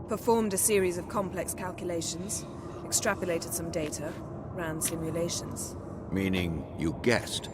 Performed a series of complex calculations, extrapolated some data, ran simulations. Meaning you guessed?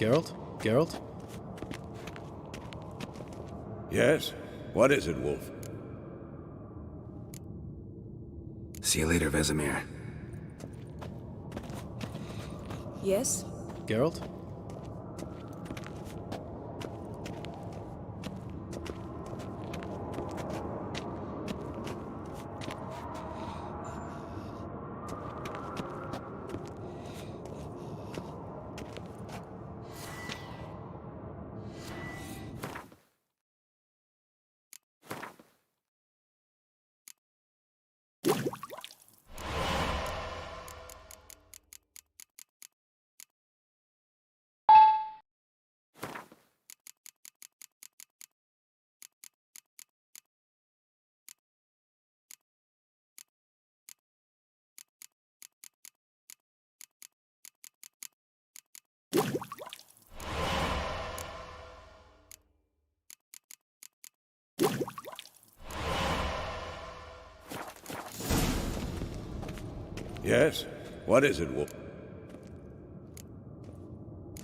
Geralt? Geralt? Yes? What is it, Wolf? See you later, Vesemir. Yes? Geralt? Yes? What is it, Wolf?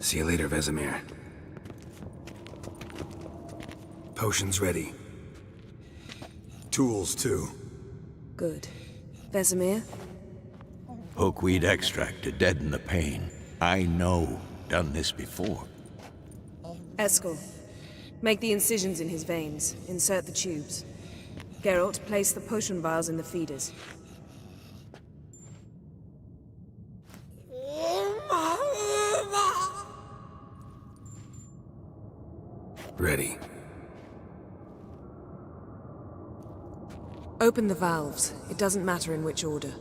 See you later, Vesemir. Potions ready. Tools, too. Good. Vesemir? Hookweed extract to deaden the pain. I know. Done this before. Eskel. Make the incisions in his veins. Insert the tubes. Geralt, place the potion vials in the feeders. Ready. Open the valves. It doesn't matter in which order.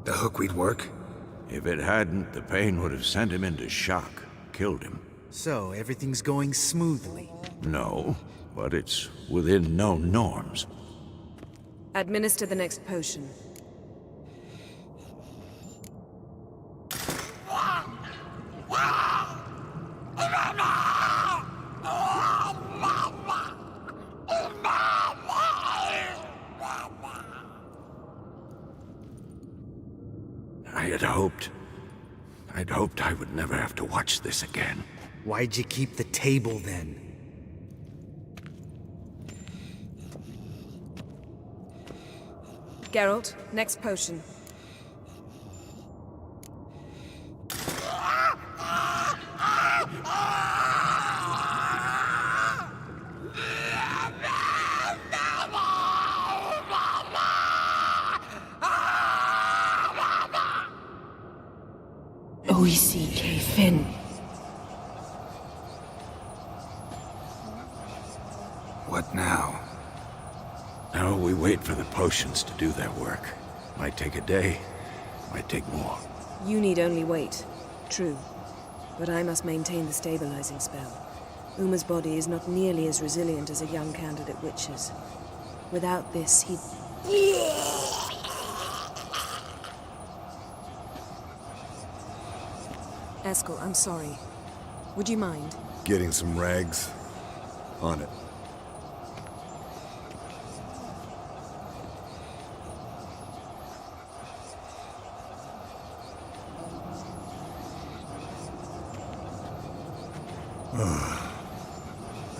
The hookweed work? If it hadn't, the pain would have sent him into shock. Killed him. So, everything's going smoothly. No, but it's within known norms. Administer the next potion. I'd hoped I would never have to watch this again. Why'd you keep the table then? Geralt, next potion. What now? Now we wait for the potions to do their work. Might take a day, might take more. You need only wait. True. But I must maintain the stabilizing spell. Uma's body is not nearly as resilient as a young candidate witch's. Without this, he'd... Eskel, I'm sorry. Would you mind? Getting some rags? On it.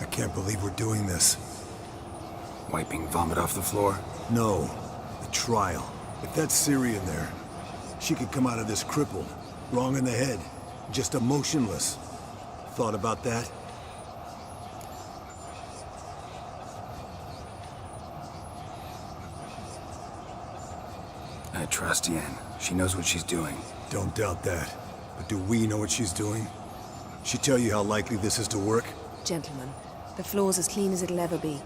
I can't believe we're doing this. Wiping vomit off the floor? No, the trial. If that's Syrian there, she could come out of this crippled, wrong in the head, just emotionless. Thought about that? I trust Yen. She knows what she's doing. Don't doubt that. But do we know what she's doing? She tell you how likely this is to work? Gentlemen, the floor's as clean as it'll ever be.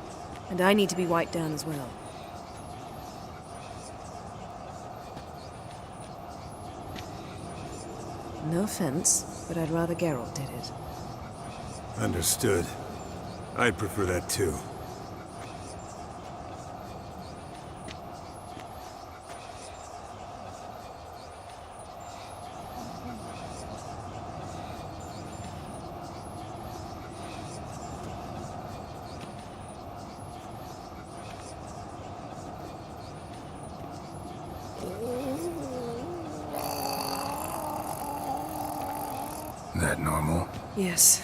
And I need to be wiped down as well. No offense, but I'd rather Geralt did it. Understood. I'd prefer that too. That normal? Yes.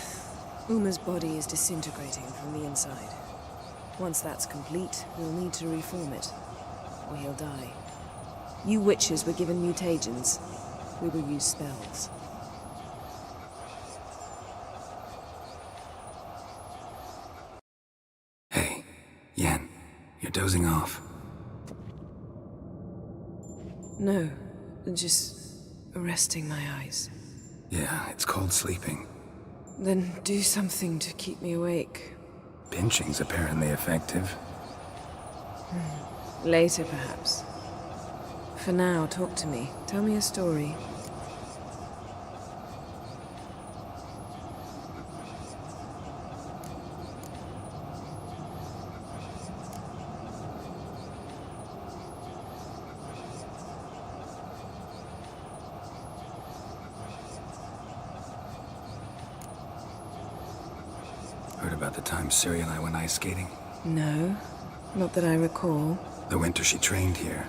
Uma's body is disintegrating from the inside. Once that's complete, we'll need to reform it, or he'll die. You witches were given mutagens. We will use spells. Hey, Yen, you're dozing off. No, just resting my eyes. Yeah, it's called sleeping. Then do something to keep me awake. Pinching's apparently effective. Later, perhaps. For now, talk to me. Tell me a story. Heard about the time Ciri and I went ice skating? No, not that I recall. The winter she trained here.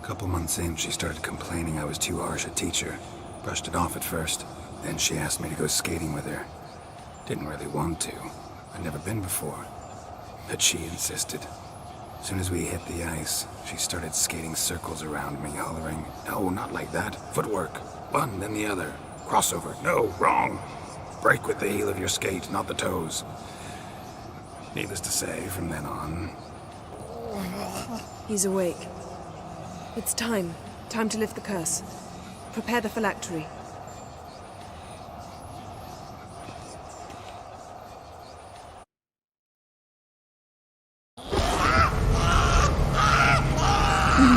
A couple months in, she started complaining I was too harsh a teacher. Brushed it off at first. Then she asked me to go skating with her. Didn't really want to. I'd never been before. But she insisted. As soon as we hit the ice, she started skating circles around me, hollering, "No, not like that. Footwork. One, then the other. Crossover. No, wrong. Break with the heel of your skate, not the toes." Needless to say, from then on... He's awake. It's time. Time to lift the curse. Prepare the phylactery.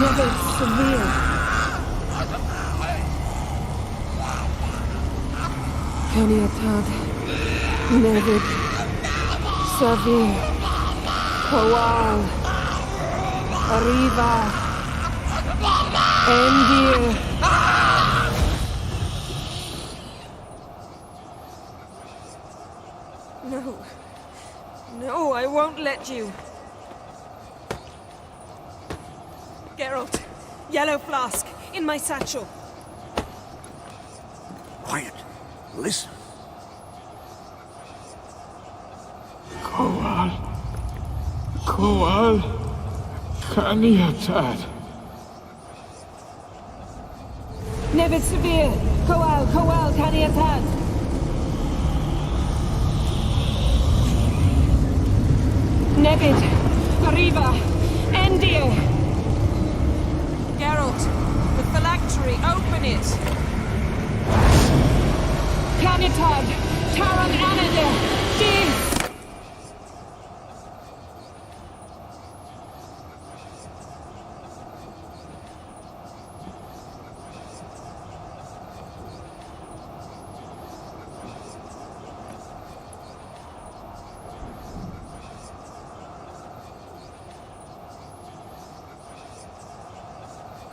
Never severe. Caniatad. Never severe. Kowal. Arriva. Endir. No. No, I won't let you. Geralt, yellow flask, in my satchel. Quiet. Listen. Kowal Kaniatad. Never severe. Kowal Kaniatad. Nevid, Arriva, Endir. Geralt, the phylactery, open it. Canitad, Taran Anadir, Dis.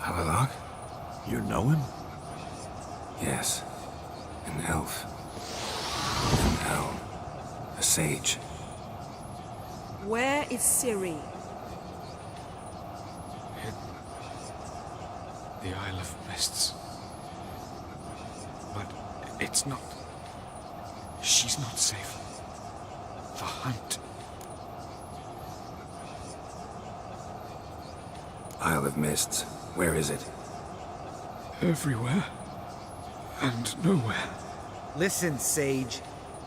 Avalok? You know him? Yes. An elf. An owl. A sage. Where is Ciri? In the Isle of Mists. But it's not... She's not safe. The hunt. Isle of Mists. Where is it? Everywhere. And nowhere. Listen, Sage.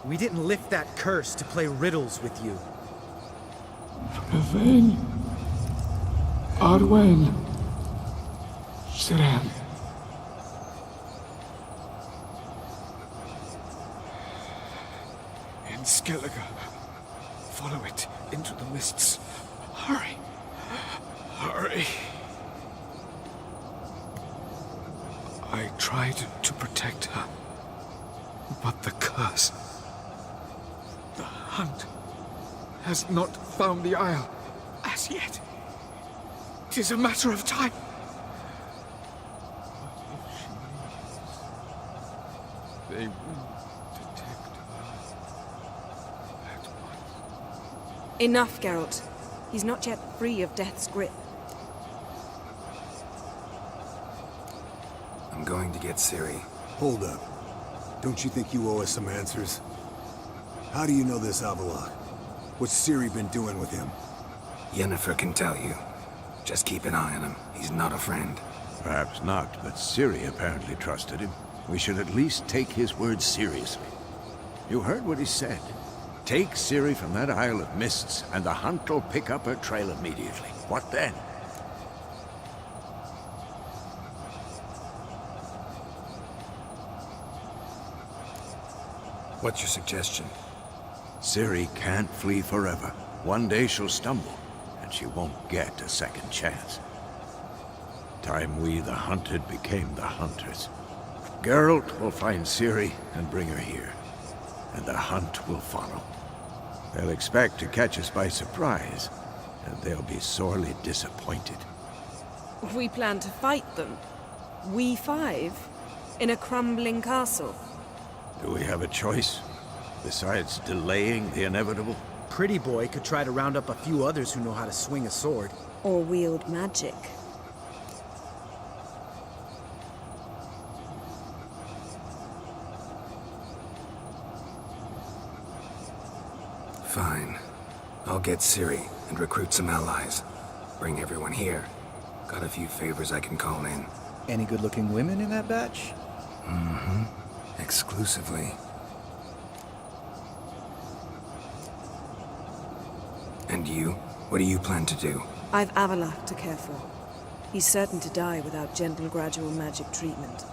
We didn't lift that curse to play riddles with you. Yvain. Arwen. Siran. In Skellige. Follow it into the mists. Hurry. Hurry. I tried to protect her, but the curse, the hunt, has not found the Isle as yet. 'Tis a matter of time. But if she leaves, they will detect her at once. Enough, Geralt. He's not yet free of death's grip. I'm going to get Ciri. Hold up. Don't you think you owe us some answers? How do you know this Avalok? What's Ciri been doing with him? Yennefer can tell you. Just keep an eye on him. He's not a friend. Perhaps not, but Ciri apparently trusted him. We should at least take his words seriously. You heard what he said. Take Ciri from that Isle of Mists, and the hunt will pick up her trail immediately. What then? What's your suggestion? Ciri can't flee forever. One day she'll stumble, and she won't get a second chance. Time we, the hunted, became the hunters. Geralt will find Ciri and bring her here, and the hunt will follow. They'll expect to catch us by surprise, and they'll be sorely disappointed. We plan to fight them. We five? In a crumbling castle? Do we have a choice? Besides delaying the inevitable? Pretty Boy could try to round up a few others who know how to swing a sword. Or wield magic? Fine. I'll get Ciri and recruit some allies. Bring everyone here. Got a few favors I can call in. Any good-looking women in that batch? Mm-hmm. Exclusively. And you? What do you plan to do? I've Avalok to care for. He's certain to die without gentle, gradual magic treatment.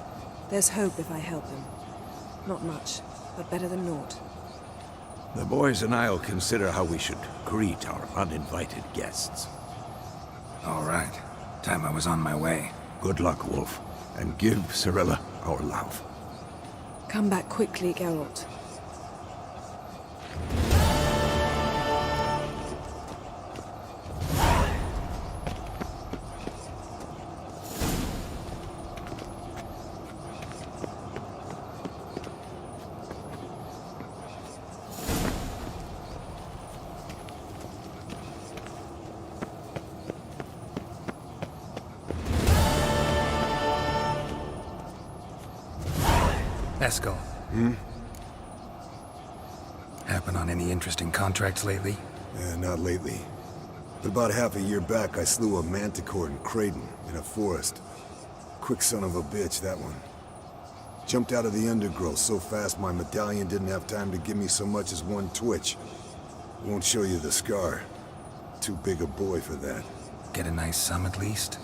There's hope if I help him. Not much, but better than naught. The boys and I'll consider how we should greet our uninvited guests. All right. Time I was on my way. Good luck, Wolf, and give Cirilla our love. Come back quickly, Geralt. Eskel. Happen on any interesting contracts lately? Not lately. But about half a year back, I slew a manticore in Creighton, in a forest. Quick son of a bitch, that one. Jumped out of the undergrowth so fast my medallion didn't have time to give me so much as one twitch. Won't show you the scar. Too big a boy for that. Get a nice sum at least?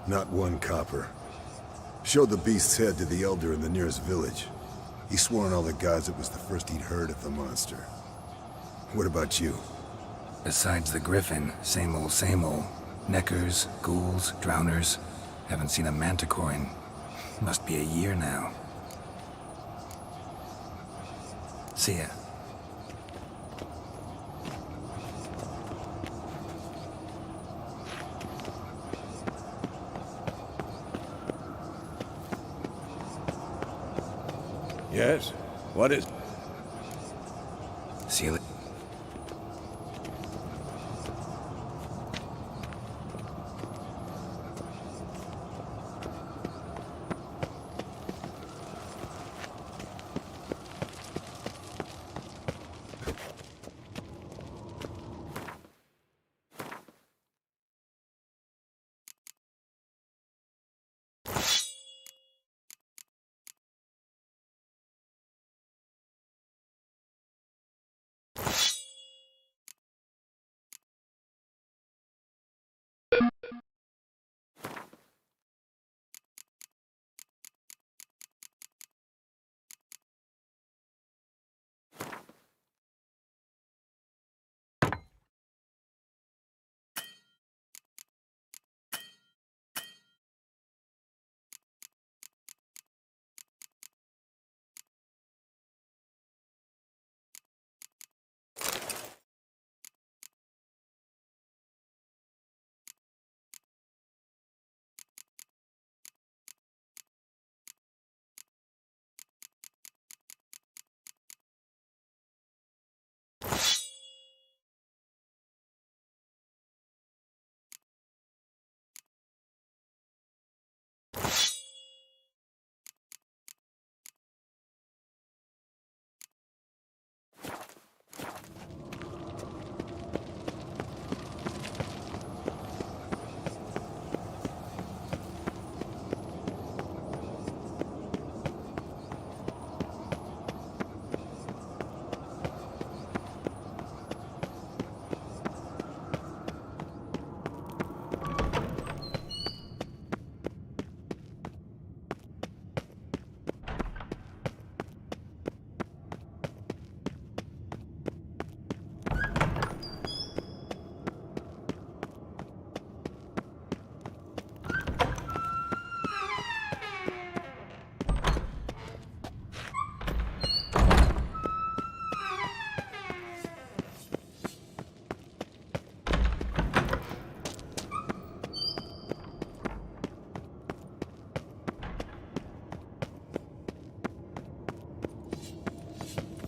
Not one copper. Showed the beast's head to the elder in the nearest village. He swore on all the gods it was the first he'd heard of the monster. What about you? Besides the griffin, same old, same old. Neckers, ghouls, drowners. Haven't seen a manticore in... must be a year now. See ya. Yes? What is... See you later.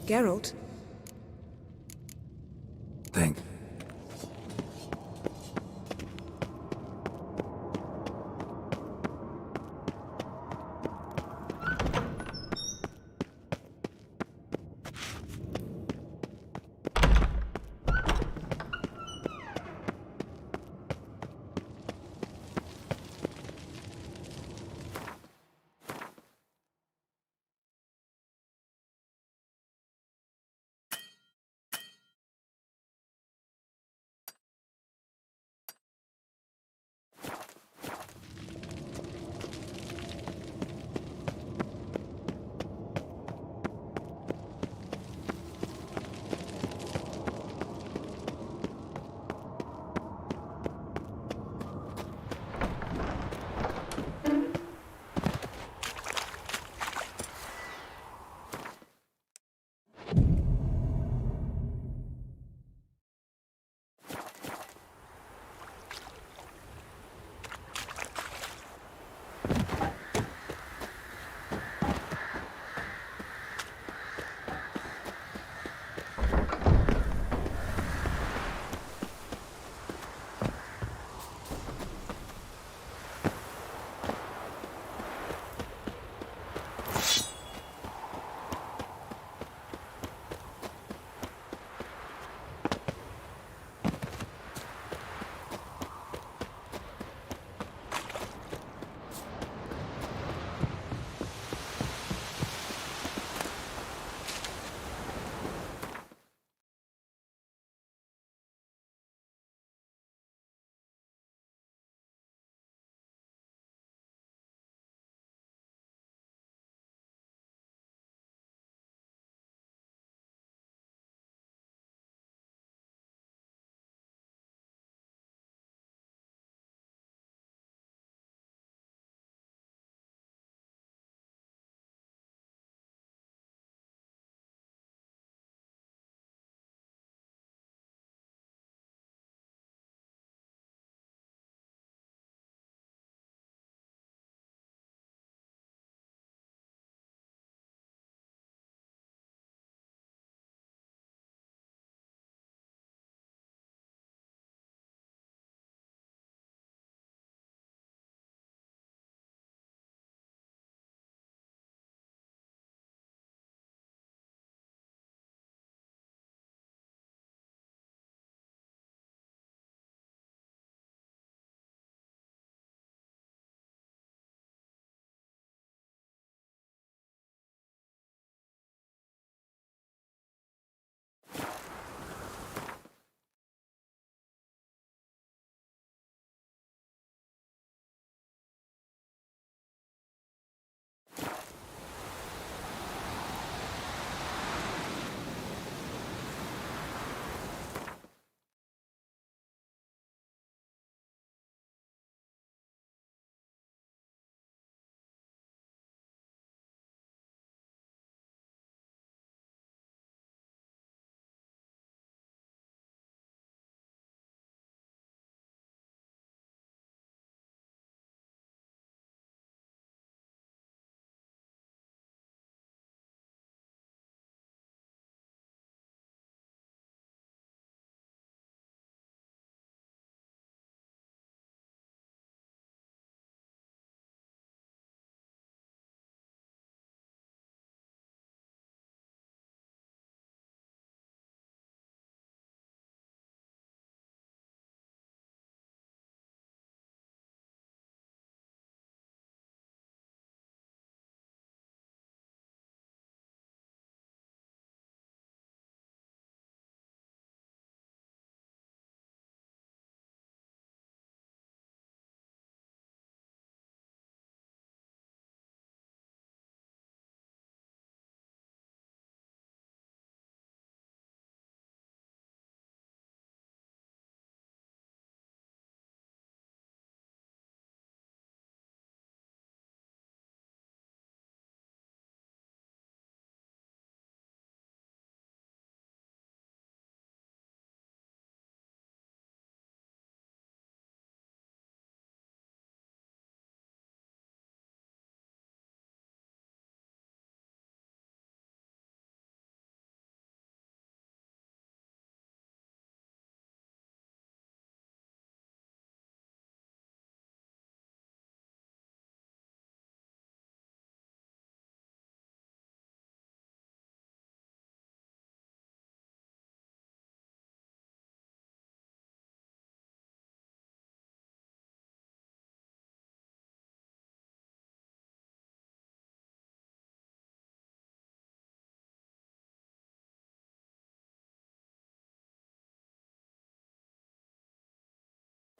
Geralt? Thank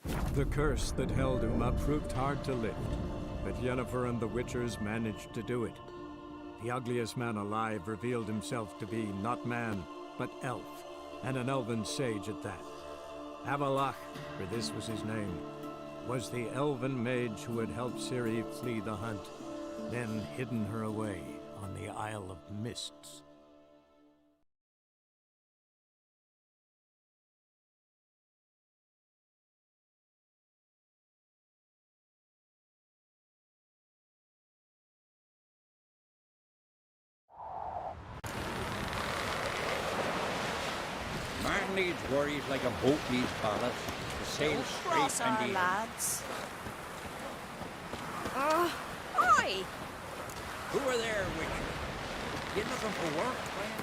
The curse that held Uma proved hard to lift, but Yennefer and the Witchers managed to do it. The ugliest man alive revealed himself to be not man, but elf, and an elven sage at that. Avalach, for this was his name, was the elven mage who had helped Ciri flee the hunt, then hidden her away on the Isle of Mists. Man needs worries like a boat needs ballast. To sail straight and even. Lads. Hi! Who are there, Witcher? You looking for work, friend?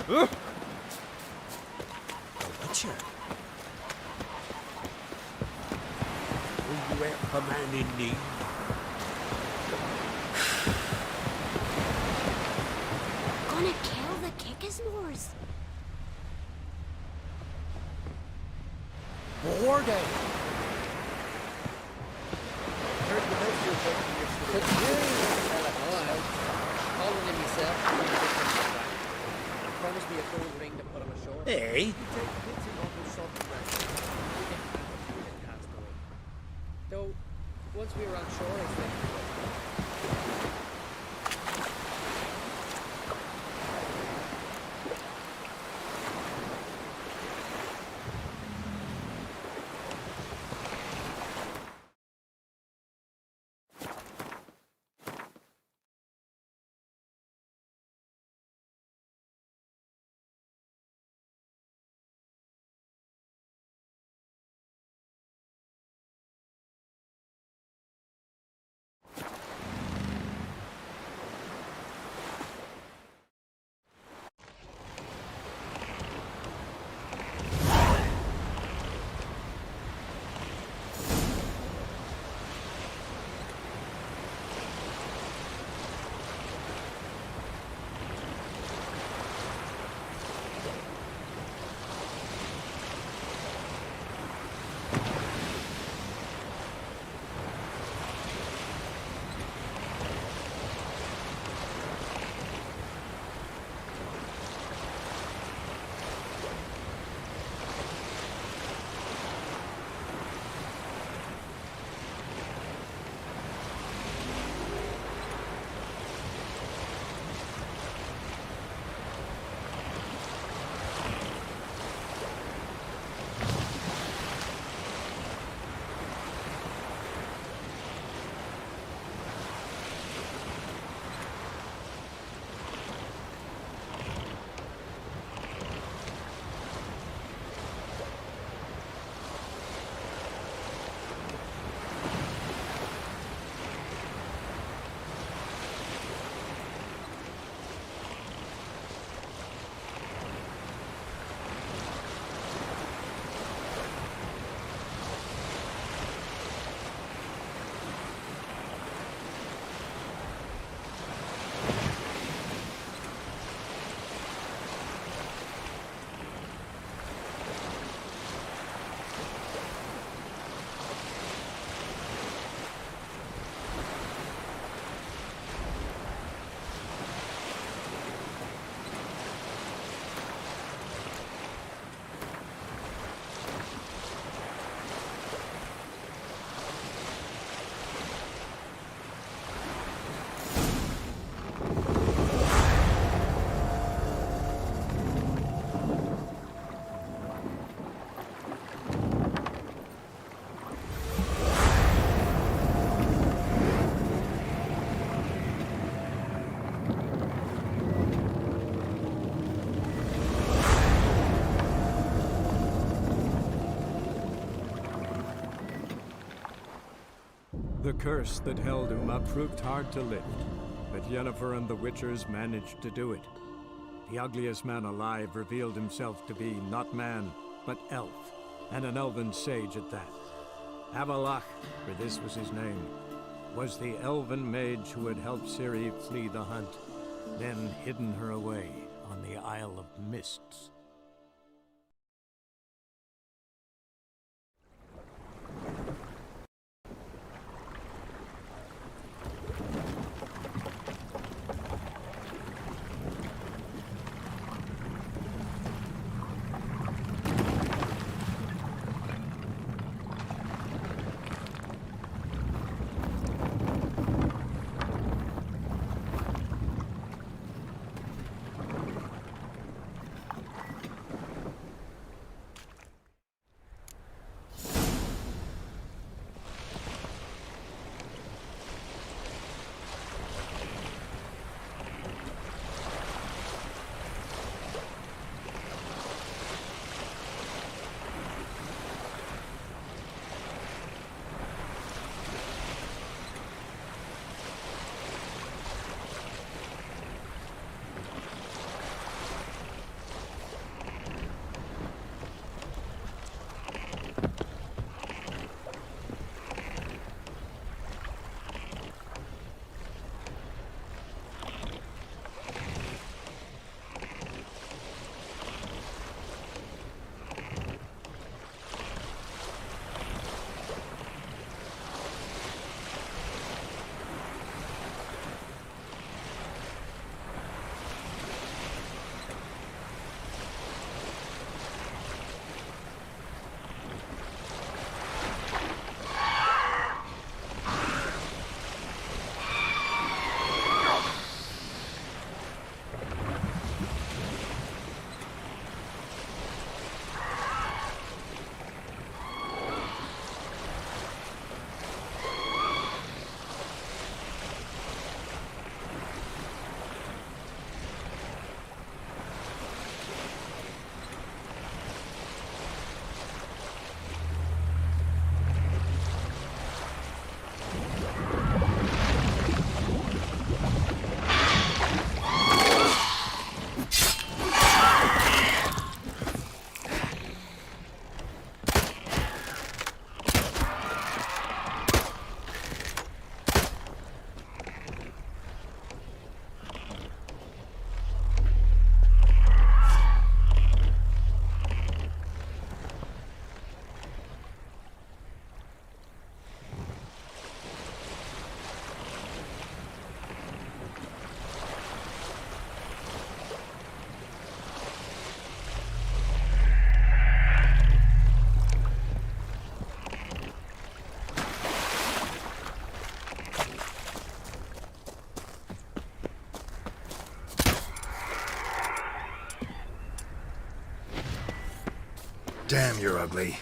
The Witcher. Will you help a man in need? Gonna kill the Kickasmores. Bored out. Heard the most you're taking your story. Calling him myself. And promised me a gold ring to put him ashore. Hey? You take Quincy off his something right. We can cast away. Though, once we were on shore, I said, The curse that held Uma proved hard to lift, but Yennefer and the Witchers managed to do it. The ugliest man alive revealed himself to be not man, but elf, and an elven sage at that. Avalach, for this was his name, was the elven mage who had helped Ciri flee the hunt, then hidden her away on the Isle of Mists. Damn, you're ugly.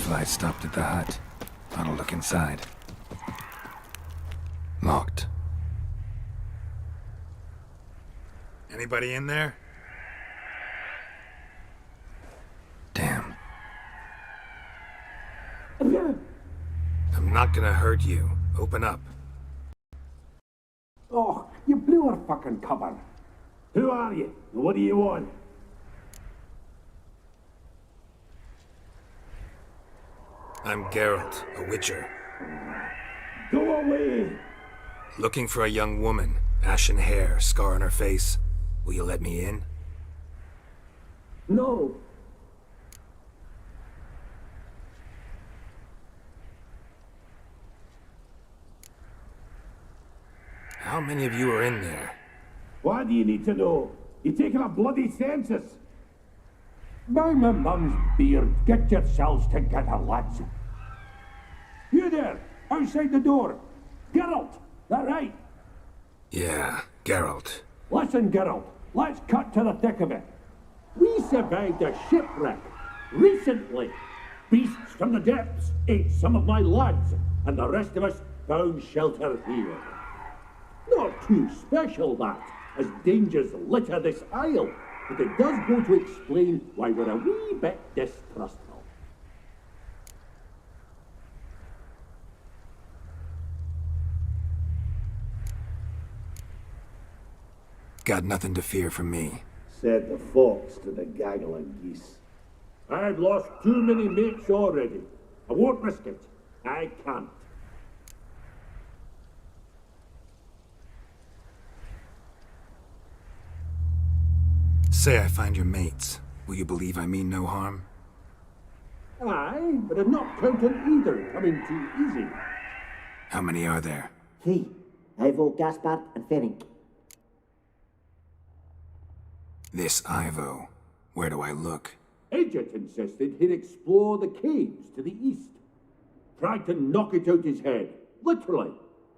I stopped at the hut. I'll look inside. Locked. Anybody in there? Damn. I'm not gonna hurt you. Open up. Oh, you blew our fucking cover. Who are you? And what do you want? I'm Geralt, a witcher. Go away! Looking for a young woman. Ashen hair, scar on her face. Will you let me in? No. How many of you are in there? Why do you need to know? You taking a bloody census? By my mum's beard, get yourselves together, lads. You there, outside the door. Geralt, that right? Yeah, Geralt. Listen, Geralt, let's cut to the thick of it. We survived a shipwreck recently. Beasts from the depths ate some of my lads, and the rest of us found shelter here. Not too special, that, as dangers litter this isle, but it does go to explain why we're a wee bit distrustful. Got nothing to fear from me. Said the fox to the gaggle of geese. I've lost too many mates already. I won't risk it. I can't. Say I find your mates. Will you believe I mean no harm? Aye, but I'm not counting either coming too easy. How many are there? 3. Ivo, Gaspard, and Ferenc. This Ivo. Where do I look? Edget insisted he'd explore the caves to the east. Tried to knock it out his head. Literally.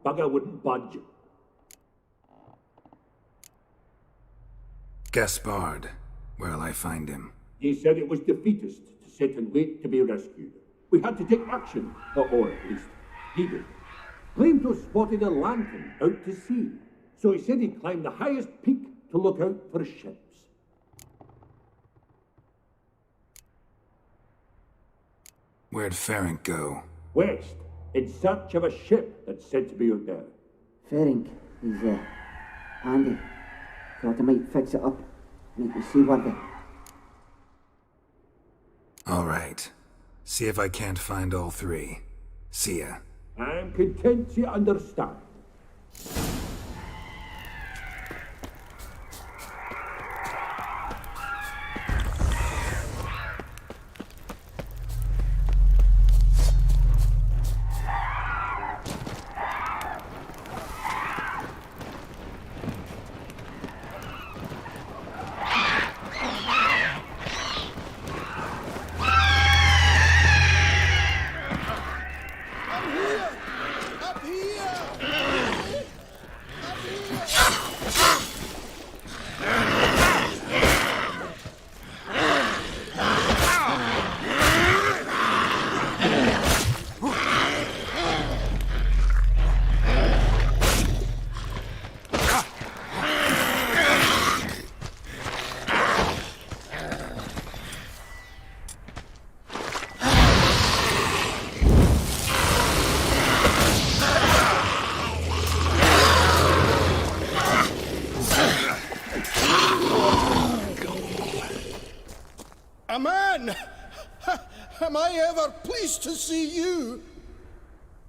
Bugger wouldn't budge. Gaspard. Where'll I find him? He said it was defeatist to sit and wait to be rescued. We had to take action, or at least he did. Claimed to have spotted a lantern out to sea, so he said he'd climb the highest peak to look out for ships. Where'd Ferenc go? West, in search of a ship that's said to be out there. Ferenc is, handy. Thought I might fix it up, make it seaworthy. All right. See if I can't find all 3. See ya. I'm content to understand. Man! Am I ever pleased to see you?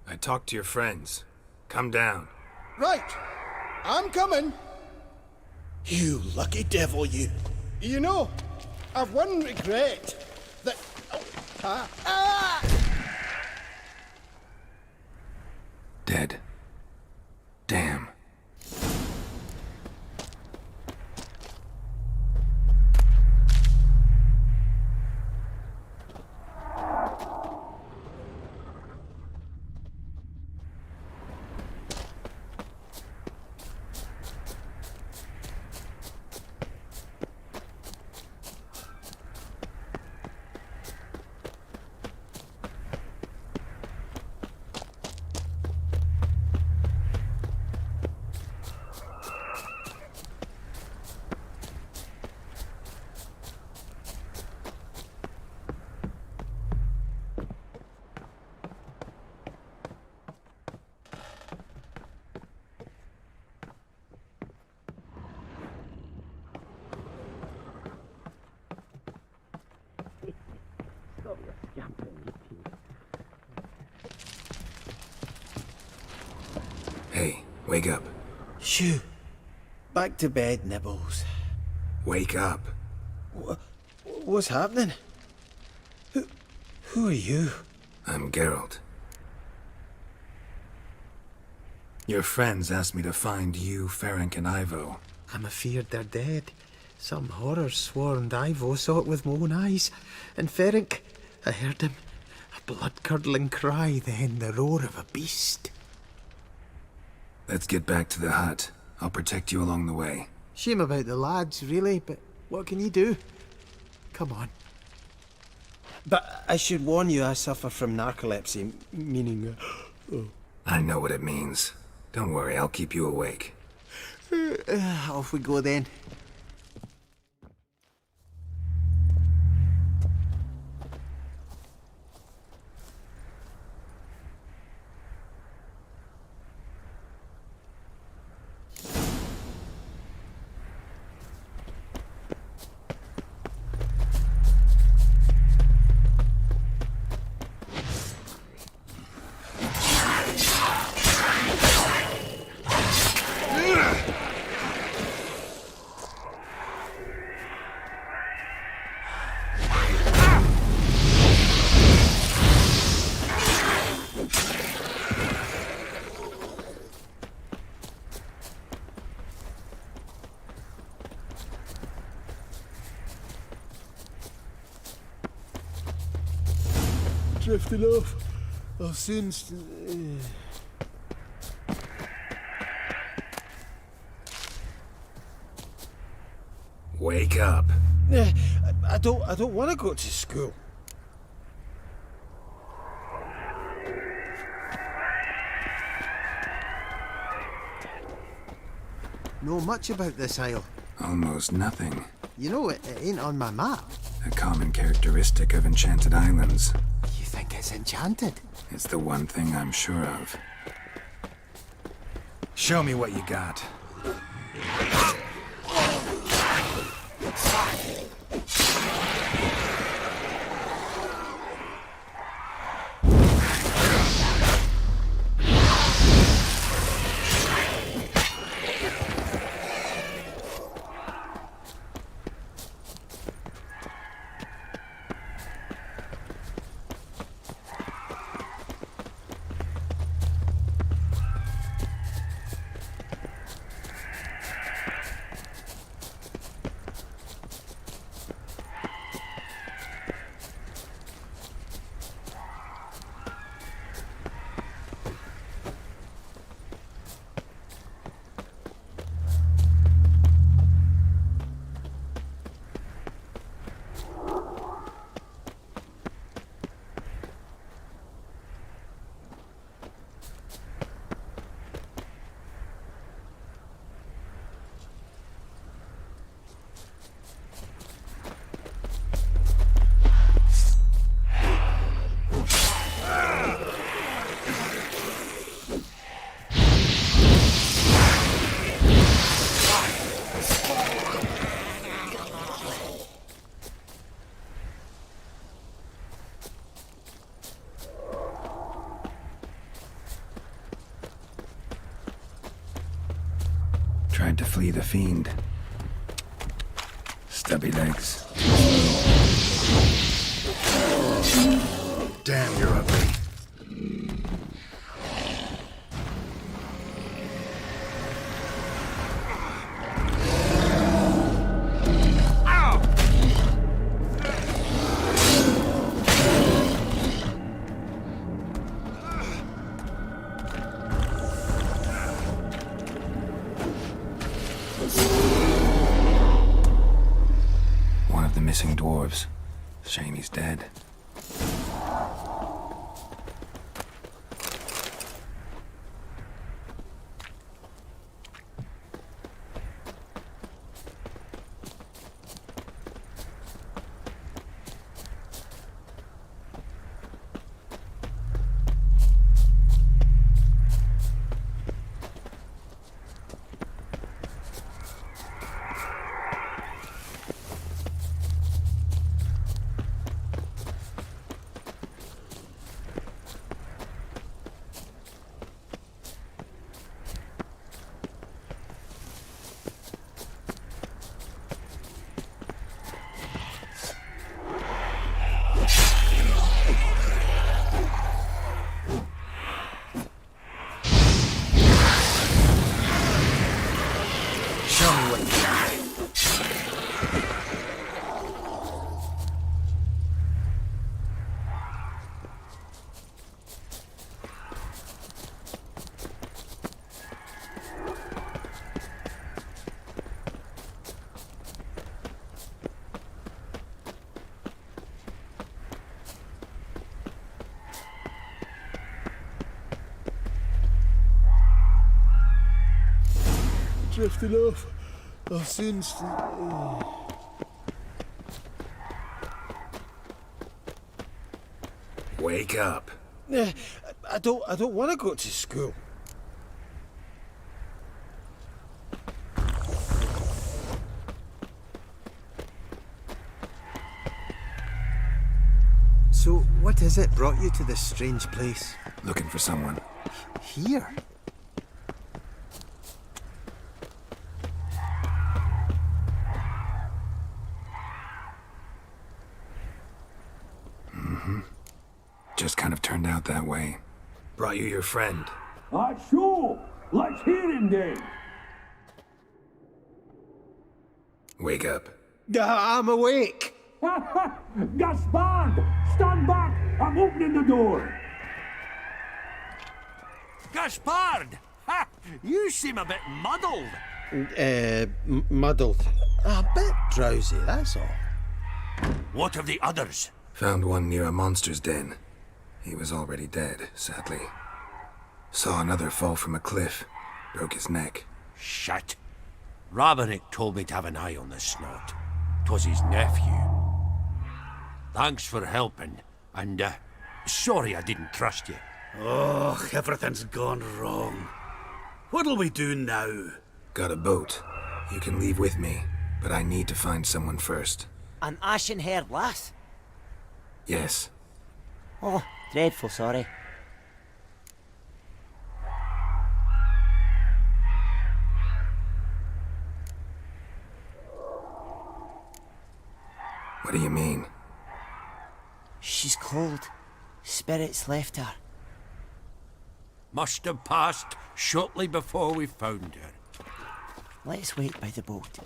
I talked to your friends. Come down. Right. I'm coming. You lucky devil, you. You know, I've one regret. That... Dead. Damn. Hey, wake up. Shoo. Back to bed, Nibbles. Wake up. What's happening? Who are you? I'm Geralt. Your friends asked me to find you, Ferenc, and Ivo. I'm afeard they're dead. Some horror swarmed Ivo, saw it with my own eyes. And Ferenc, I heard him. A blood-curdling cry, then the roar of a beast. Let's get back to the hut. I'll protect you along the way. Shame about the lads, really, but what can you do? Come on. But I should warn you, I suffer from narcolepsy, meaning I know what it means. Don't worry, I'll keep you awake. Off we go then. Drifting off. I'll soon. Wake up. I don't want to go to school. Know much about this isle? Almost nothing. You know, it ain't on my map. A common characteristic of enchanted islands. You think it's enchanted? It's the one thing I'm sure of. Show me what you got. Tried to flee the fiend. Stubby legs. Damn, you're ugly. One of the missing dwarves. Shame he's dead. drifting off. I'll soon Wake up. I don't want to go to school. So, what is it brought you to this strange place? Looking for someone. Here? Just kind of turned out that way. Brought you your friend. Sure. Let's hear him then. Wake up. I'm awake. Gaspard! Stand back! I'm opening the door. Gaspard! Ha! You seem a bit muddled. Muddled. A bit drowsy, that's all. What of the others? Found one near a monster's den. He was already dead, sadly. Saw another fall from a cliff. Broke his neck. Shit. Raverick told me to have an eye on the snot. 'Twas his nephew. Thanks for helping, and, sorry I didn't trust you. Oh, everything's gone wrong. What'll we do now? Got a boat. You can leave with me, but I need to find someone first. An ashen-haired lass? Yes. Oh, dreadful sorry. What do you mean? She's cold. Spirits left her. Must have passed shortly before we found her. Let's wait by the boat.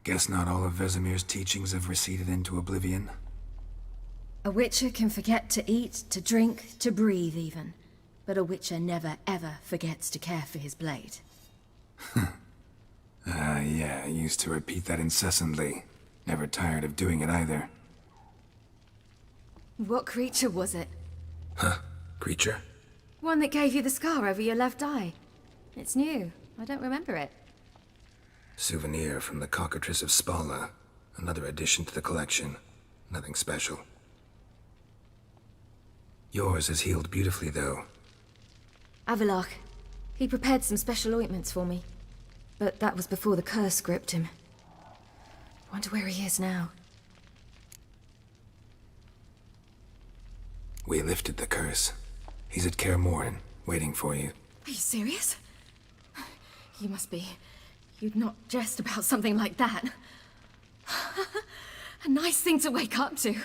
Guess not all of Vesemir's teachings have receded into oblivion. A witcher can forget to eat, to drink, to breathe even. But a witcher never ever forgets to care for his blade. Yeah, I used to repeat that incessantly. Never tired of doing it either. What creature was it? Huh? Creature? One that gave you the scar over your left eye. It's new. I don't remember it. Souvenir from the Cockatrice of Spala. Another addition to the collection. Nothing special. Yours has healed beautifully, though. Avalok. He prepared some special ointments for me. But that was before the curse gripped him. Wonder where he is now. We lifted the curse. He's at Kaer Morhen, waiting for you. Are you serious? You must be. You'd not jest about something like that. A nice thing to wake up to.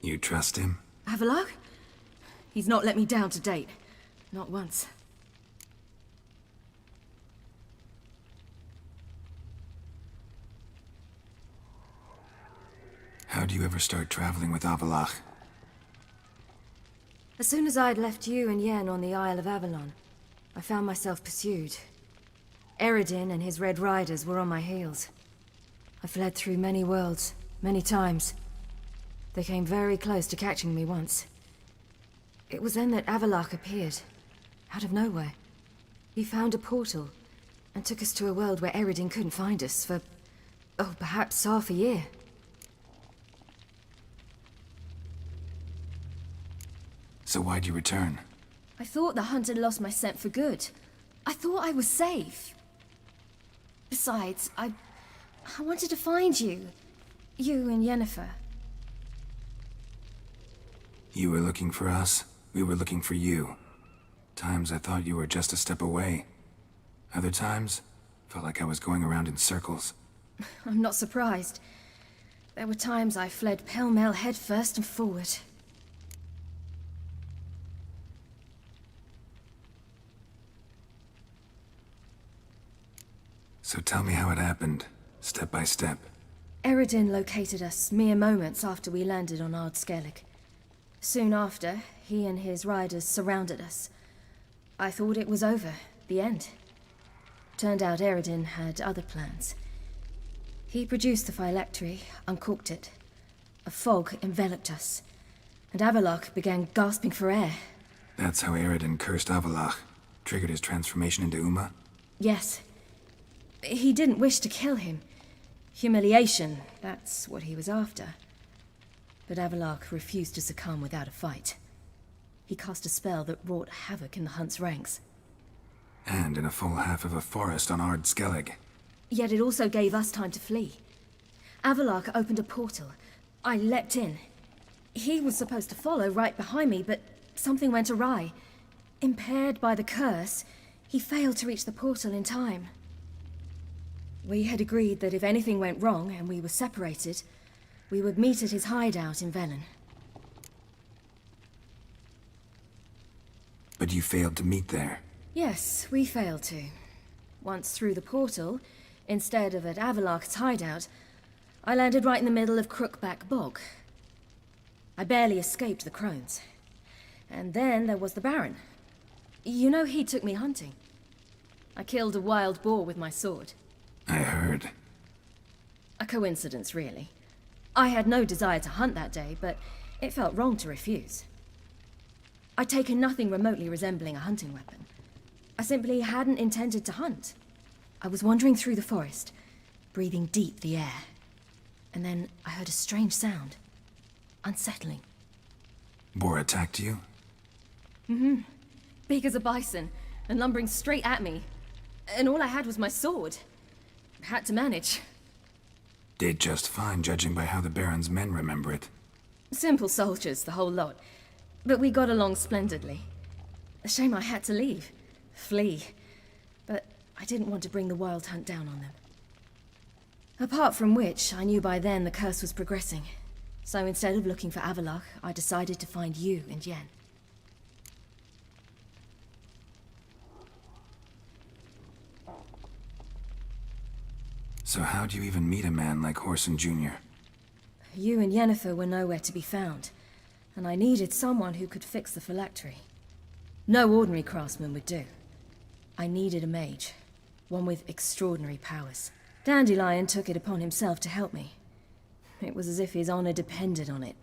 You trust him? Avalok? He's not let me down to date. Not once. How'd you ever start traveling with Avalok? As soon as I'd left you and Yen on the Isle of Avalon, I found myself pursued. Eredin and his Red Riders were on my heels. I fled through many worlds, many times. They came very close to catching me once. It was then that Avalok appeared, out of nowhere. He found a portal, and took us to a world where Eredin couldn't find us for, oh, perhaps half a year. So why'd you return? I thought the hunt had lost my scent for good. I thought I was safe. Besides, I wanted to find you. You and Yennefer. You were looking for us, we were looking for you. Times I thought you were just a step away. Other times, felt like I was going around in circles. I'm not surprised. There were times I fled pell-mell headfirst and forward. So tell me how it happened, step by step. Eredin located us mere moments after we landed on Ard Skellig. Soon after, he and his riders surrounded us. I thought it was over, the end. Turned out Eredin had other plans. He produced the phylactery, uncorked it. A fog enveloped us, and Avalok began gasping for air. That's how Eredin cursed Avalok, triggered his transformation into Uma? Yes. He didn't wish to kill him. Humiliation, that's what he was after. But Avalok refused to succumb without a fight. He cast a spell that wrought havoc in the hunt's ranks. And in a full half of a forest on Ard Skellig. Yet it also gave us time to flee. Avalok opened a portal. I leapt in. He was supposed to follow right behind me, but something went awry. Impaired by the curse, he failed to reach the portal in time. We had agreed that if anything went wrong and we were separated, we would meet at his hideout in Velen. But you failed to meet there. Yes, we failed to. Once through the portal, instead of at Avalok's hideout, I landed right in the middle of Crookback Bog. I barely escaped the crones. And then there was the Baron. You know he took me hunting. I killed a wild boar with my sword. I heard. A coincidence, really. I had no desire to hunt that day, but it felt wrong to refuse. I'd taken nothing remotely resembling a hunting weapon. I simply hadn't intended to hunt. I was wandering through the forest, breathing deep the air. And then I heard a strange sound. Unsettling. Boar attacked you? Mm-hmm. Big as a bison, and lumbering straight at me. And all I had was my sword. Had to manage. Did just fine, judging by how the Baron's men remember it. Simple soldiers, the whole lot. But we got along splendidly. A shame I had to leave. Flee. But I didn't want to bring the wild hunt down on them. Apart from which, I knew by then the curse was progressing. So instead of looking for Avalok, I decided to find you and Yen. So how'd you even meet a man like Horson Jr.? You and Yennefer were nowhere to be found, and I needed someone who could fix the phylactery. No ordinary craftsman would do. I needed a mage, one with extraordinary powers. Dandelion took it upon himself to help me. It was as if his honor depended on it.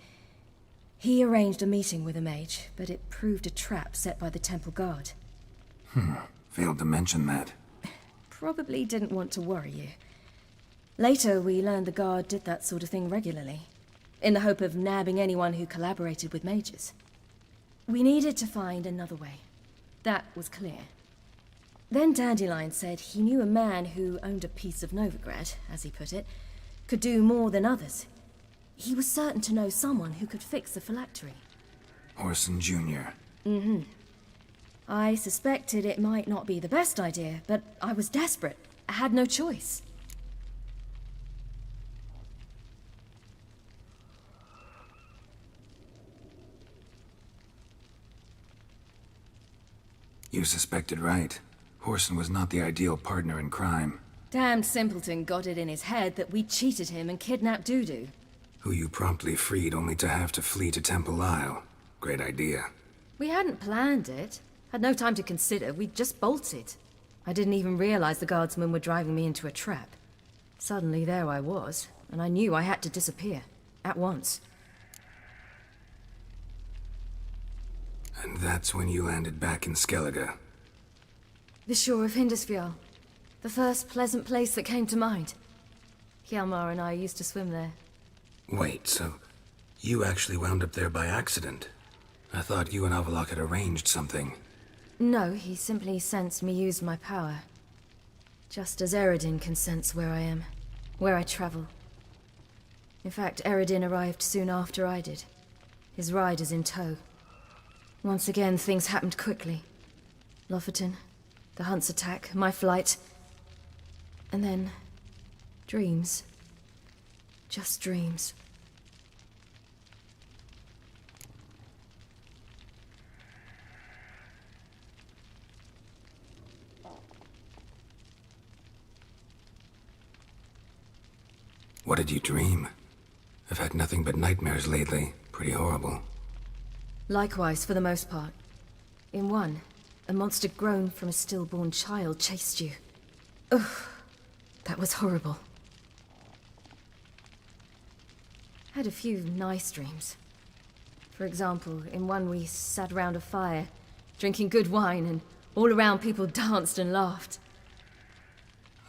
He arranged a meeting with a mage, but it proved a trap set by the temple guard. Failed to mention that. Probably didn't want to worry you. Later, we learned the guard did that sort of thing regularly, in the hope of nabbing anyone who collaborated with mages. We needed to find another way. That was clear. Then Dandelion said he knew a man who owned a piece of Novigrad, as he put it, could do more than others. He was certain to know someone who could fix the phylactery. Orson Jr. Mm-hmm. I suspected it might not be the best idea, but I was desperate. I had no choice. You suspected right. Orson was not the ideal partner in crime. Damned simpleton got it in his head that we cheated him and kidnapped Dudu. Who you promptly freed only to have to flee to Temple Isle. Great idea. We hadn't planned it. Had no time to consider. We just bolted. I didn't even realize the guardsmen were driving me into a trap. Suddenly there I was, and I knew I had to disappear. At once. And that's when you landed back in Skellige. The shore of Hindisfjall. The first pleasant place that came to mind. Hjalmar and I used to swim there. Wait, so you actually wound up there by accident? I thought you and Avalok had arranged something. No, he simply sensed me use my power. Just as Eredin can sense where I am, where I travel. In fact, Eredin arrived soon after I did. His riders in tow. Once again, things happened quickly. Lofoten, the hunt's attack, my flight. And then, dreams. Just dreams. What did you dream? I've had nothing but nightmares lately. Pretty horrible. Likewise, for the most part. In one, a monster grown from a stillborn child chased you. Ugh, that was horrible. Had a few nice dreams. For example, in one we sat around a fire, drinking good wine, and all around people danced and laughed.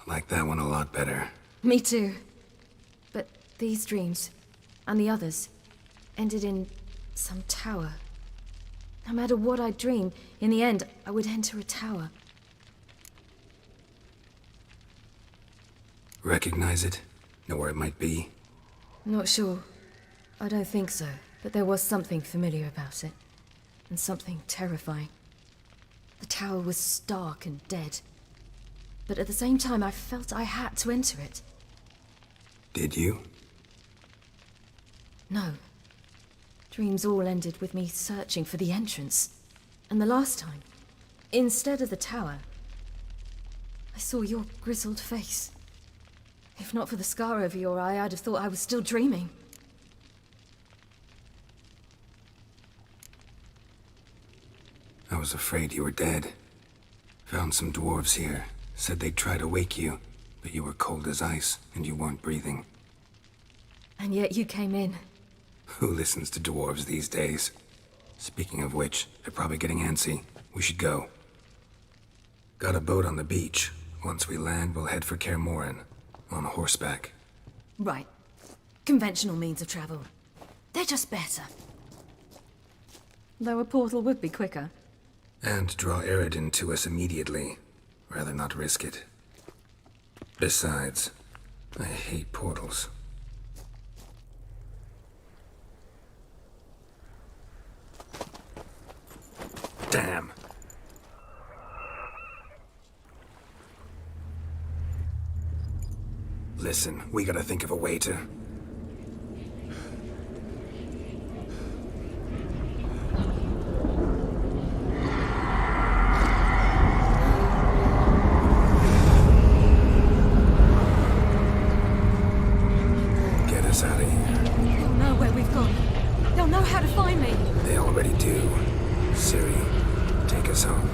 I like that one a lot better. Me too. But these dreams, and the others, ended in some tower. No matter what I dreamed, in the end, I would enter a tower. Recognize it? Know where it might be? Not sure. I don't think so, but there was something familiar about it. And something terrifying. The tower was stark and dead. But at the same time, I felt I had to enter it. Did you? No. Dreams all ended with me searching for the entrance. And the last time, instead of the tower, I saw your grizzled face. If not for the scar over your eye, I'd have thought I was still dreaming. I was afraid you were dead. Found some dwarves here. Said they'd try to wake you, but you were cold as ice and you weren't breathing. And yet you came in. Who listens to dwarves these days? Speaking of which, they're probably getting antsy. We should go. Got a boat on the beach. Once we land, we'll head for Kaer Morhen. On horseback. Right. Conventional means of travel. They're just better. Though a portal would be quicker. And draw Eredin to us immediately. Rather not risk it. Besides, I hate portals. Damn. Listen, we gotta think of a way to... Get us out of here. already do. Ciri, take us home.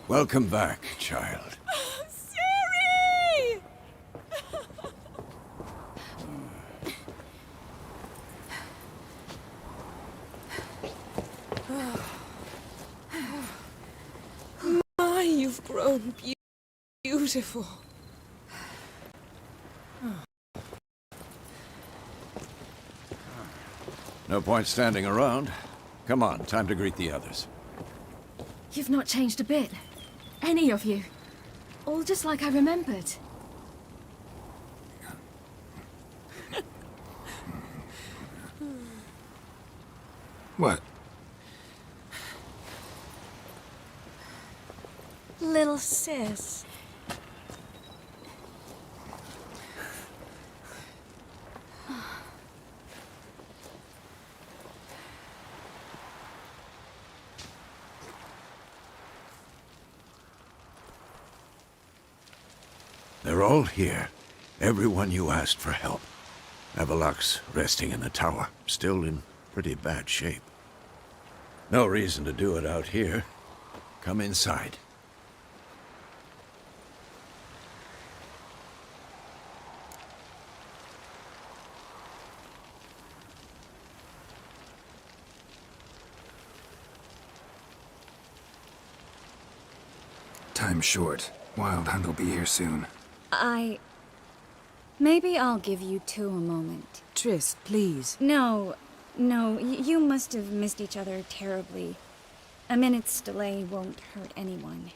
Welcome back, child. Ciri! My, you've grown beautiful. No point standing around. Come on, time to greet the others. You've not changed a bit. Any of you. All just like I remembered. What? Little sis. They're all here. Everyone you asked for help. Avalok's resting in the tower, still in pretty bad shape. No reason to do it out here. Come inside. Time's short. Wild Hunt will be here soon. Maybe I'll give you two a moment. Triss, please. No, you must have missed each other terribly. A minute's delay won't hurt anyone.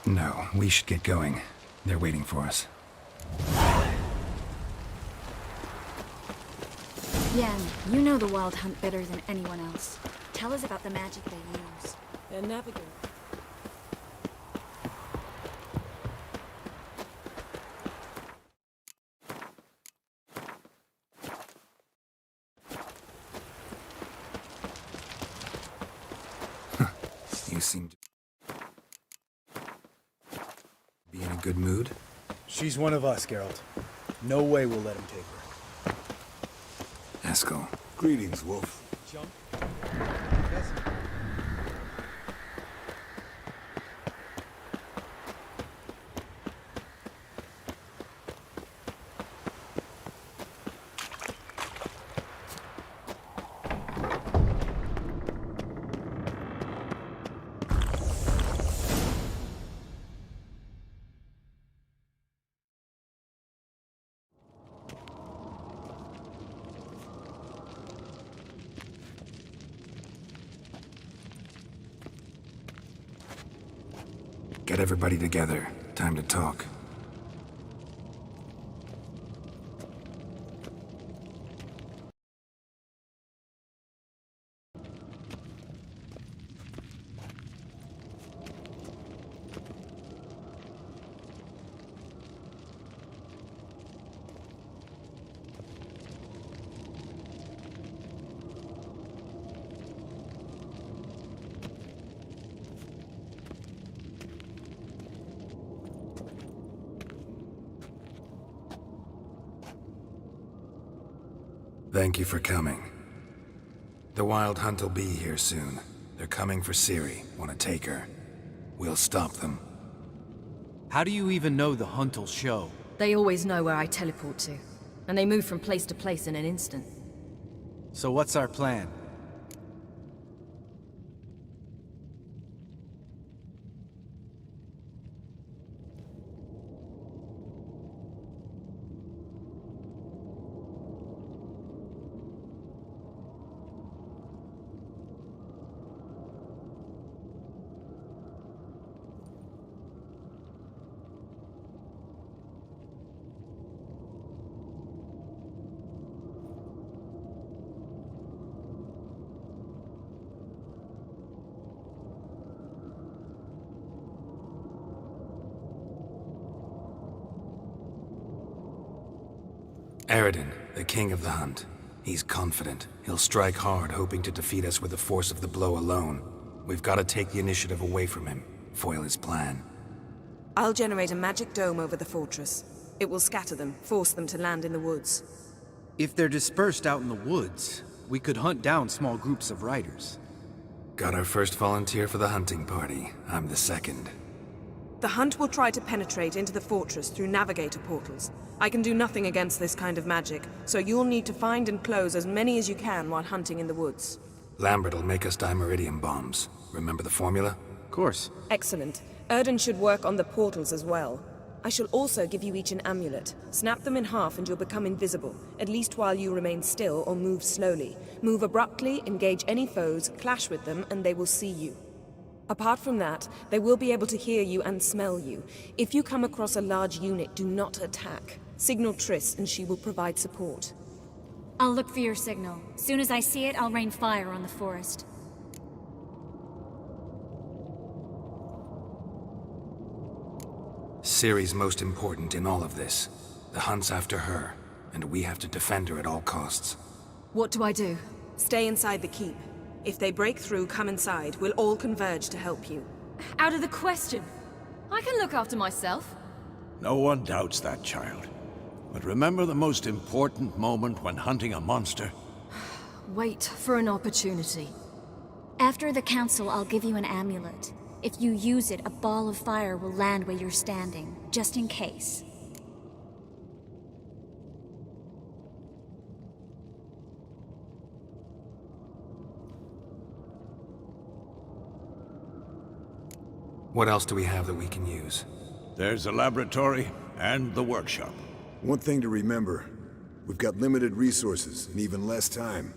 No, we should get going. They're waiting for us. Yen, you know the Wild Hunt better than anyone else. Tell us about the magic they use. They're navigating. You seem to be in a good mood. She's one of us, Geralt. No way we'll let him take her. Eskel. Greetings, Wolf. Jump. Get everybody together. Time to talk. Thank you for coming. The Wild Hunt will be here soon. They're coming for Ciri. Want to take her? We'll stop them. How do you even know the Hunt will show? They always know where I teleport to, and they move from place to place in an instant. So what's our plan? Eredin, the king of the hunt. He's confident. He'll strike hard, hoping to defeat us with the force of the blow alone. We've got to take the initiative away from him, foil his plan. I'll generate a magic dome over the fortress. It will scatter them, force them to land in the woods. If they're dispersed out in the woods, we could hunt down small groups of riders. Got our first volunteer for the hunting party. I'm the second. The hunt will try to penetrate into the fortress through navigator portals. I can do nothing against this kind of magic, so you'll need to find and close as many as you can while hunting in the woods. Lambert will make us dimeridium bombs. Remember the formula? Of course. Excellent. Erden should work on the portals as well. I shall also give you each an amulet. Snap them in half and you'll become invisible, at least while you remain still or move slowly. Move abruptly, engage any foes, clash with them, and they will see you. Apart from that, they will be able to hear you and smell you. If you come across a large unit, do not attack. Signal Triss and she will provide support. I'll look for your signal. Soon as I see it, I'll rain fire on the forest. Ciri's most important in all of this. The hunt's after her, and we have to defend her at all costs. What do I do? Stay inside the keep. If they break through, come inside. We'll all converge to help you. Out of the question. I can look after myself. No one doubts that, child. But remember the most important moment when hunting a monster? Wait for an opportunity. After the council, I'll give you an amulet. If you use it, a ball of fire will land where you're standing, just in case. What else do we have that we can use? There's a laboratory and the workshop. One thing to remember, we've got limited resources and even less time.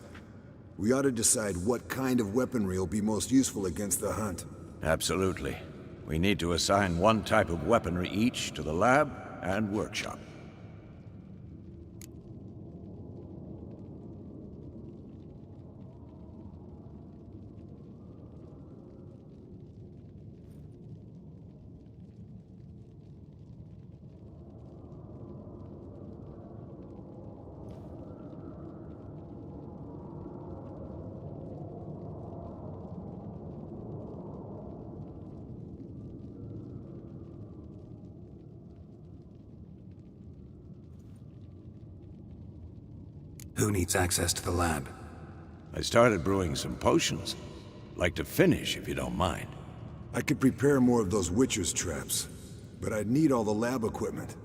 We ought to decide what kind of weaponry will be most useful against the hunt. Absolutely. We need to assign one type of weaponry each to the lab and workshop. Who needs access to the lab? I started brewing some potions. Like to finish, if you don't mind. I could prepare more of those Witcher's traps, but I'd need all the lab equipment.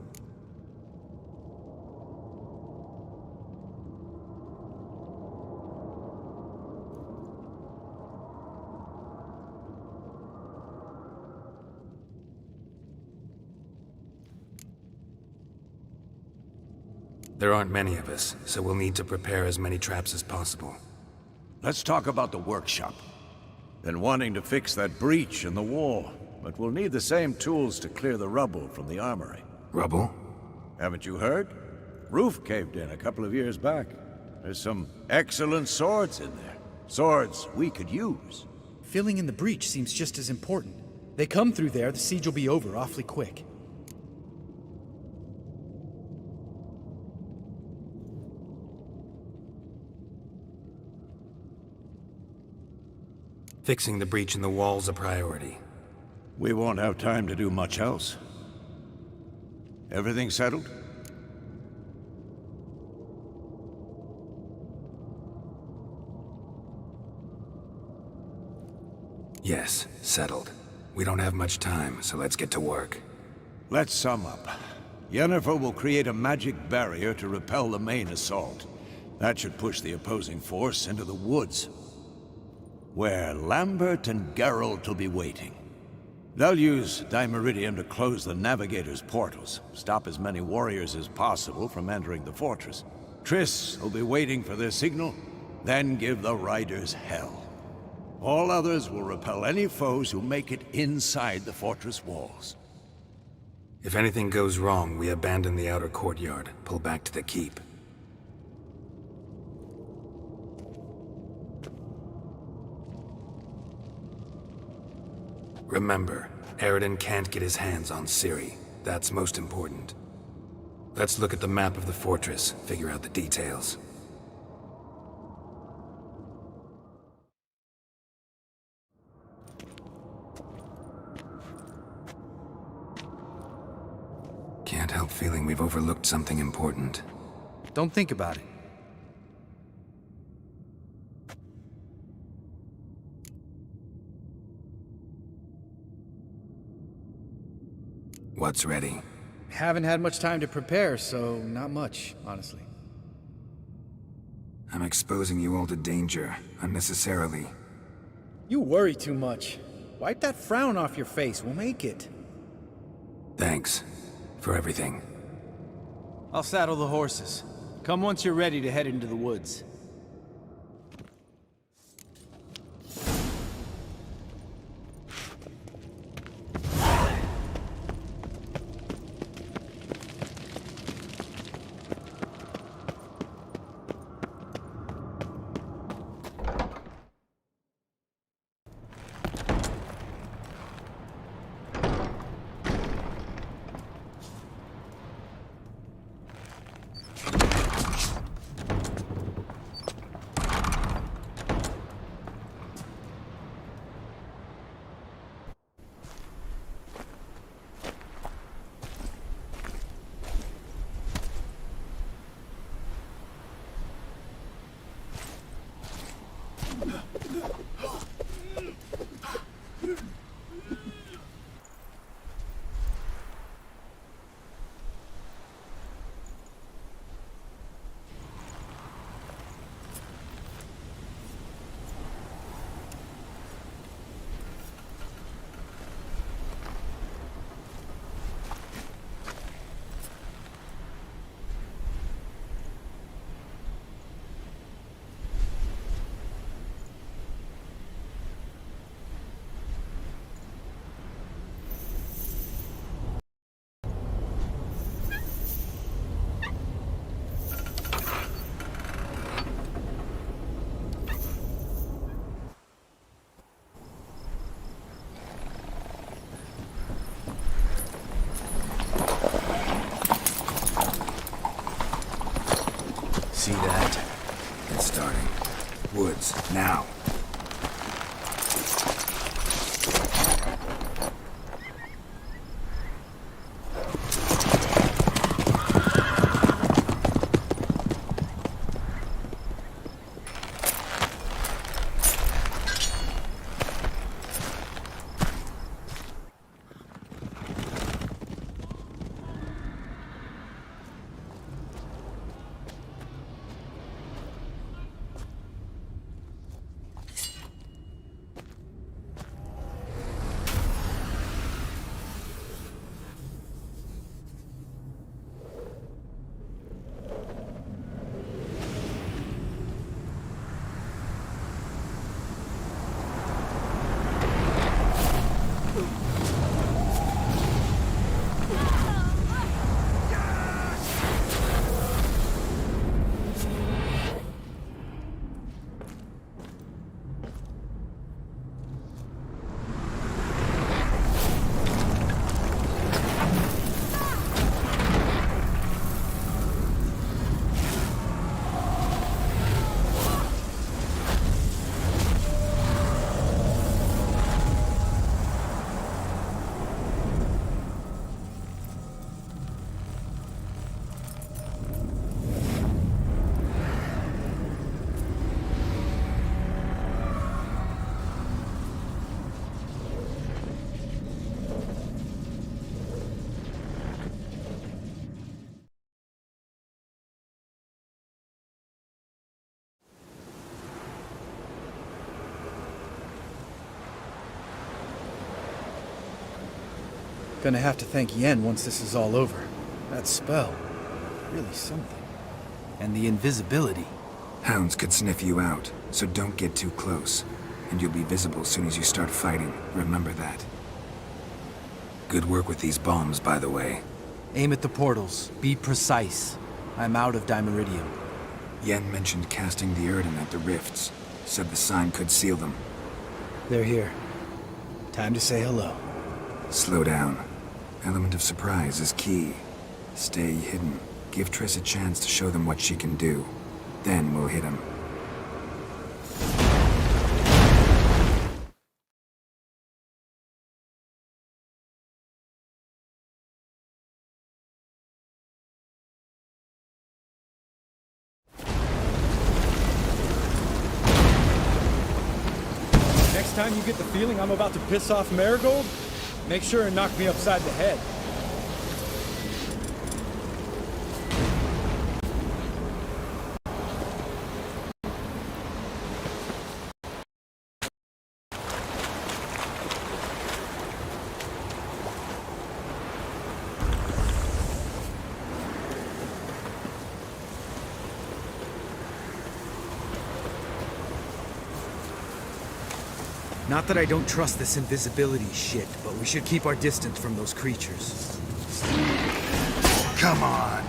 There aren't many of us, so we'll need to prepare as many traps as possible. Let's talk about the workshop. Been wanting to fix that breach in the wall. but we'll need the same tools to clear the rubble from the armory. Rubble? Haven't you heard? Roof caved in a couple of years back. There's some excellent swords in there. Swords we could use. Filling in the breach seems just as important. They come through there, the siege will be over awfully quick. Fixing the breach in the wall's a priority. We won't have time to do much else. Everything settled? Yes, settled. We don't have much time, so let's get to work. Let's sum up. Yennefer will create a magic barrier to repel the main assault. That should push the opposing force into the woods, where Lambert and Geralt will be waiting. They'll use Dimeridium to close the Navigator's portals, stop as many warriors as possible from entering the fortress. Triss will be waiting for their signal, then give the riders hell. All others will repel any foes who make it inside the fortress walls. If anything goes wrong, we abandon the outer courtyard, pull back to the keep. Remember, Eredin can't get his hands on Ciri. That's most important. Let's look at the map of the fortress, figure out the details. Can't help feeling we've overlooked something important. Don't think about it. What's ready? Haven't had much time to prepare, so not much, honestly. I'm exposing you all to danger, unnecessarily. You worry too much. Wipe that frown off your face, we'll make it. Thanks. For everything. I'll saddle the horses. Come once you're ready to head into the woods. See that? It's starting. Woods, now. gonna have to thank Yen once this is all over. That spell, really something. And the invisibility. Hounds could sniff you out, so don't get too close. And you'll be visible as soon as you start fighting. Remember that. Good work with these bombs, by the way. Aim at the portals. Be precise. I'm out of Dimeridium. Yen mentioned casting the Erden at the rifts. Said the sign could seal them. They're here. Time to say hello. Slow down. Element of surprise is key. Stay hidden. Give Triss a chance to show them what she can do. Then we'll hit him. Next time you get the feeling I'm about to piss off Marigold, make sure and knock me upside the head. Not that I don't trust this invisibility shit, but we should keep our distance from those creatures. Come on!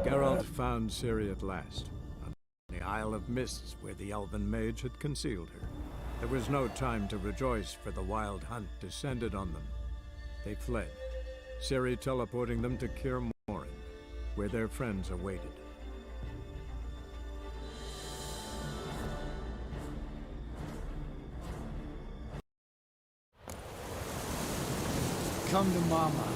Geralt found Ciri at last, on the Isle of Mists where the elven mage had concealed her. There was no time to rejoice, for the wild hunt descended on them. They fled, Ciri teleporting them to Kaer Morhen, where their friends awaited. Come to Mama.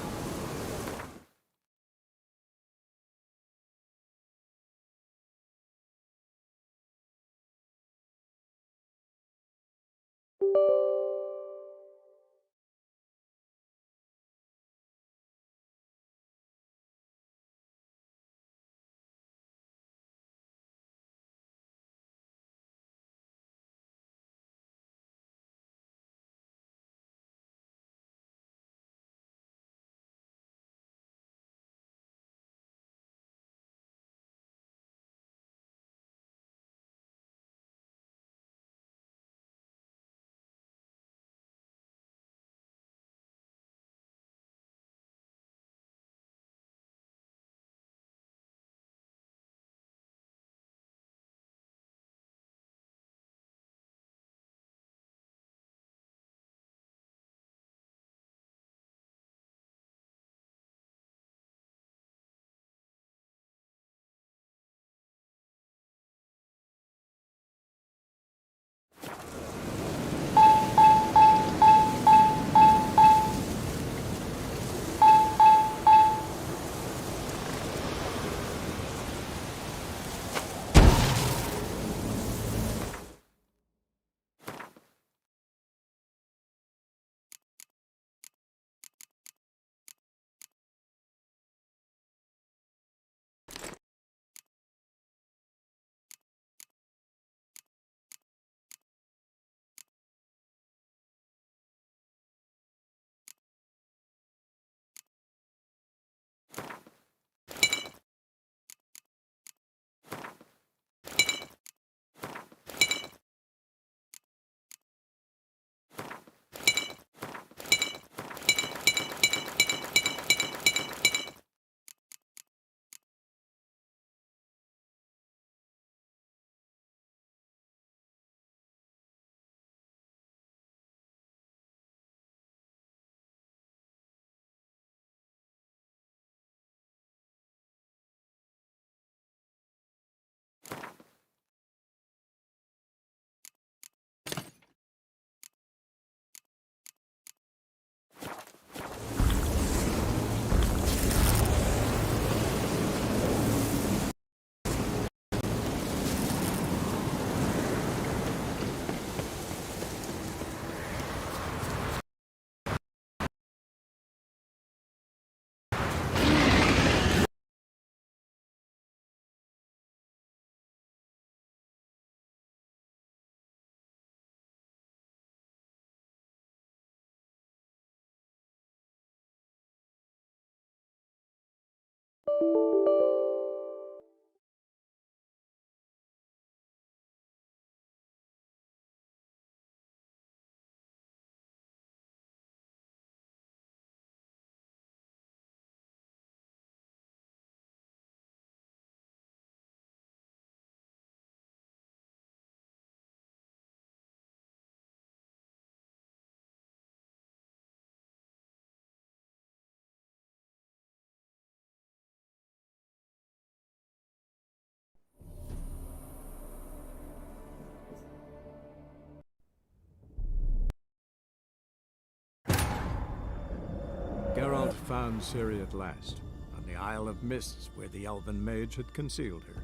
Geralt found Ciri at last, on the Isle of Mists where the elven mage had concealed her.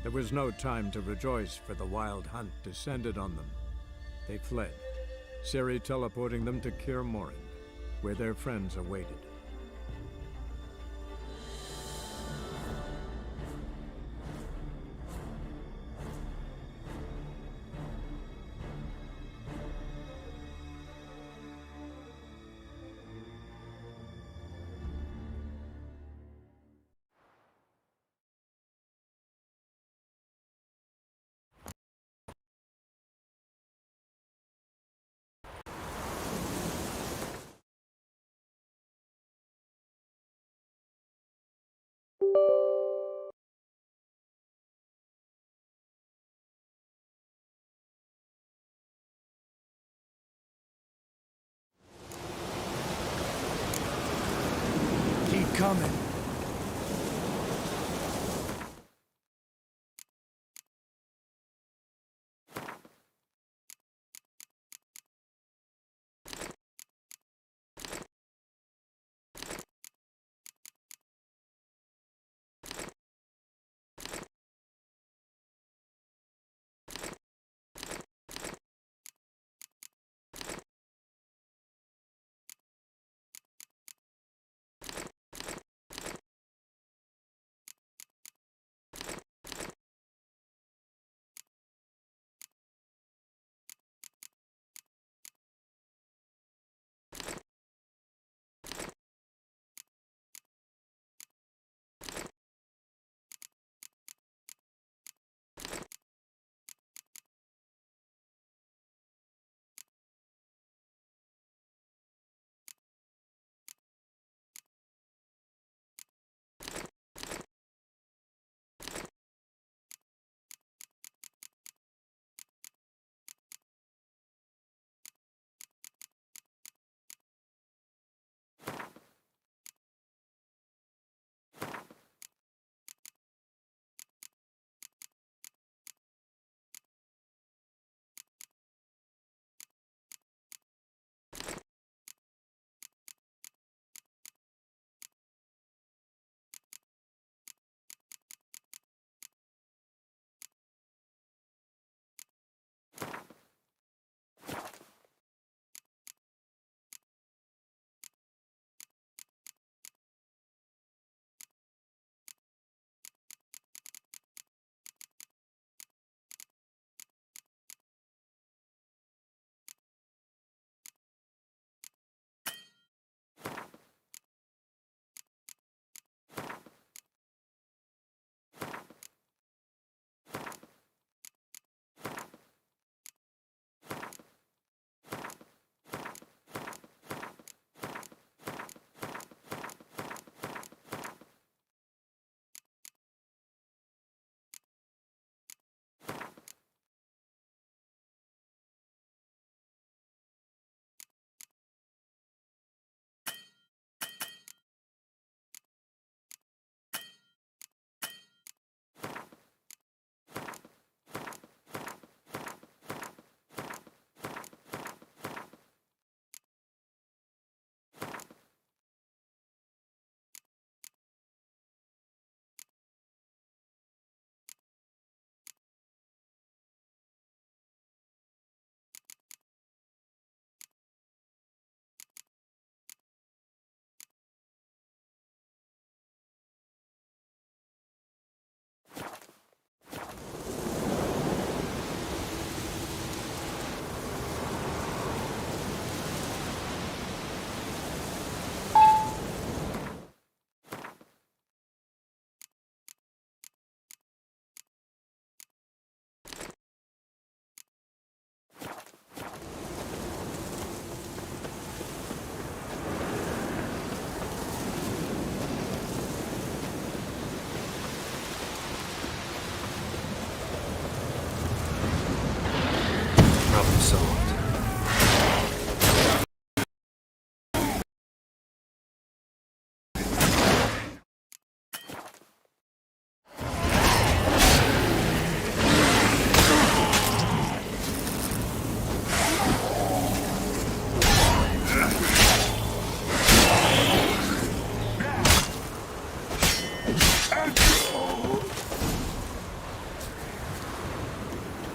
There was no time to rejoice, for the wild hunt descended on them. They fled, Ciri teleporting them to Kaer Morhen, where their friends awaited. Keep coming.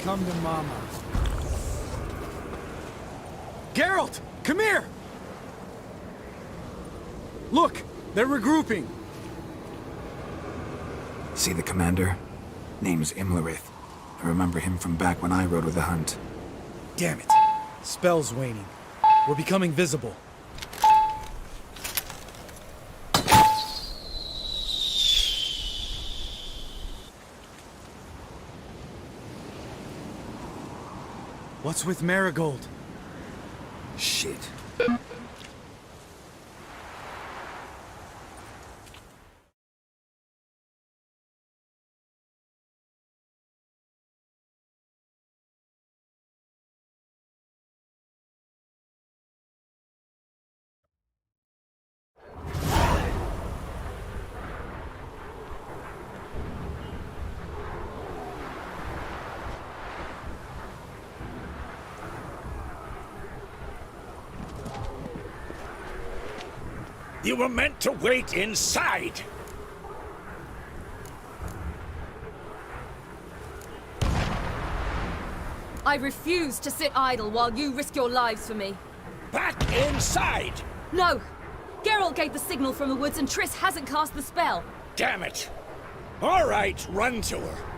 Come to Mama. Geralt! Come here! Look! They're regrouping! See the commander? Name's Imlerith. I remember him from back when I rode with the hunt. Damn it. Spell's waning. We're becoming visible. What's with Marigold? Shit. You were meant to wait inside! I refuse to sit idle while you risk your lives for me. Back inside! No! Geralt gave the signal from the woods and Triss hasn't cast the spell. Damn it! All right, run to her.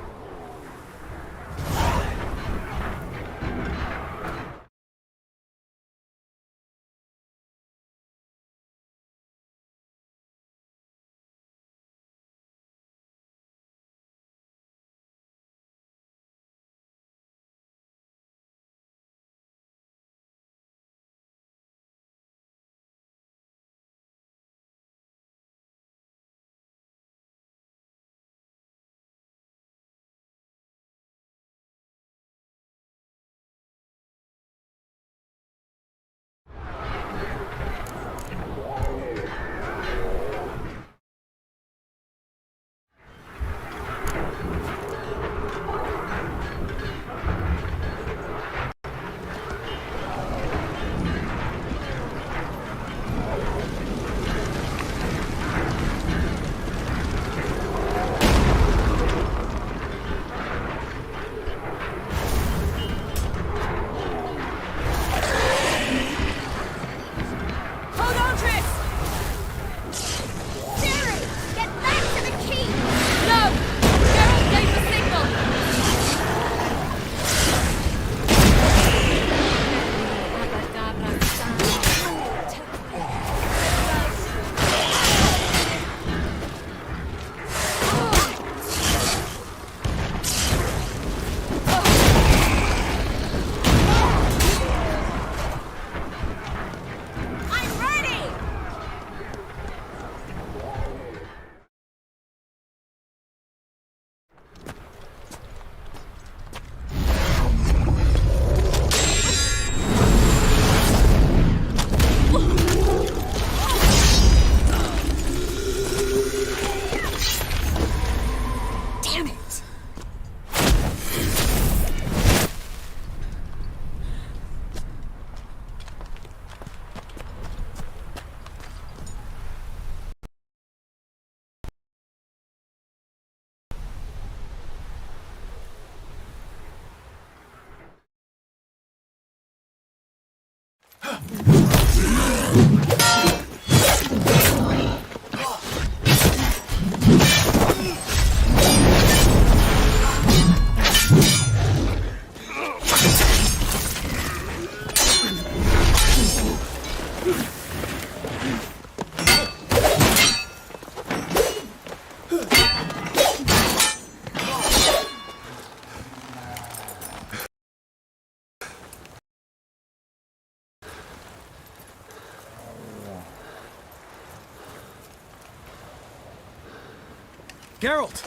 Geralt!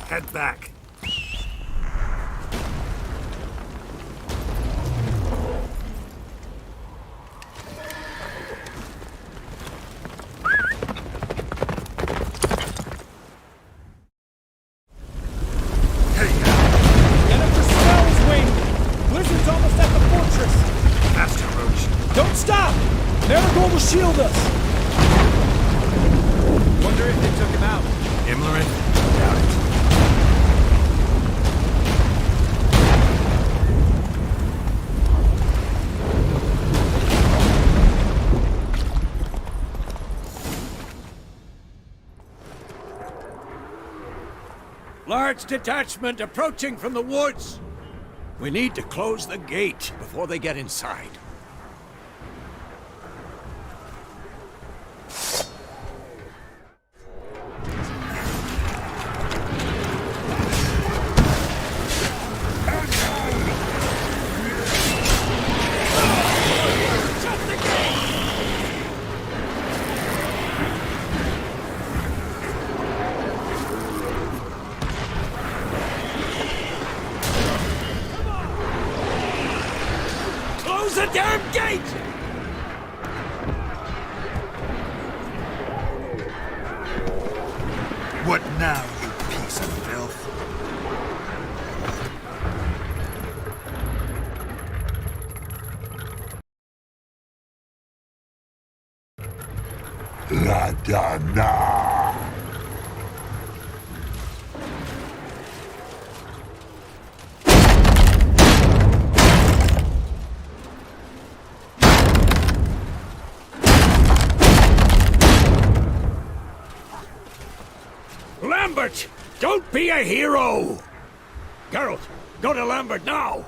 Head back. Shield us! Wonder if they took him out. Imlerith? Doubt it. Large detachment approaching from the woods. We need to close the gate before they get inside. Close the damn gate! What now, you piece of filth? La Dana! Lambert! Don't be a hero! Geralt, go to Lambert now!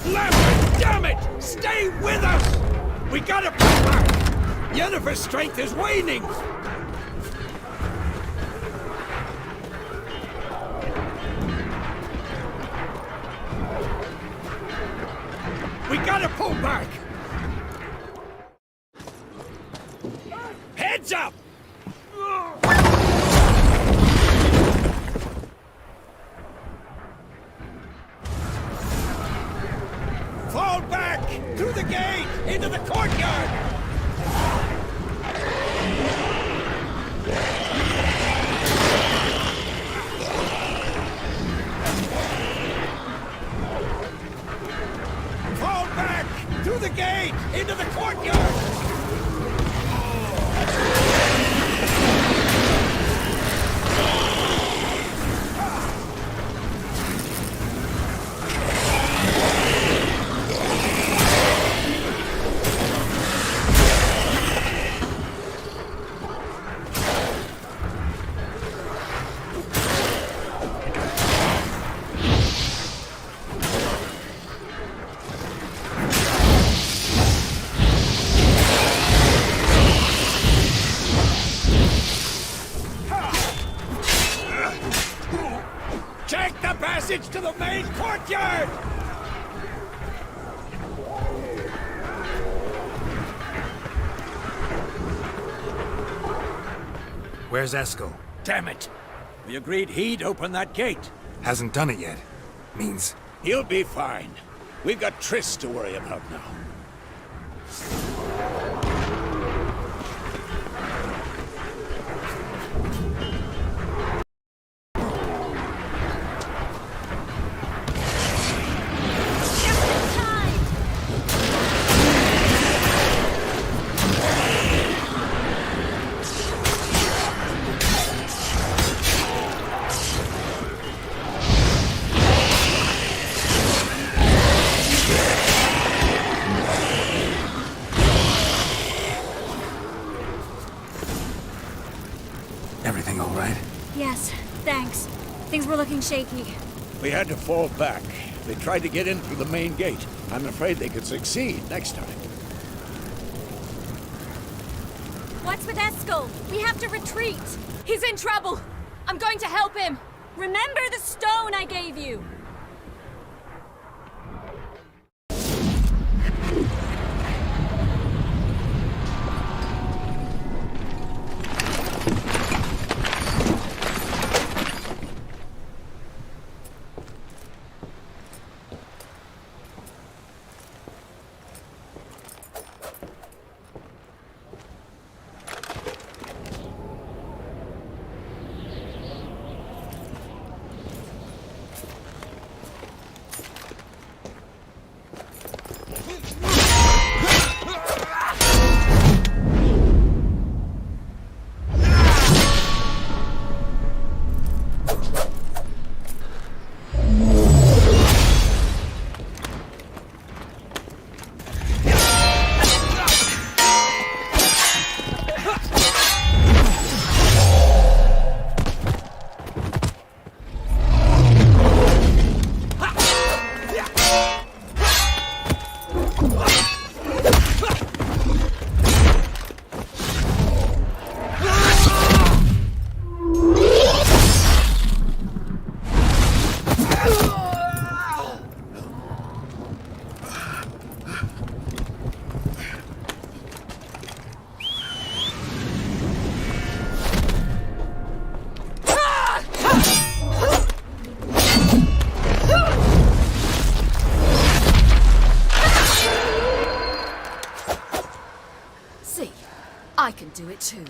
Lambert, damn it! Stay with us! We gotta pull back! Yennefer's strength is waning! We gotta pull back! Heads up! Fall back! Through the gate! Into the courtyard! Fall back! Through the gate! Into the courtyard! Check the passage to the main courtyard! Where's Eskel? Damn it! We agreed he'd open that gate. Hasn't done it yet. Means... He'll be fine. We've got Triss to worry about now. Everything all right? Yes, thanks. Things were looking shaky. We had to fall back. They tried to get in through the main gate. I'm afraid they could succeed next time. What's with Eskel? We have to retreat. He's in trouble. I'm going to help him. Remember the stone I gave you. I can do it too.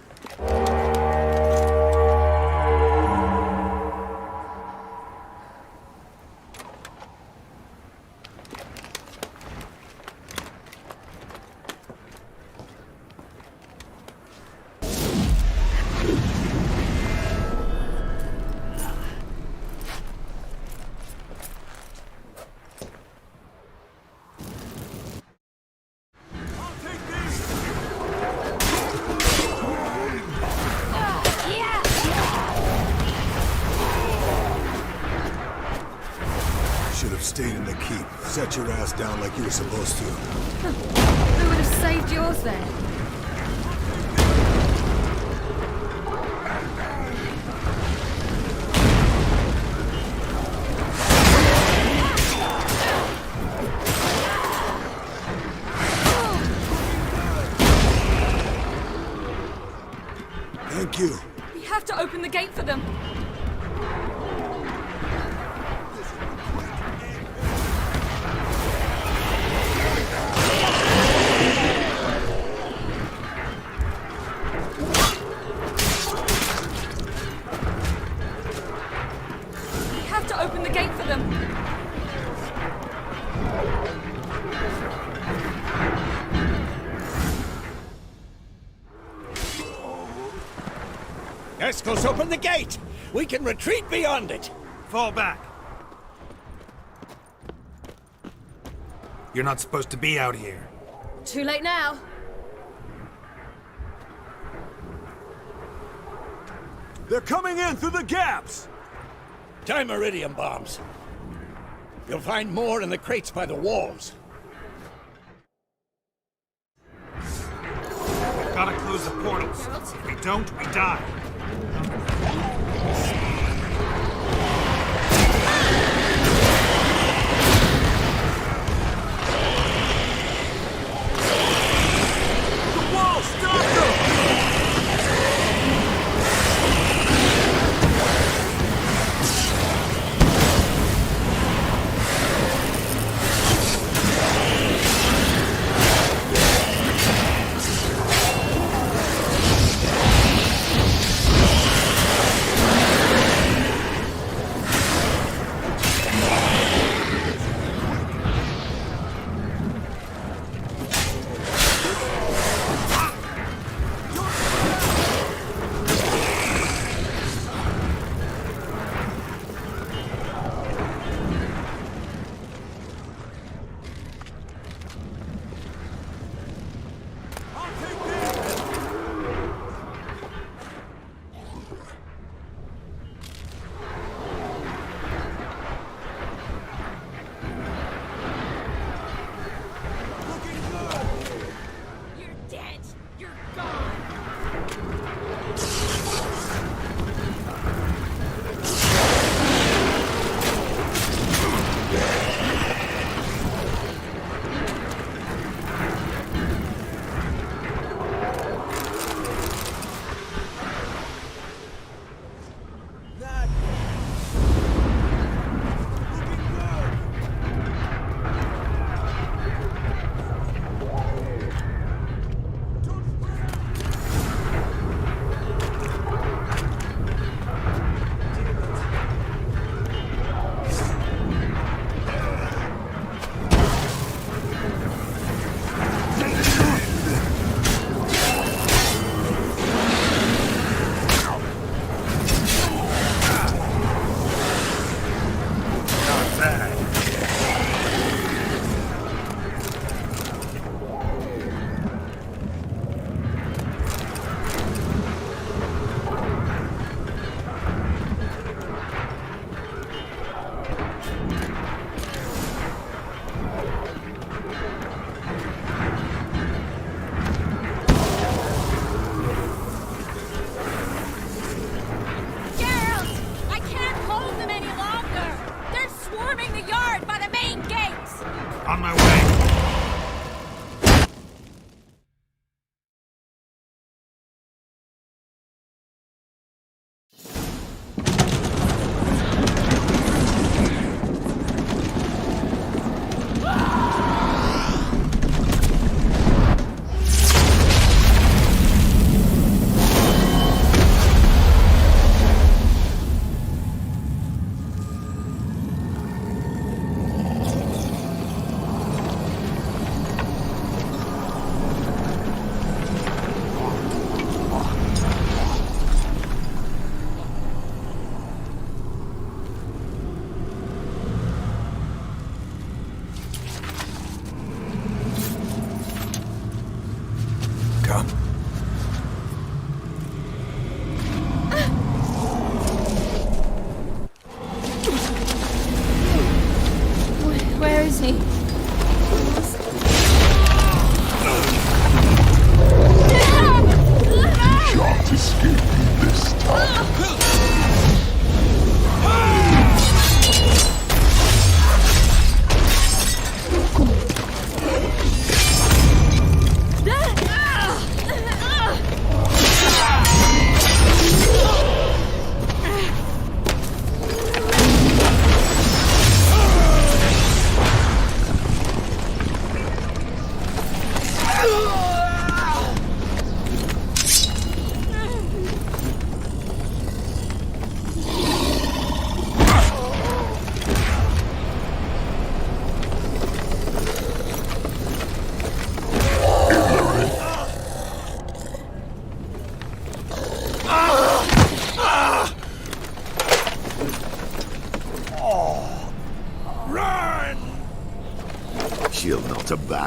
Stayed in the keep. Set your ass down like you were supposed to. Who would have saved yours then? Thank you. We have to open the gate for them. Open the gate for them. Escos, open the gate! We can retreat beyond it! Fall back. You're not supposed to be out here. Too late now. They're coming in through the gaps! Time iridium bombs. You'll find more in the crates by the walls. Gotta close the portals. If we don't, we die. The wall, stop them!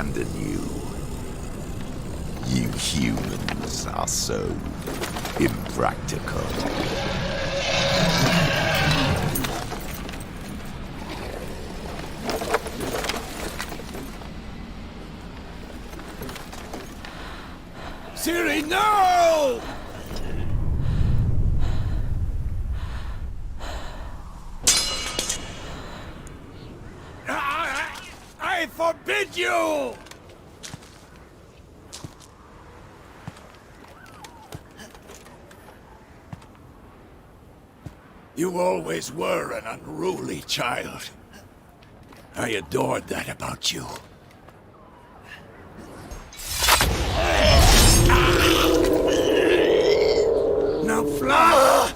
abandon you. You humans are so impractical. Ciri, no! I forbid you! You always were an unruly child. I adored that about you. Now fly!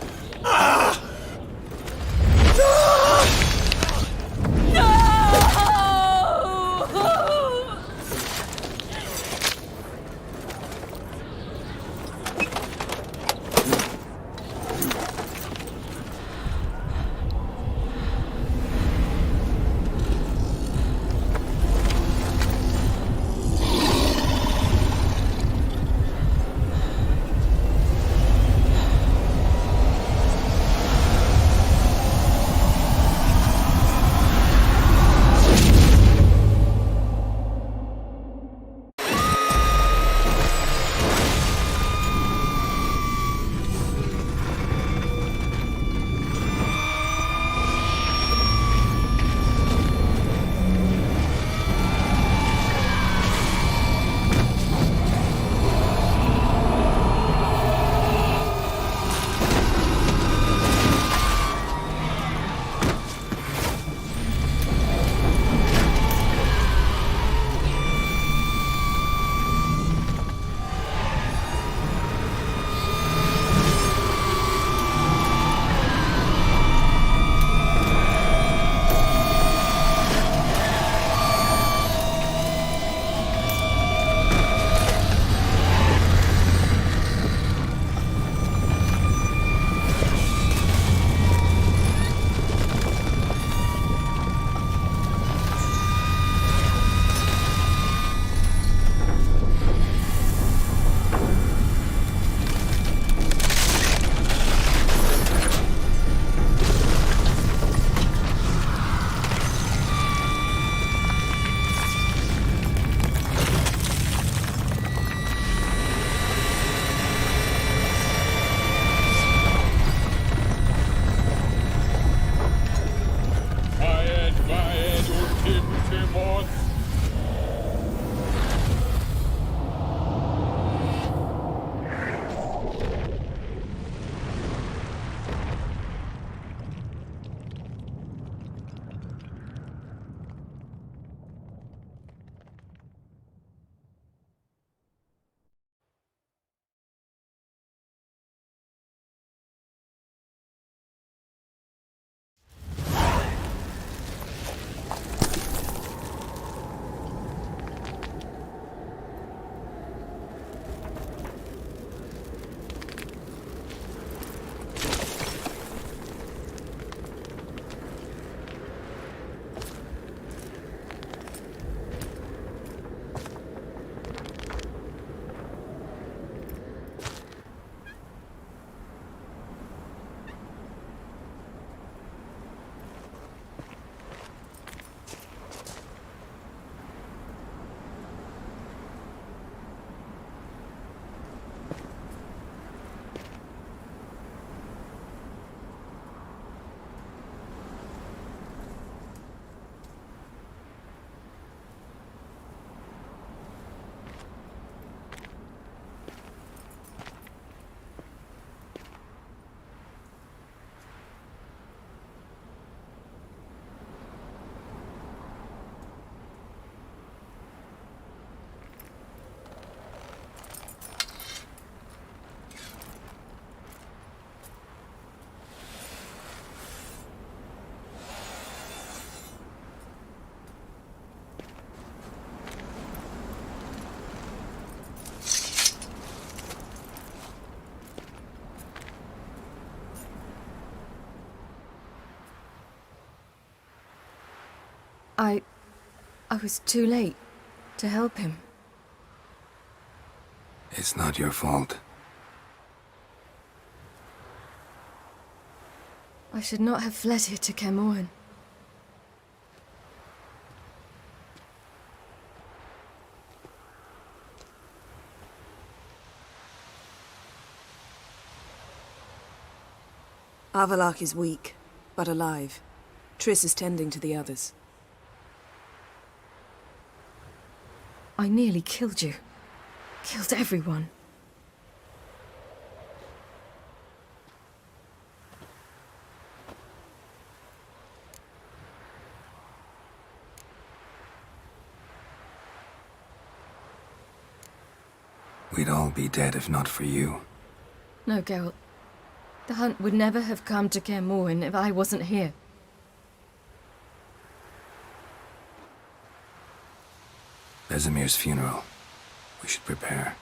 I was too late To help him. It's not your fault. I should not have fled here to Camoin. Avalak is weak, but alive. Triss is tending to the others. I nearly killed you. Killed everyone. We'd all be dead if not for you. No, Geralt. The hunt would never have come to Kaer Morhen if I wasn't here. Vesemir's funeral. We should prepare.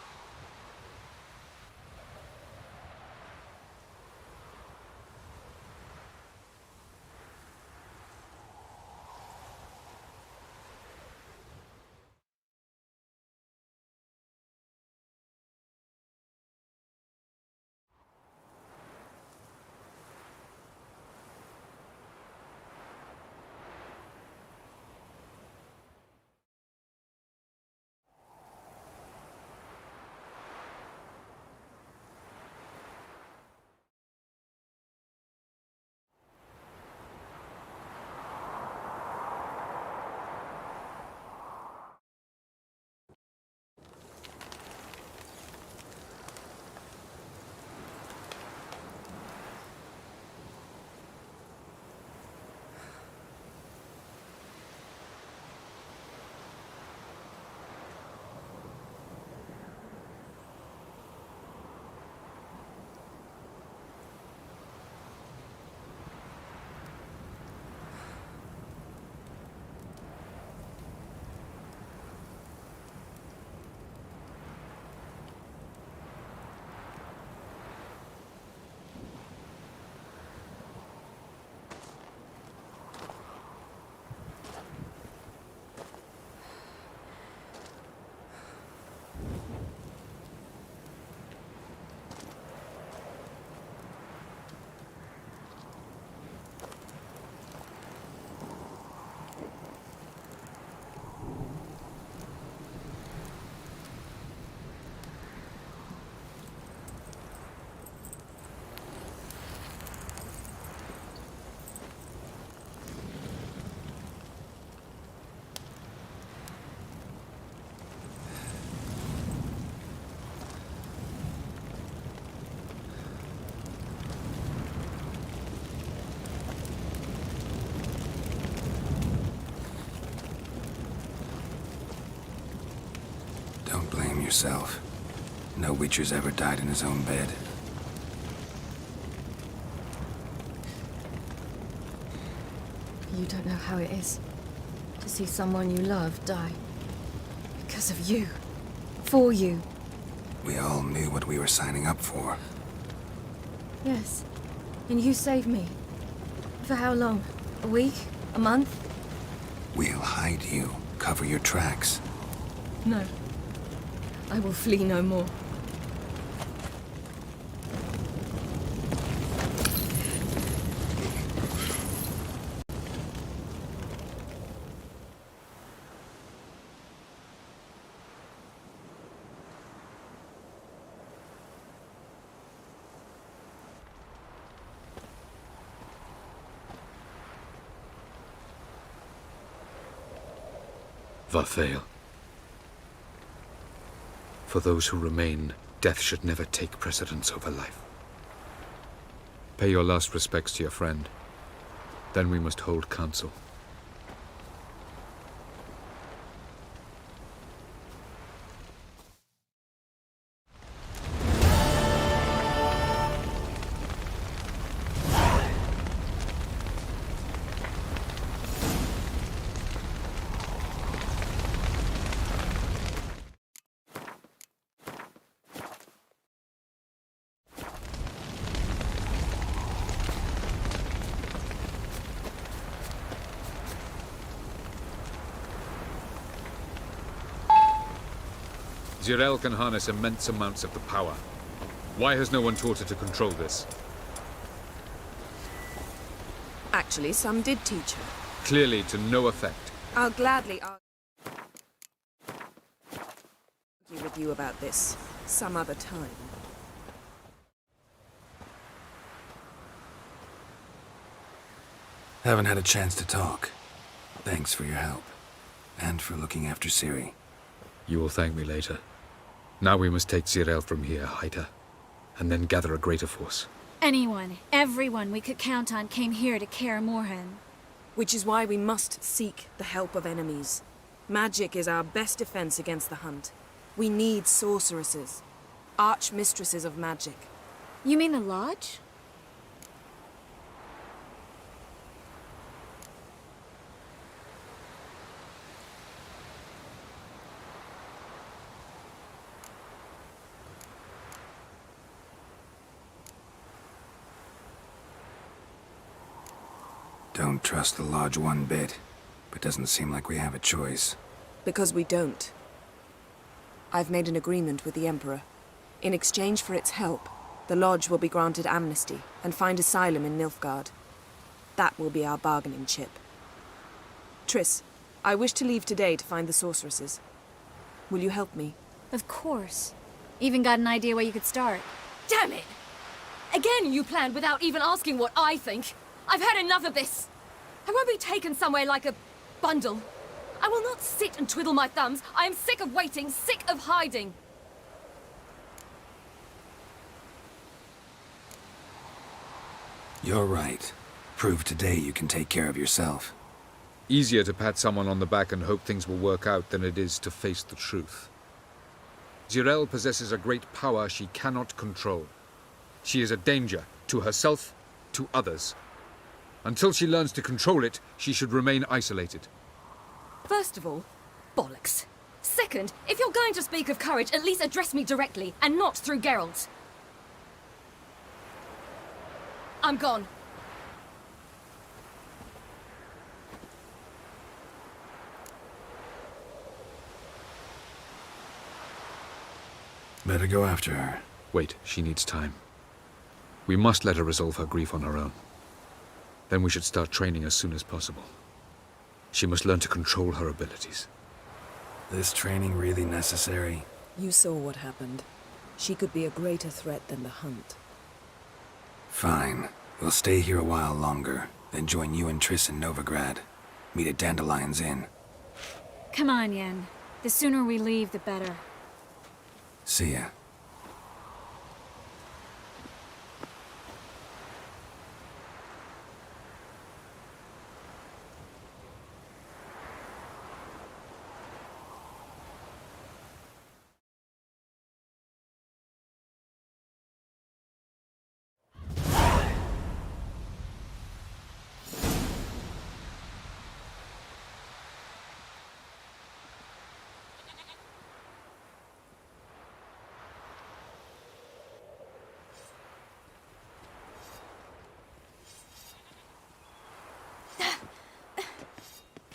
Don't blame yourself. No Witcher's ever died in his own bed. You don't know how it is to see someone you love die. Because of you. For you. We all knew what we were signing up for. Yes. And you saved me. For how long? A week? A month? We'll hide you. Cover your tracks. No. I will flee no more. Varthael. For those who remain, death should never take precedence over life. Pay your last respects to your friend. Then we must hold council. Zirel can harness immense amounts of the power. Why has no one taught her to control this? Actually, some did teach her. Clearly to no effect. I'll gladly argue with you about this some other time. Haven't had a chance to talk. Thanks for your help. And for looking after Ciri. You will thank me later. Now we must take Zirel from here, hide her, and then gather a greater force. Anyone, everyone we could count on came here to Kaer Morhen. Which is why we must seek the help of enemies. Magic is our best defense against the hunt. We need sorceresses. Archmistresses of magic. You mean the Lodge? Don't trust the Lodge one bit, but doesn't seem like we have a choice. Because we don't. I've made an agreement with the Emperor. In exchange for its help, the Lodge will be granted amnesty and find asylum in Nilfgaard. That will be our bargaining chip. Triss, I wish to leave today to find the sorceresses. Will you help me? Of course. Even got an idea where you could start. Damn it! Again you planned without even asking what I think. I've had enough of this. I won't be taken somewhere like a bundle. I will not sit and twiddle my thumbs. I am sick of waiting, sick of hiding. You're right. Prove today you can take care of yourself. Easier to pat someone on the back and hope things will work out than it is to face the truth. Zirel possesses a great power she cannot control. She is a danger to herself, to others. Until she learns to control it, she should remain isolated. First of all, bollocks. Second, if you're going to speak of courage, at least address me directly, and not through Geralt. I'm gone. Better go after her. Wait, she needs time. We must let her resolve her grief on her own. Then we should start training as soon as possible. She must learn to control her abilities. This training really necessary? You saw what happened. She could be a greater threat than the hunt. Fine. We'll stay here a while longer, then join you and Triss in Novigrad. Meet at Dandelion's Inn. Come on, Yen. The sooner we leave, the better. See ya.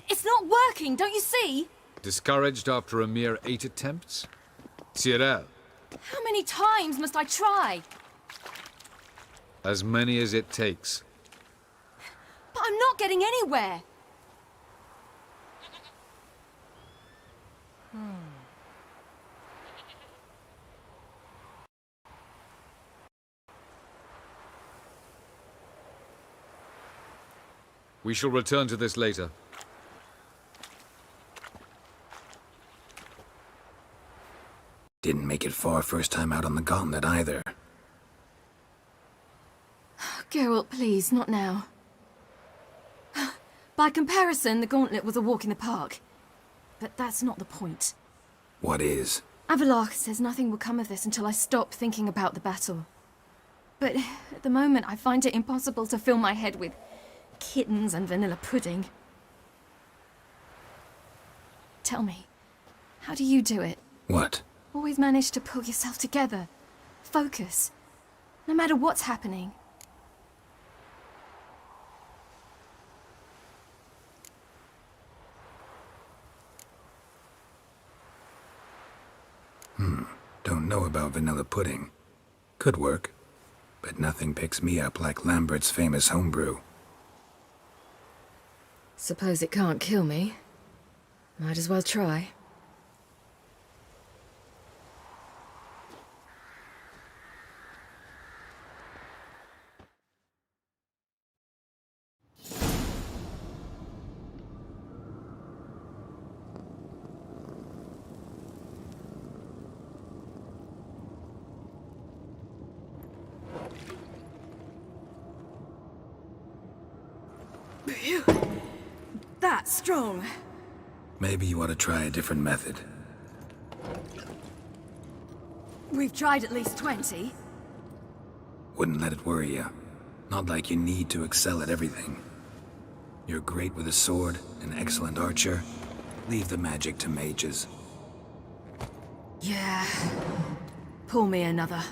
It's not working, don't you see? Discouraged after a mere 8 attempts? Zirel, How many times must I try? as many as it takes. But I'm not getting anywhere. We shall return to this later. Didn't make it far first time out on the gauntlet either. Geralt, please, not now. By comparison, the gauntlet was a walk in the park. But that's not the point. What is? Avallac'h says nothing will come of this until I stop thinking about the battle. But at the moment, I find it impossible to fill my head with kittens and vanilla pudding. Tell me, how do you do it? What? Always manage to pull yourself together. Focus. No matter what's happening. Don't know about vanilla pudding. Could work, but nothing picks me up like Lambert's famous homebrew. Suppose it can't kill me. Might as well try. That's strong. Maybe you ought to try a different method. We've tried at least 20. Wouldn't let it worry you. Not like you need to excel at everything. You're great with a sword, an excellent archer. Leave the magic to mages. Yeah. Pull me another.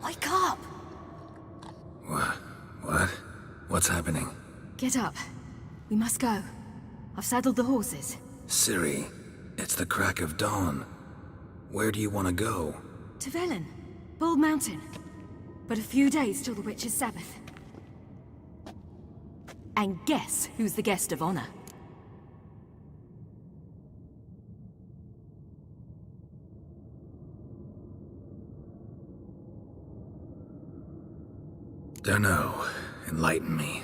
Wake up! What? What's happening? Get up. We must go. I've saddled the horses. Ciri, it's the crack of dawn. Where do you want to go? To Velen. Bald Mountain. But a few days till the Witch's Sabbath. And guess who's the guest of honor? Dunno. Enlighten me.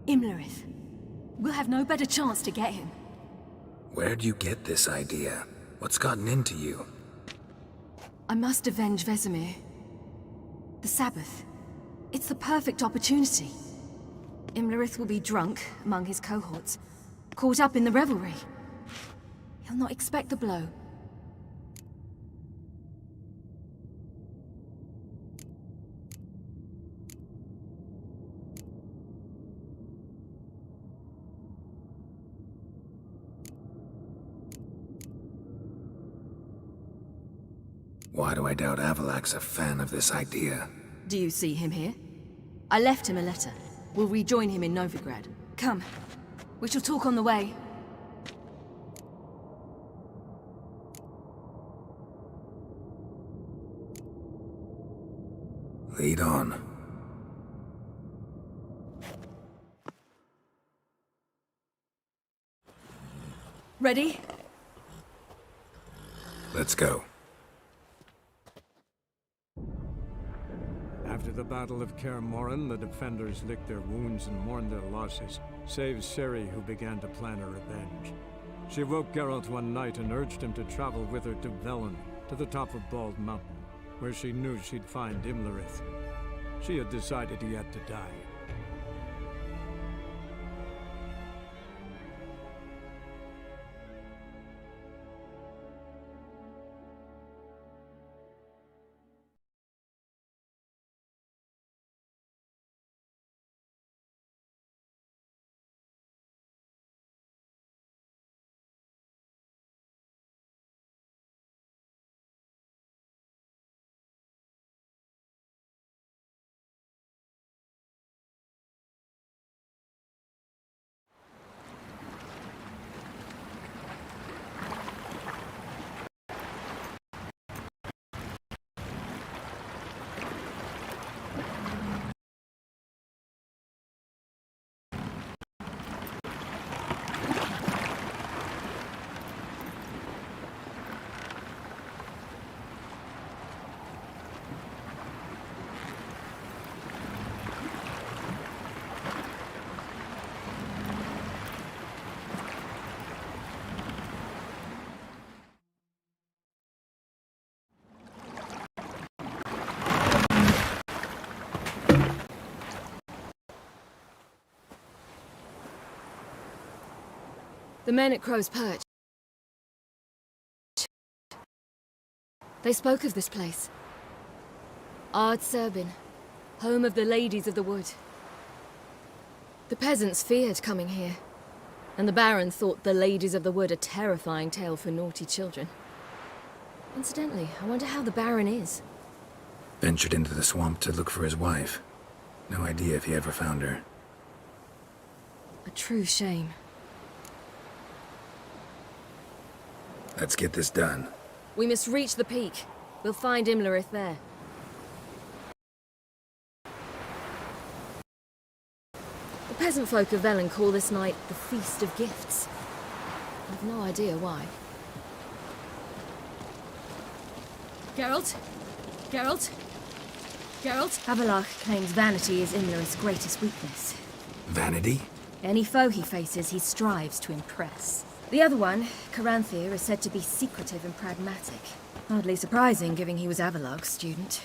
Imlerith. We'll have no better chance to get him. Where'd you get this idea? What's gotten into you? I must avenge Vesemir. The Sabbath. It's the perfect opportunity. Imlerith will be drunk among his cohorts, caught up in the revelry. He'll not expect the blow. Why do I doubt Avalak's a fan of this idea? Do you see him here? I left him a letter. We'll rejoin him in Novigrad. Come. We shall talk on the way. Lead on. Ready? Let's go. After the Battle of Kaer Morhen, the defenders licked their wounds and mourned their losses, save Ciri, who began to plan a revenge. She woke Geralt one night and urged him to travel with her to Velen, to the top of Bald Mountain, where she knew she'd find Imlerith. She had decided he had to die. The men at Crow's Perch They spoke of this place. Ard Serbin, home of the Ladies of the Wood. The peasants feared coming here, and the Baron thought the Ladies of the Wood a terrifying tale for naughty children. Incidentally, I wonder how the Baron is. Ventured into the swamp to look for his wife. No idea if he ever found her. A true shame. Let's get this done. We must reach the peak. We'll find Imlerith there. The peasant folk of Velen call this night the Feast of Gifts. I've no idea why. Geralt? Geralt? Geralt? Havelach claims vanity is Imlerith's greatest weakness. Vanity? Any foe he faces, he strives to impress. The other one, Caranthir, is said to be secretive and pragmatic. Hardly surprising, given he was Avalog's student.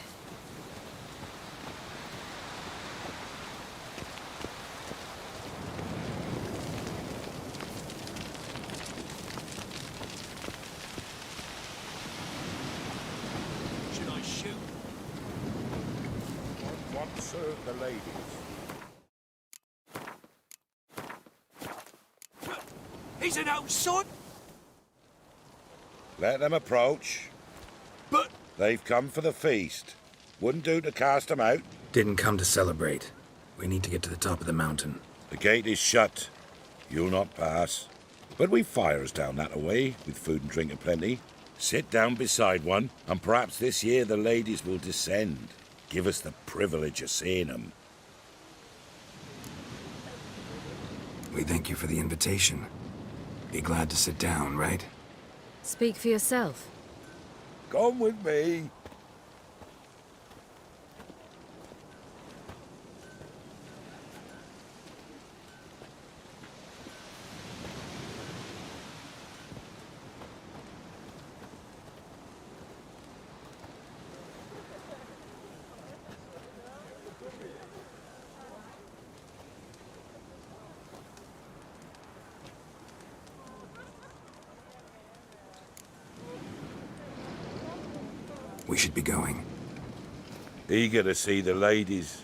Should I shoot? What serve the ladies? He's an old sod! Let them approach. But... They've come for the feast. Wouldn't do to cast them out. Didn't come to celebrate. We need to get to the top of the mountain. The gate is shut. You'll not pass. But we've fires down that way, with food and drink aplenty. Sit down beside one, and perhaps this year the ladies will descend. Give us the privilege of seeing them. We thank you for the invitation. Be glad to sit down, right? Speak for yourself. Come with me. We should be going. Eager to see the ladies.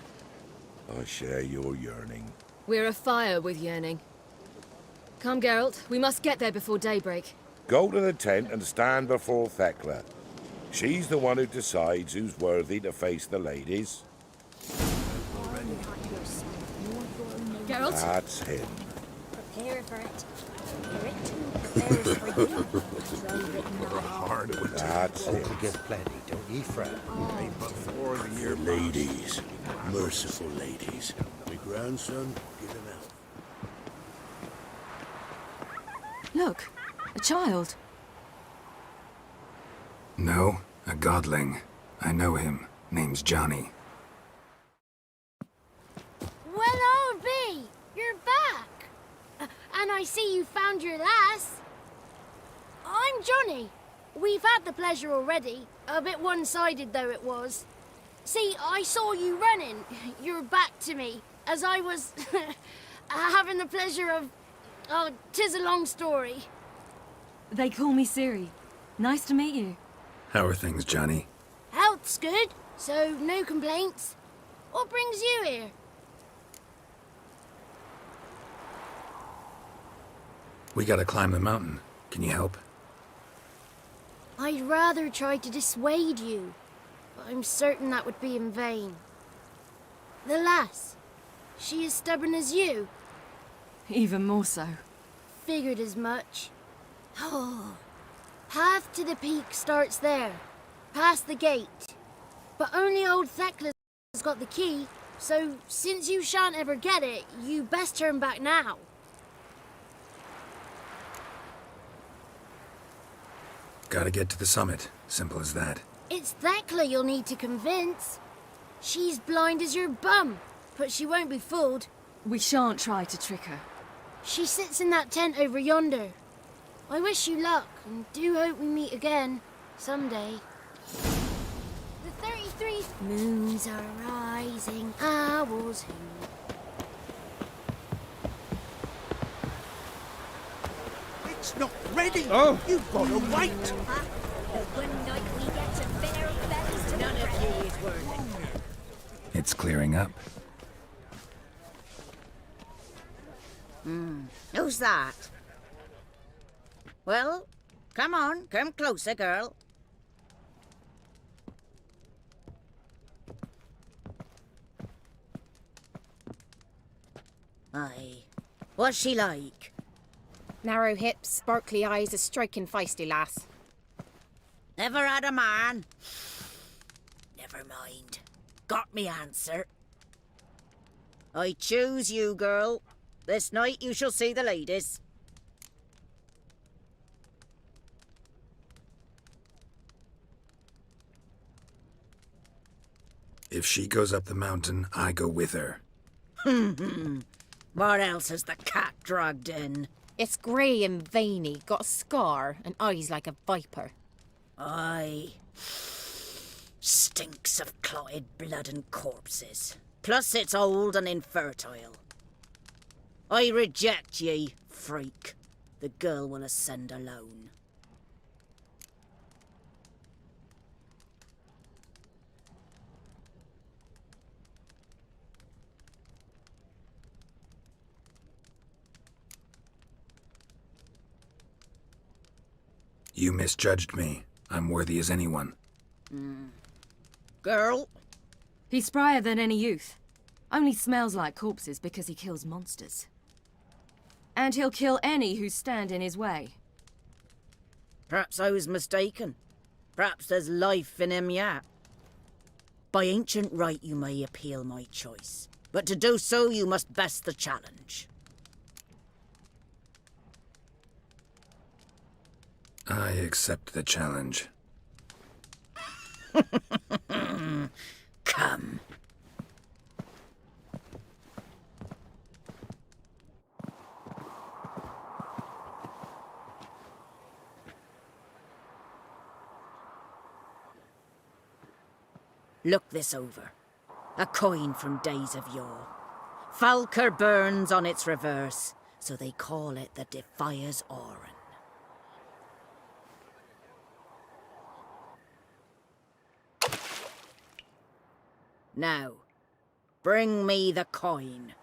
I share your yearning. We're afire with yearning. Come, Geralt. We must get there before daybreak. Go to the tent and stand before Thekla. She's the one who decides who's worthy to face the ladies. Geralt? That's him. Prepare for it. Prepare for you. That's him. To give plenty, don't ye fret. Before the year ladies, merciful ladies. My grandson, get him out. Look, a child. No, a godling. I know him. Name's Johnny. Well, old B, you're back. And I see you found your lass. I'm Johnny. We've had the pleasure already. A bit one-sided, though it was. See, I saw you running, your back to me, as I was having the pleasure of... Oh, 'tis a long story. They call me Ciri. Nice to meet you. How are things, Johnny? Health's good, so no complaints. What brings you here? We gotta climb the mountain. Can you help? I'd rather try to dissuade you, but I'm certain that would be in vain. The lass, she as stubborn as you? Even more so. Figured as much. Oh, path to the peak starts there, past the gate. But only old Thekla's got the key, so since you shan't ever get it, you best turn back now. Gotta get to the summit. Simple as that. It's Thekla you'll need to convince. She's blind as your bum, but she won't be fooled. We shan't try to trick her. She sits in that tent over yonder. I wish you luck, and do hope we meet again, someday. The 33 moons are rising, owls who... It's not ready! Oh! You've got to wait! One night we get to None of ye is worthy. It's clearing up. Who's that? Well, come on, come closer, girl. Aye. What's she like? Narrow hips, sparkly eyes, a striking feisty lass. Never had a man. Never mind. Got me answer. I choose you, girl. This night you shall see the ladies. If she goes up the mountain, I go with her. What else has the cat dragged in? It's grey and veiny, got a scar, and eyes like a viper. Aye. Stinks of clotted blood and corpses. Plus it's old and infertile. I reject ye, freak. The girl will ascend alone. You misjudged me. I'm worthy as anyone. Girl? He's sprier than any youth. Only smells like corpses because he kills monsters. And he'll kill any who stand in his way. Perhaps I was mistaken. Perhaps there's life in him yet. By ancient right you may appeal my choice, but to do so you must best the challenge. I accept the challenge. Come. Look this over. A coin from days of yore. Falker burns on its reverse, so they call it the Defier's Oran. Now, bring me the coin.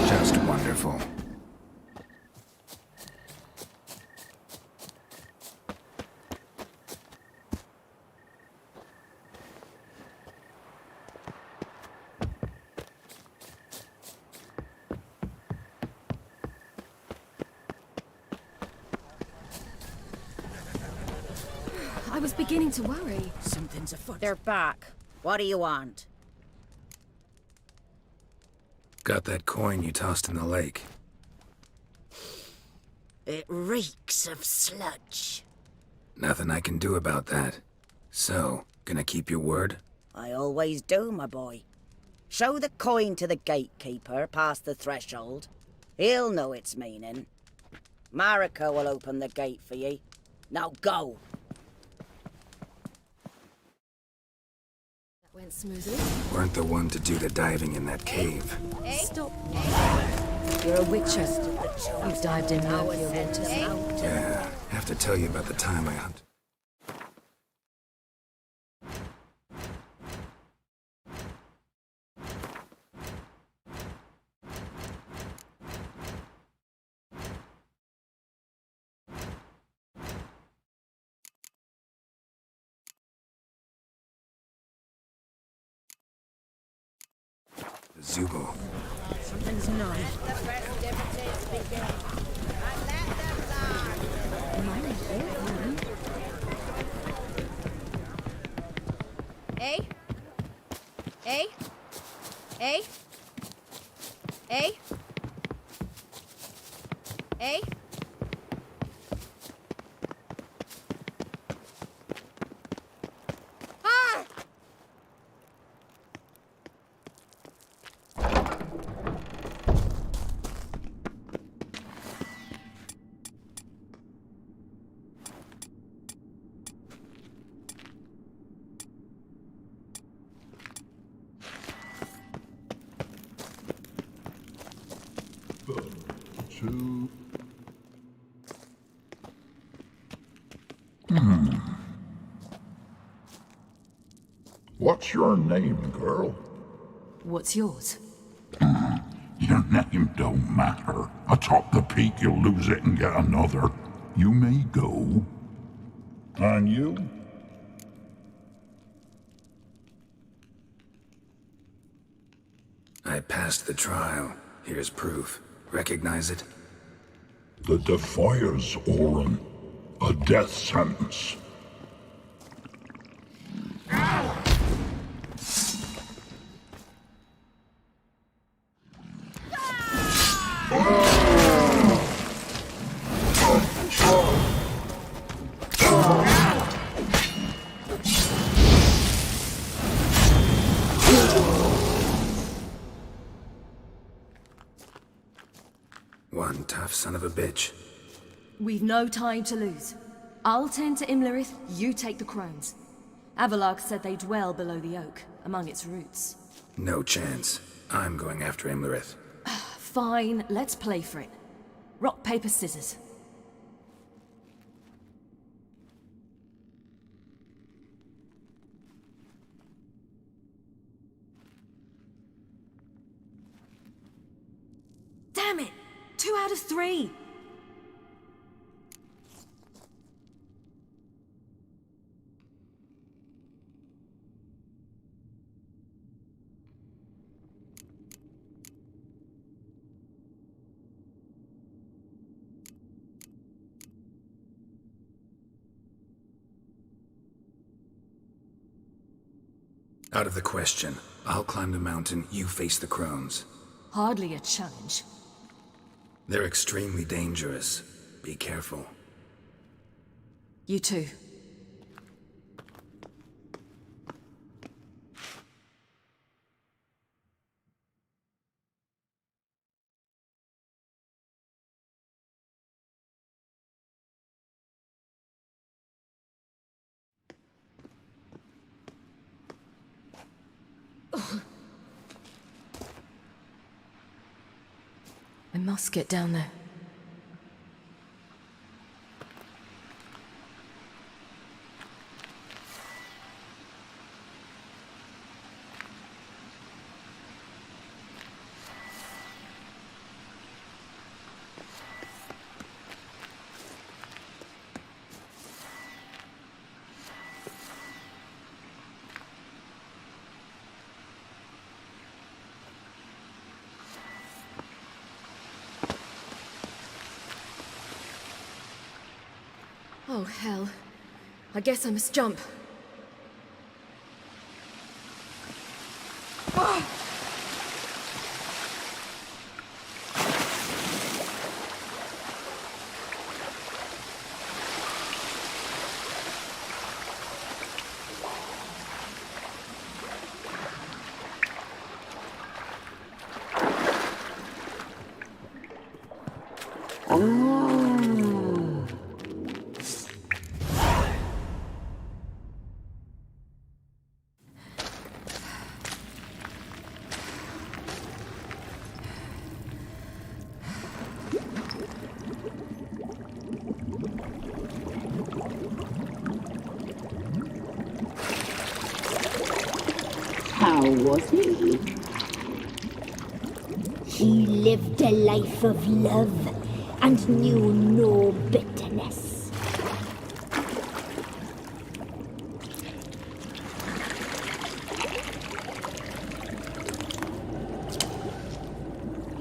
Just wonderful. I was beginning to worry. Something's afoot. They're back. What do you want? Got that coin you tossed in the lake. It reeks of sludge. Nothing I can do about that. So, gonna keep your word? I always do, my boy. Show the coin to the gatekeeper past the threshold. He'll know its meaning. Marika will open the gate for ye. Now go. Went smoothly. Weren't the one to do the diving in that cave. Stop. You're a witcher. You've dived in murkier waters. Yeah, I have to tell you about the time I hunt. Zubo. Something's not. Eh? Eh? Eh? Eh? Eh? Ah! What's your name, girl? What's yours? Your name don't matter. Atop the peak, you'll lose it and get another. You may go. And you? I passed the trial. Here's proof. Recognize it? The Defiers, Orin. A death sentence. One tough son of a bitch. We've no time to lose. I'll tend to Imlerith, you take the crones. Avalark said they dwell below the oak, among its roots. No chance. I'm going after Imlerith. Fine, let's play for it. Rock, paper, scissors. Damn it! 2 out of 3! Out of the question. I'll climb the mountain, you face the crones. Hardly a challenge. They're extremely dangerous. Be careful. You too. I must get down there. Oh, hell. I guess I must jump. Ah! How was he? He lived a life of love and knew no bitterness.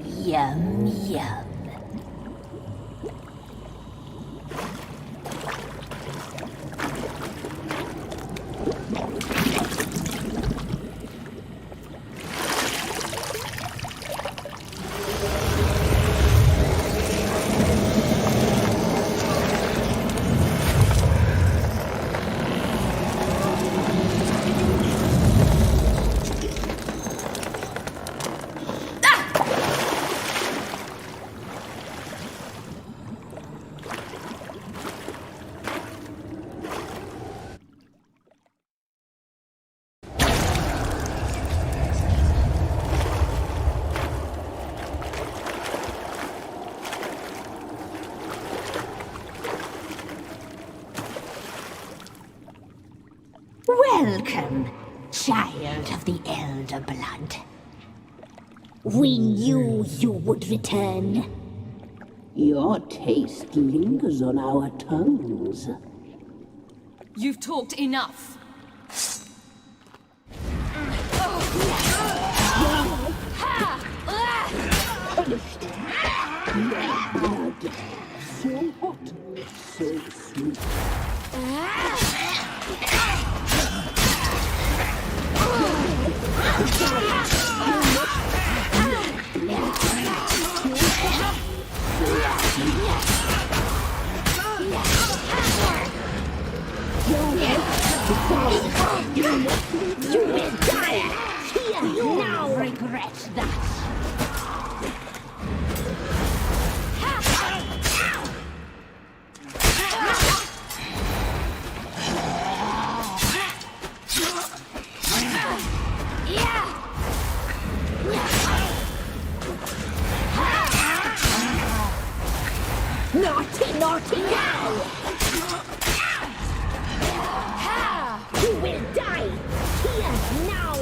Yum, yum. Welcome, child of the Elder Blood. We knew you would return. Your taste lingers on our tongues. You've talked enough. Punished. Blood. So hot, so sweet. You will die! Here, you now regret that! Naughty, naughty now! You will die! Here, now!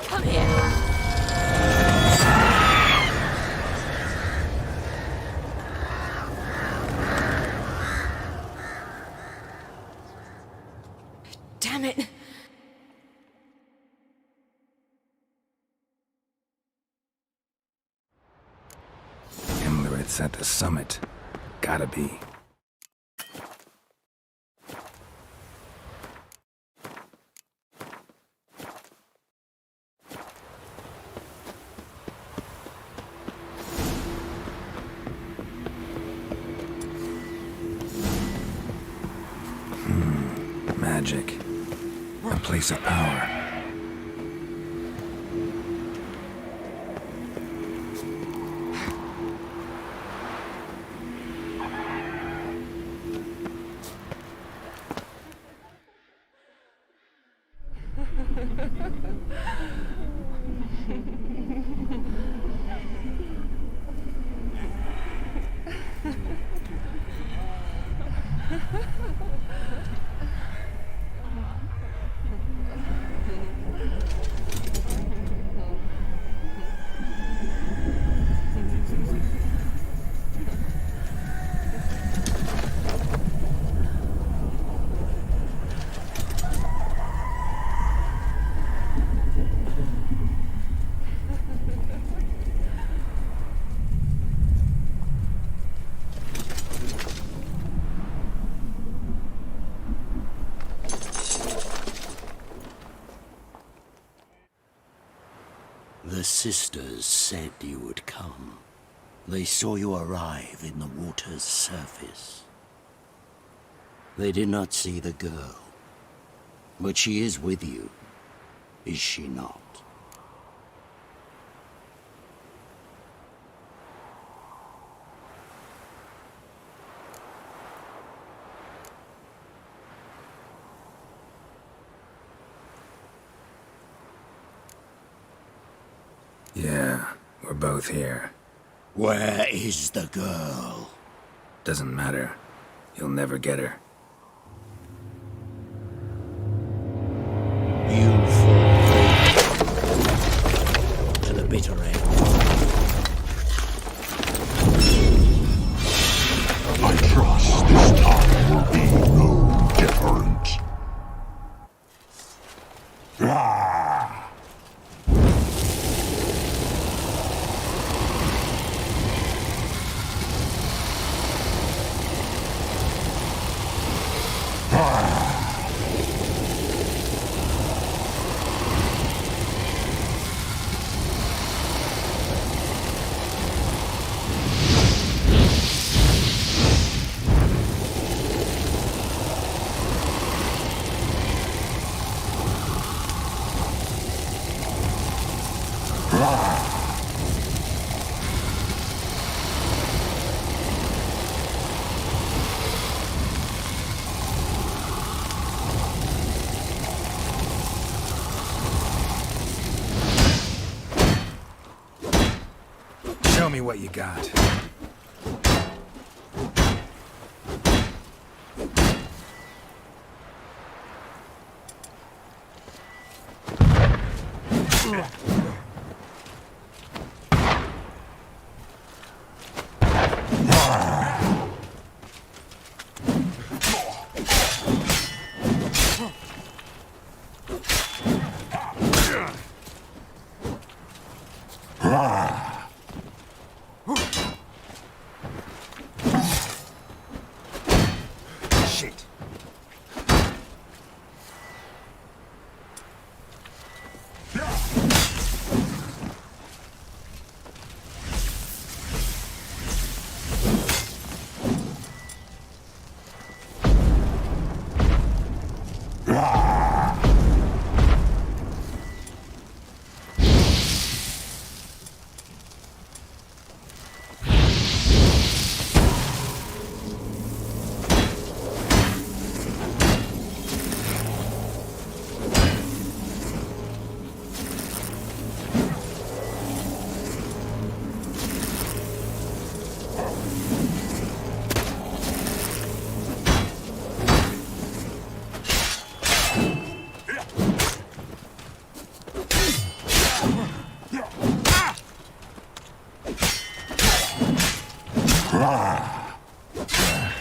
Come here. Damn it. It's at the summit. Gotta be. Magic. A place of power. sisters said you would come. They saw you arrive in the water's surface. They did not see the girl. But she is with you, is she not? Yeah, we're both here. Where is the girl? Doesn't matter. You'll never get her. You fall to the bitter end. I trust this time will be no different. Show me what you got. Shit.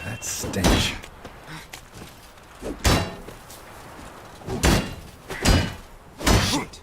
That stench. Shit.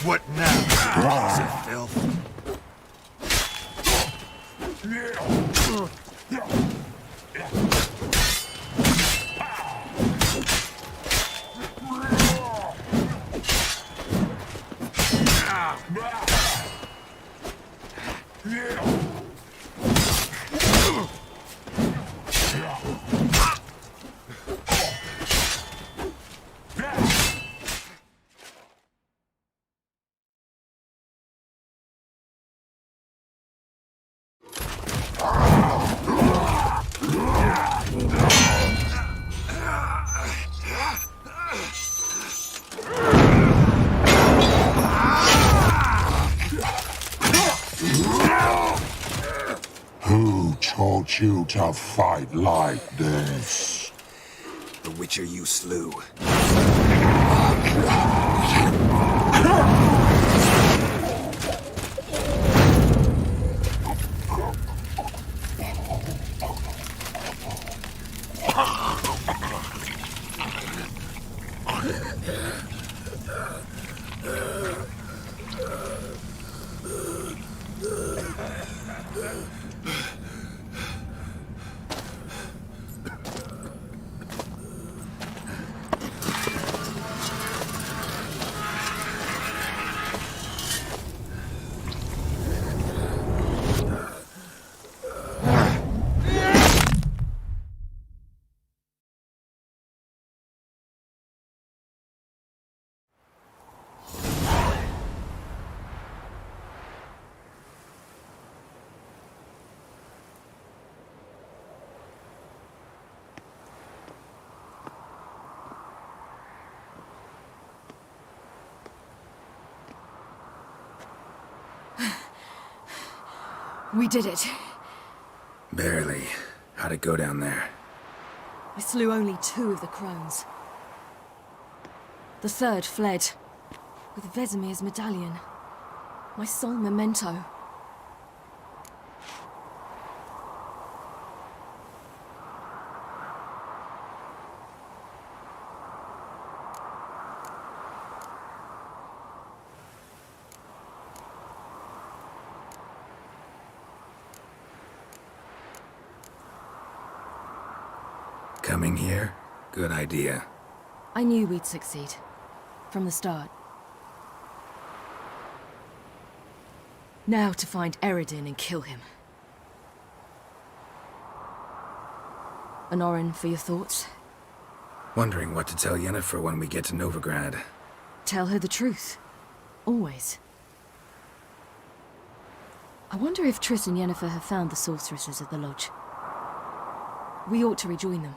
What now? Piece of filth. Who taught you to fight like this? The Witcher you slew. We did it. Barely. How'd it go down there? I slew only 2 of the crones. The 3rd fled, with Vesemir's medallion. My sole memento. Coming here? Good idea. I knew we'd succeed. From the start. Now to find Eredin and kill him. Honorin, for your thoughts? Wondering what to tell Yennefer when we get to Novigrad. Tell her the truth. Always. I wonder if Triss and Yennefer have found the sorceresses at the lodge. We ought to rejoin them.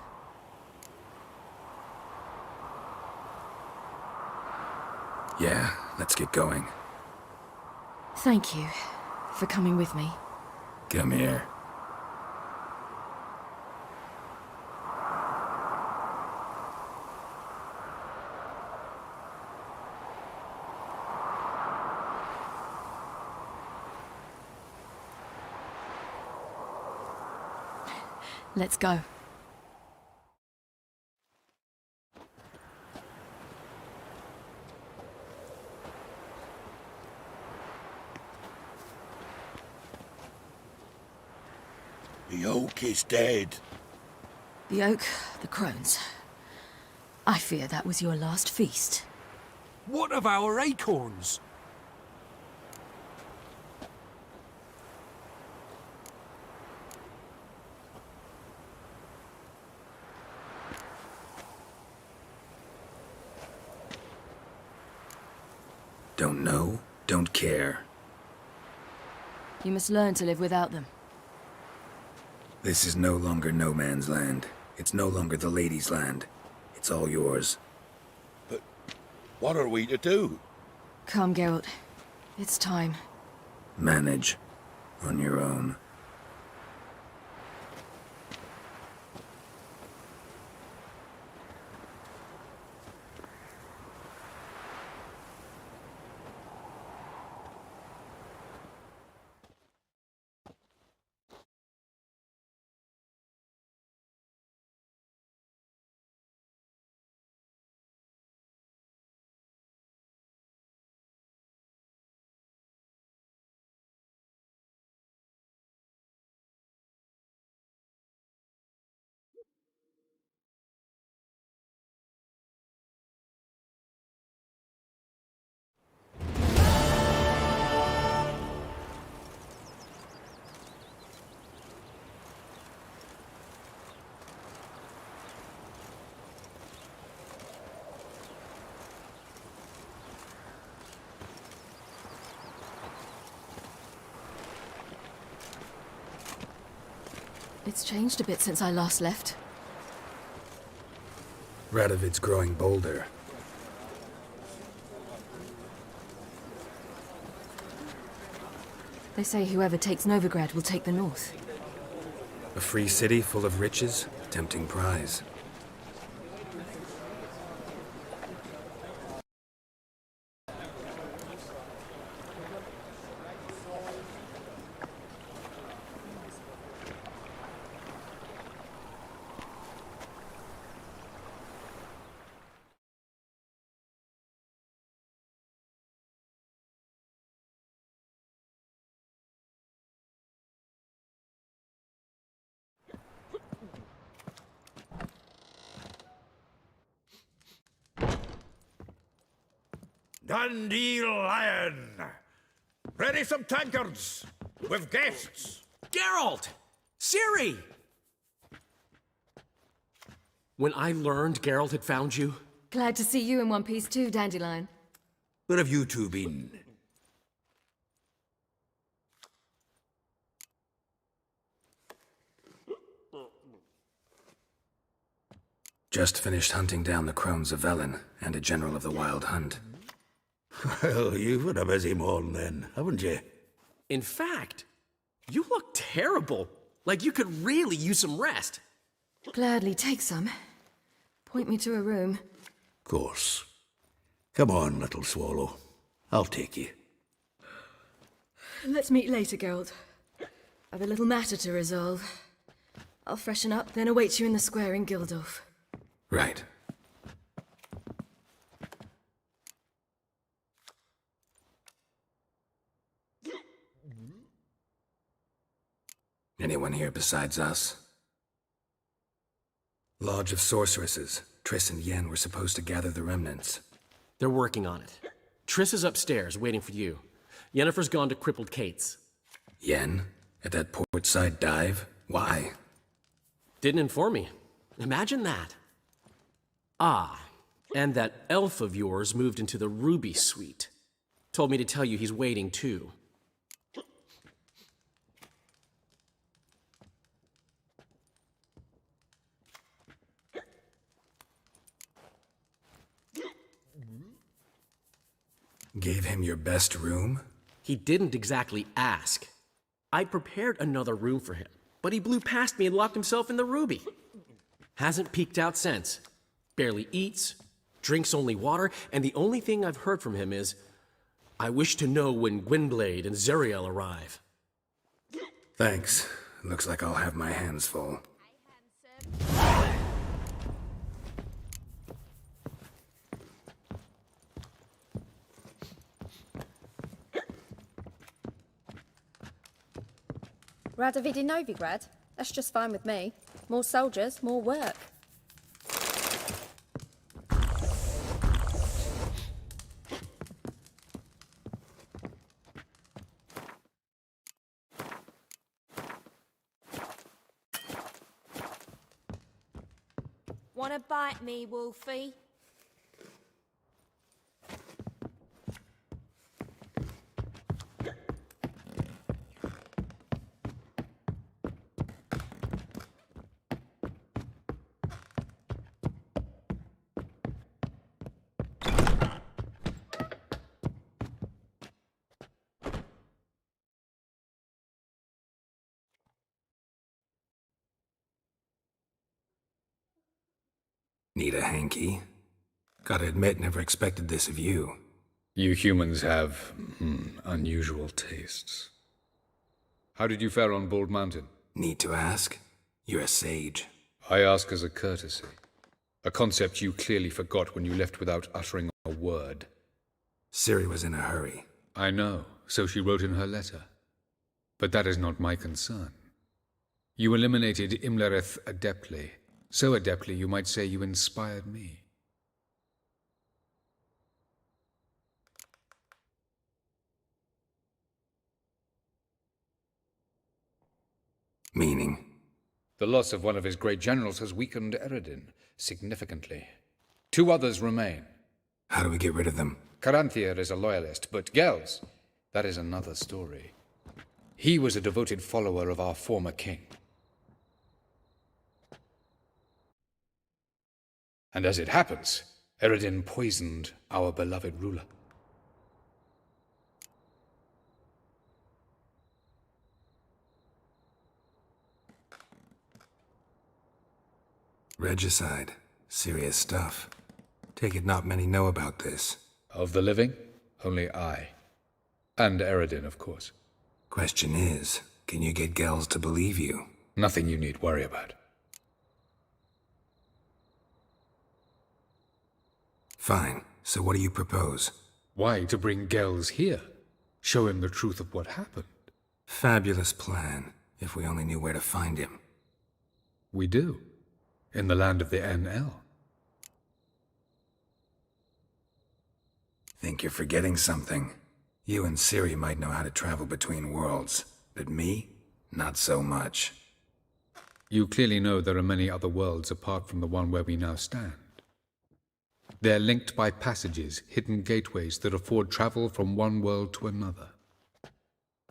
Yeah, let's get going. Thank you for coming with me. Come here. Let's go. The oak is dead. The oak, the crones. I fear that was your last feast. What of our acorns? Don't know, don't care. You must learn to live without them. This is no longer no man's land. It's no longer the lady's land. It's all yours. But what are we to do? Come, Geralt. It's time. Manage. On your own. It's changed a bit since I last left. Radovid's growing bolder. They say whoever takes Novigrad will take the north. A free city full of riches, tempting prize. Dundee Lion! Ready some tankards! With guests! Geralt! Ciri! When I learned Geralt had found you... Glad to see you in one piece too, Dandelion. Where have you two been? Just finished hunting down the crones of Velen and a general of the Wild Hunt. Well, you've had a busy morning then, haven't you? In fact, you look terrible. Like you could really use some rest. Gladly take some. Point me to a room. Of course. Come on, little swallow. I'll take you. Let's meet later, Geralt. I've a little matter to resolve. I'll freshen up, then await you in the square in Gildorf. Right. Anyone here besides us? Lodge of Sorceresses. Triss and Yen were supposed to gather the remnants. They're working on it. Triss is upstairs, waiting for you. Yennefer's gone to crippled Kate's. Yen? At that port-side dive? Why? Didn't inform me. Imagine that. Ah, and that elf of yours moved into the Ruby Suite. Told me to tell you he's waiting too. Gave him your best room? He didn't exactly ask. I prepared another room for him, but he blew past me and locked himself in the Ruby. Hasn't peeked out since. Barely eats, drinks only water, and the only thing I've heard from him is, I wish to know when Gwynblade and Zuriel arrive. Thanks. Looks like I'll have my hands full. Radovid in Novigrad? That's just fine with me. More soldiers, more work. Wanna bite me, Wolfie? Need a hanky? Gotta admit, never expected this of you. You humans have, unusual tastes. How did you fare on Bald Mountain? Need to ask? You're a sage. I ask as a courtesy. A concept you clearly forgot when you left without uttering a word. Ciri was in a hurry. I know, so she wrote in her letter. But that is not my concern. You eliminated Imlerith adeptly. So adeptly, you might say you inspired me. Meaning? The loss of one of his great generals has weakened Eredin significantly. 2 others remain. How do we get rid of them? Caranthier is a loyalist, but Gels, that is another story. He was a devoted follower of our former king. And as it happens, Eredin poisoned our beloved ruler. Regicide. Serious stuff. Take it not many know about this. Of the living, only I. And Eredin, of course. Question is, can you get Gels to believe you? Nothing you need worry about. Fine. So what do you propose? Why, to bring Gels here. Show him the truth of what happened. Fabulous plan, if we only knew where to find him. We do. In the land of the NL. Think you're forgetting something. You and Ciri might know how to travel between worlds, but me? Not so much. You clearly know there are many other worlds apart from the one where we now stand. They're linked by passages, hidden gateways that afford travel from one world to another.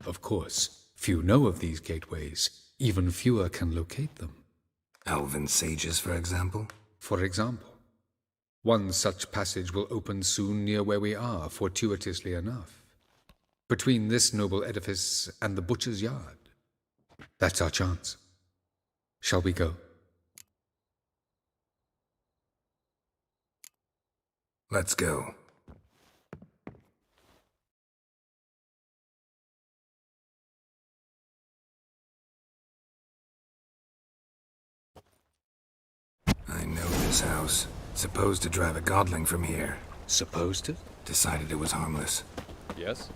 Of course, few know of these gateways. Even fewer can locate them. Elven sages, for example? For example. One such passage will open soon near where we are, fortuitously enough. Between this noble edifice and the butcher's yard. That's our chance. Shall we go? Let's go. I know this house. Supposed to drive a godling from here. Supposed to? Decided it was harmless. Yes?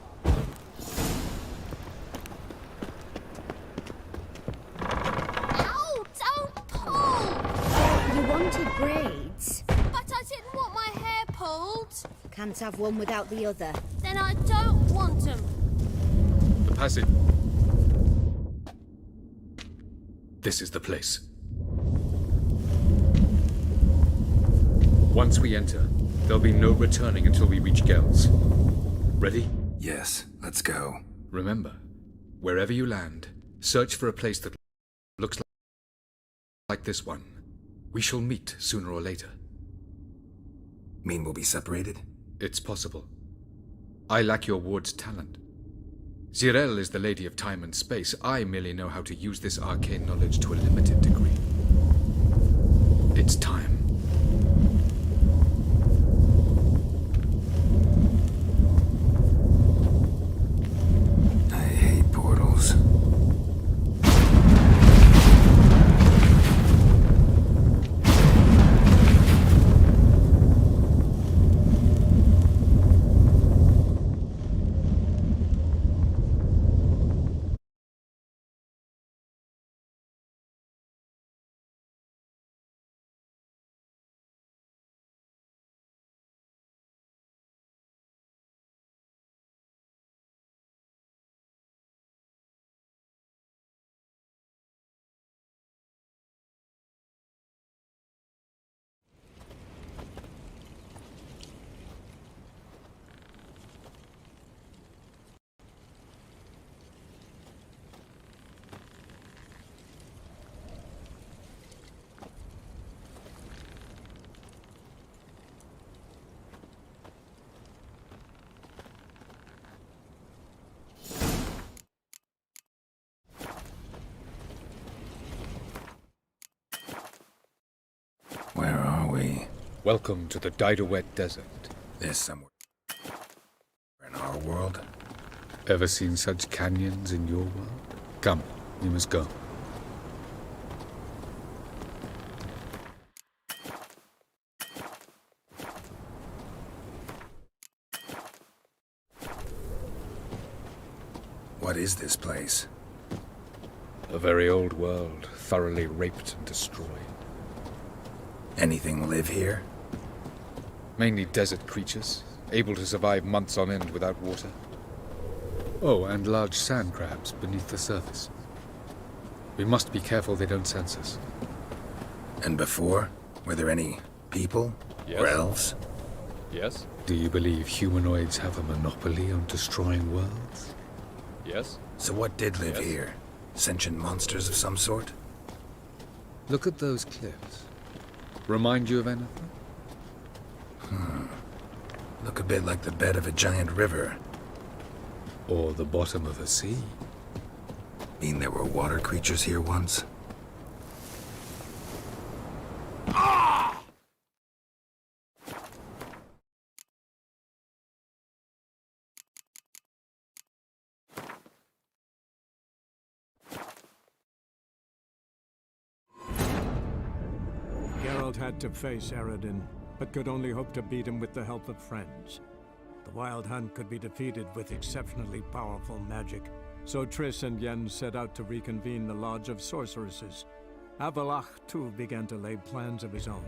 Ow! Don't pull! You wanted braids? But I didn't want my hair pulled. Can't have one without the other. Then I don't want them. The passage. This is the place. Once we enter, there'll be no returning until we reach Gels. Ready? Yes, let's go. Remember, wherever you land, search for a place that looks like this one. We shall meet sooner or later. Mean we'll be separated? It's possible. I lack your ward's talent. Zirel is the lady of time and space. I merely know how to use this arcane knowledge to a limited degree. It's time. Where are we? Welcome to the Didowet Desert. There's somewhere in our world. Ever seen such canyons in your world? Come, we must go. What is this place? A very old world, thoroughly raped and destroyed. Anything live here? Mainly desert creatures, able to survive months on end without water. Oh, and large sand crabs beneath the surface. We must be careful they don't sense us. And before? Were there any people? Yes. Or elves? Yes. Do you believe humanoids have a monopoly on destroying worlds? Yes. So what did live here? Sentient monsters of some sort? Look at those cliffs. Remind you of anything? Look a bit like the bed of a giant river. Or the bottom of a sea. Mean there were water creatures here once? Geralt had to face Eredin, but could only hope to beat him with the help of friends. The Wild Hunt could be defeated with exceptionally powerful magic, so Triss and Yen set out to reconvene the Lodge of Sorceresses. Avallac'h, too, began to lay plans of his own.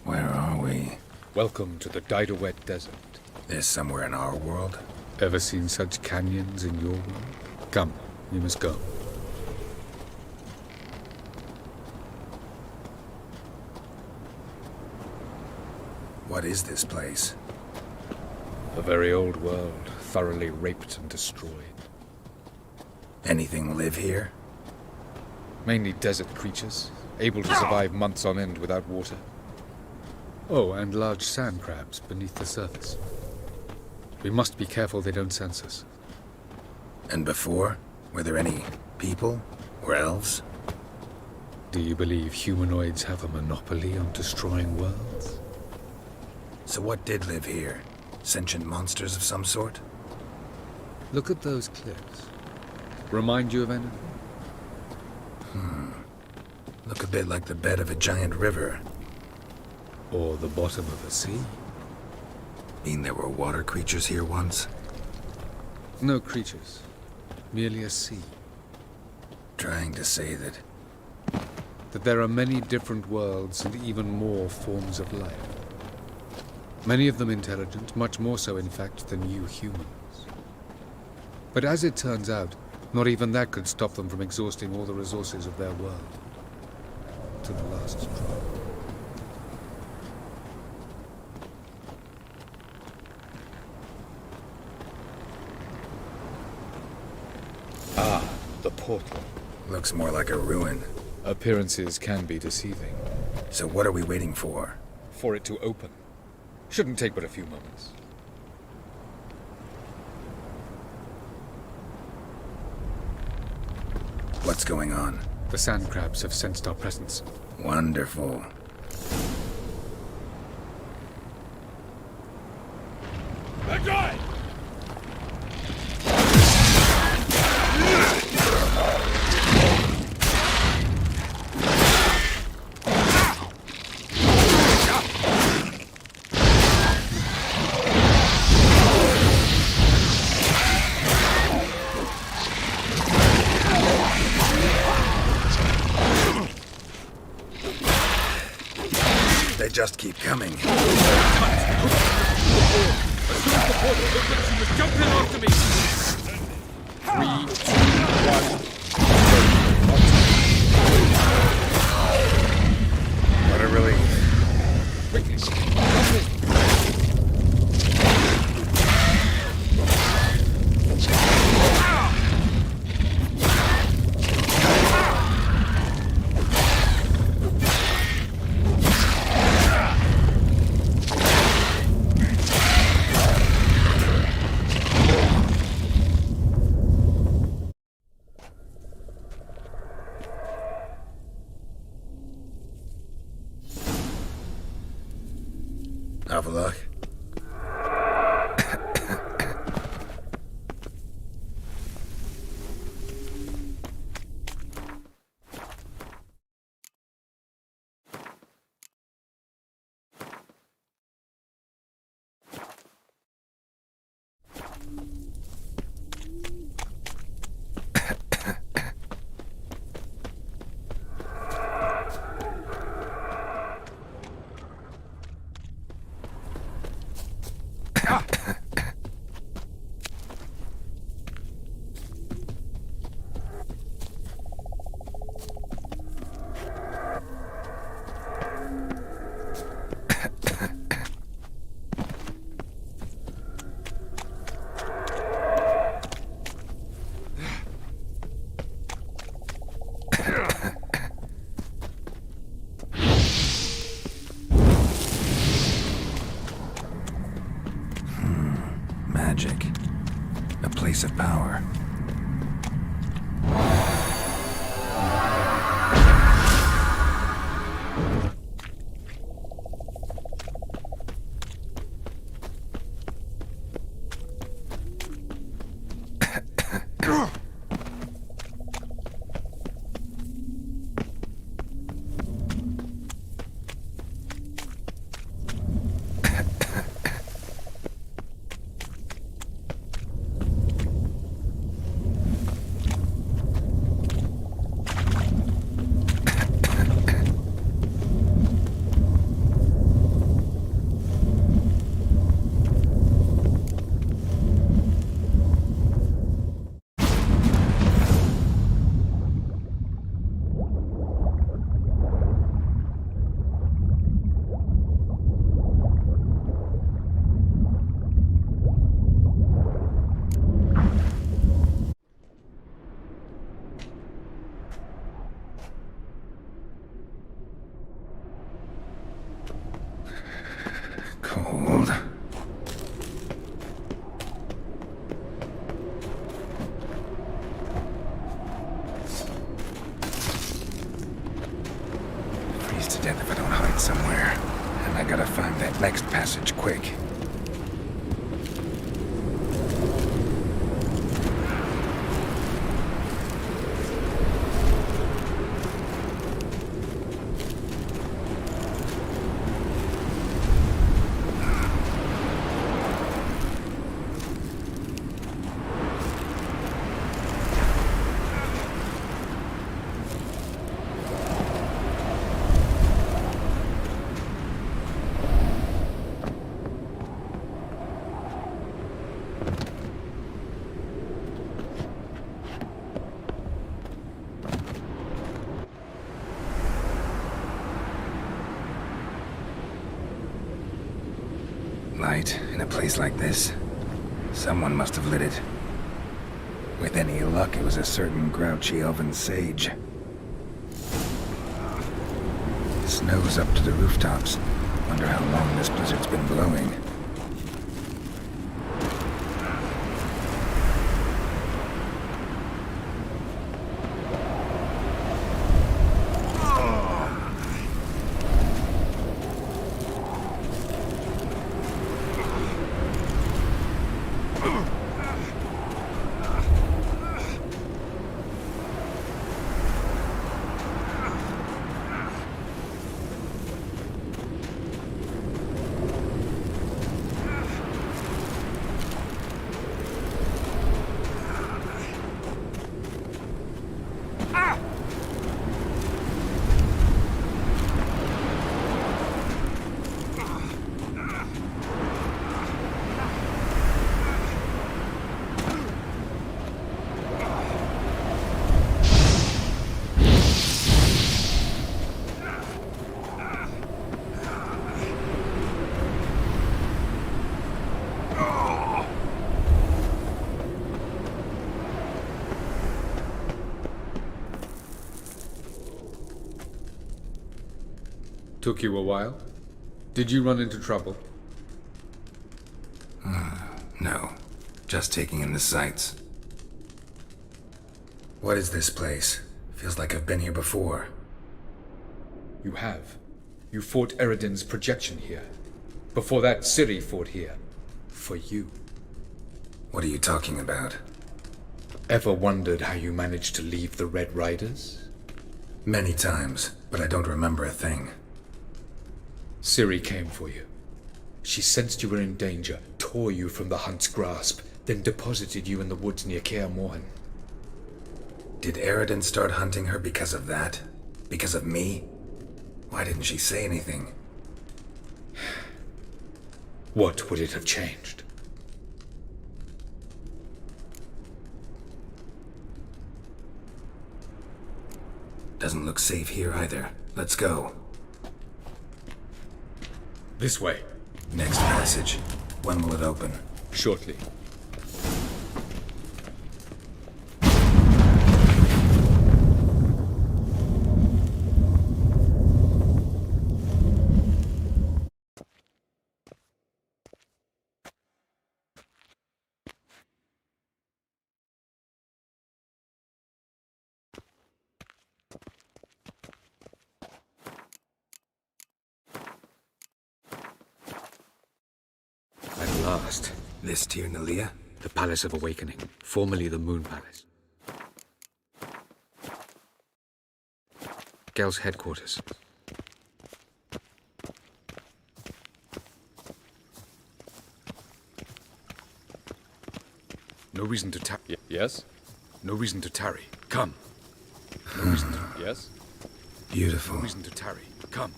Where are we? Welcome to the Didowet Desert. This somewhere in our world? Ever seen such canyons in your world? Come, we must go. What is this place? A very old world, thoroughly raped and destroyed. Anything live here? Mainly desert creatures, able to survive months on end without water. Oh, and large sand crabs beneath the surface. We must be careful they don't sense us. And before? Were there any people? Or elves? Do you believe humanoids have a monopoly on destroying worlds? So what did live here? Sentient monsters of some sort? Look at those cliffs. Remind you of anything? Look a bit like the bed of a giant river. Or the bottom of a sea. Mean there were water creatures here once? No creatures. Merely a sea. Trying to say that there are many different worlds and even more forms of life. Many of them intelligent, much more so in fact than you humans. But as it turns out, not even that could stop them from exhausting all the resources of their world. To the last drop. Ah, the portal. looks more like a ruin. Appearances can be deceiving. So what are we waiting for? For it to open. Shouldn't take but a few moments. What's going on? The sand crabs have sensed our presence. Wonderful. REDengine! They just keep coming. As soon as the portal opens, you must jump in after me! 3, 2, 1... What a relief. Quickly, Avallac'h. place of power. Cold. Freeze to death if I don't hide somewhere. And I gotta find that next passage quick. Light in a place like this. Someone must have lit it. With any luck, it was a certain grouchy elven sage. Snow's up to the rooftops. Wonder how long this blizzard's been blowing. Took you a while? Did you run into trouble? No. Just taking in the sights. What is this place? Feels like I've been here before. You have. You fought Eridan's projection here. Before that, Ciri fought here. For you. What are you talking about? Ever wondered how you managed to leave the Red Riders? Many times, but I don't remember a thing. Ciri came for you. She sensed you were in danger, tore you from the Hunt's grasp, then deposited you in the woods near Kaer Morhen. Did Eridan start hunting her because of that? Because of me? Why didn't she say anything? What would it have changed? Doesn't look safe here either. Let's go. This way. Next passage. When will it open? Shortly. last. This Tir Nalia? The Palace of Awakening, formerly the Moon Palace. Gel's headquarters. No reason to Yes? No reason to tarry. Come. No reason to... Yes? Beautiful. No reason to tarry. Come.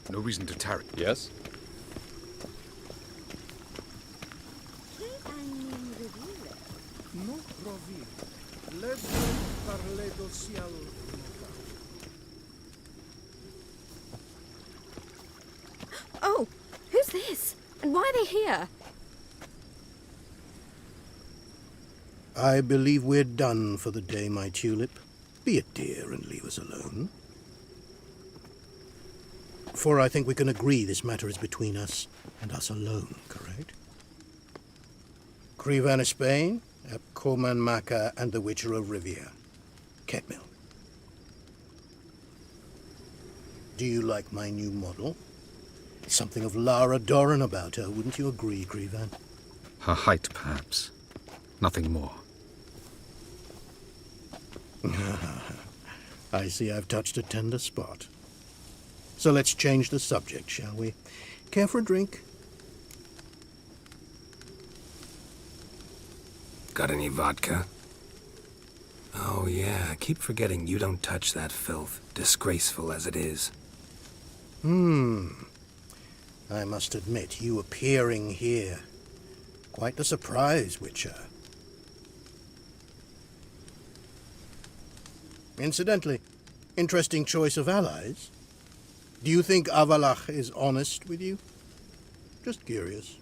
No reason to tarry. Yes? Oh, who's this? And why are they here? I believe we're done for the day, my tulip. Be a dear and leave us alone. For I think we can agree this matter is between us and us alone, correct? Krivan of Spain, Koman Maka, and the Witcher of Rivia. Ketmil. Do you like my new model? Something of Lara Doran about her, wouldn't you agree, Krivan? Her height, perhaps. Nothing more. I see I've touched a tender spot. So let's change the subject, shall we? Care for a drink? Got any vodka? Oh yeah, I keep forgetting you don't touch that filth, disgraceful as it is. I must admit, you appearing here. Quite the surprise, Witcher. Incidentally, interesting choice of allies. Do you think Avalach is honest with you? Just curious.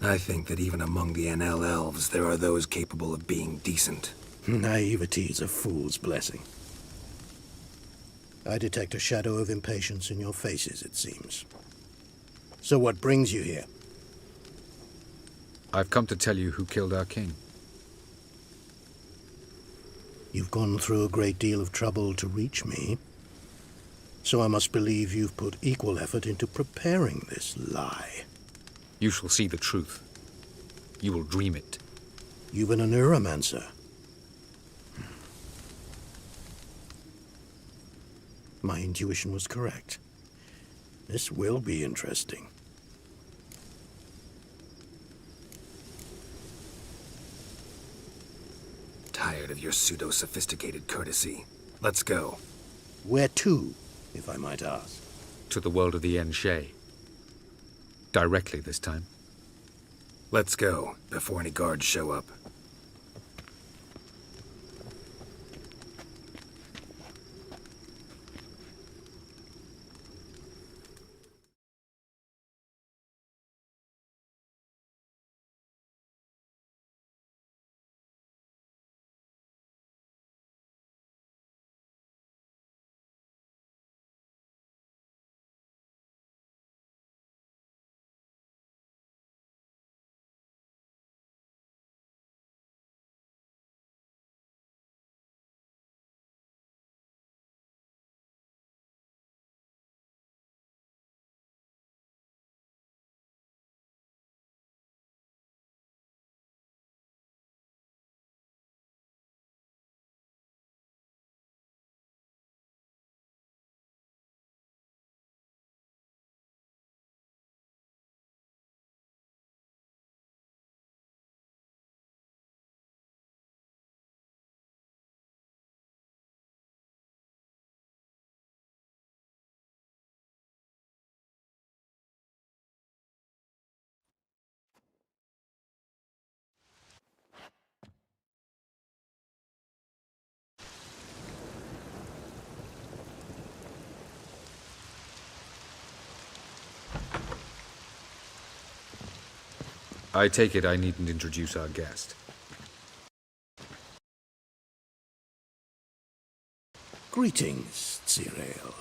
I think that even among the NL elves, there are those capable of being decent. Naivety is a fool's blessing. I detect a shadow of impatience in your faces, it seems. So what brings you here? I've come to tell you who killed our king. You've gone through a great deal of trouble to reach me. So I must believe you've put equal effort into preparing this lie. You shall see the truth. You will dream it. You've been a neuromancer. My intuition was correct. This will be interesting. Tired of your pseudo-sophisticated courtesy. Let's go. Where to, if I might ask? To the world of the Enshe. Directly this time. Let's go, before any guards show up. I take it I needn't introduce our guest. Greetings, Cyril.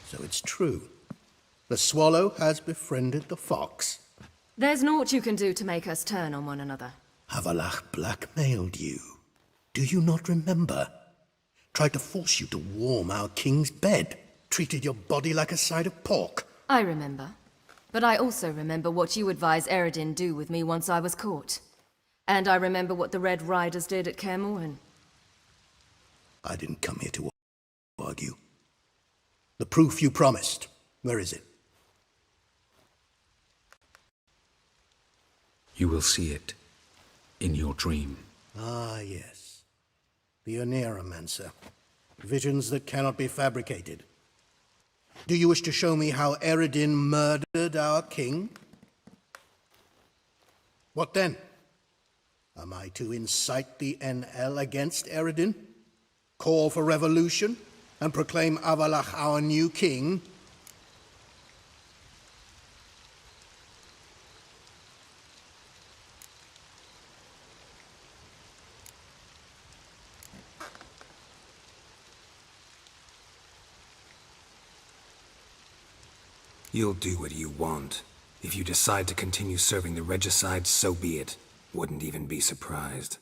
So it's true. The swallow has befriended the fox. There's naught you can do to make us turn on one another. Avalach blackmailed you. Do you not remember? Tried to force you to warm our king's bed. treated your body like a side of pork. I remember. But I also remember what you advised Eredin do with me once I was caught. And I remember what the Red Riders did at Kaer Morhen. I didn't come here to argue. The proof you promised, where is it? You will see it in your dream. Ah, yes. The Oneiromancer. Visions that cannot be fabricated. Do you wish to show me how Eredin murdered our king? What then? Am I to incite the NL against Eredin? Call for revolution? And proclaim Avalach our new king? You'll do what you want. If you decide to continue serving the regicide, so be it. Wouldn't even be surprised.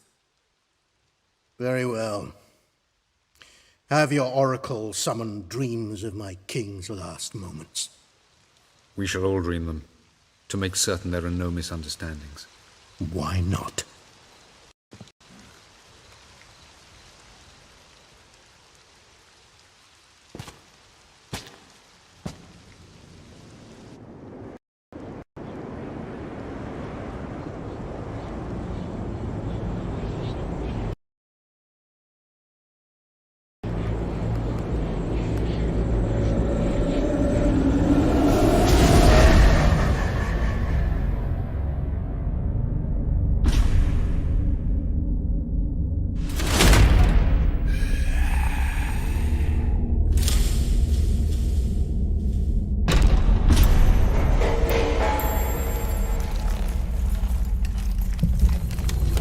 Very well. Have your oracle summon dreams of my king's last moments. We shall all dream them, to make certain there are no misunderstandings. Why not?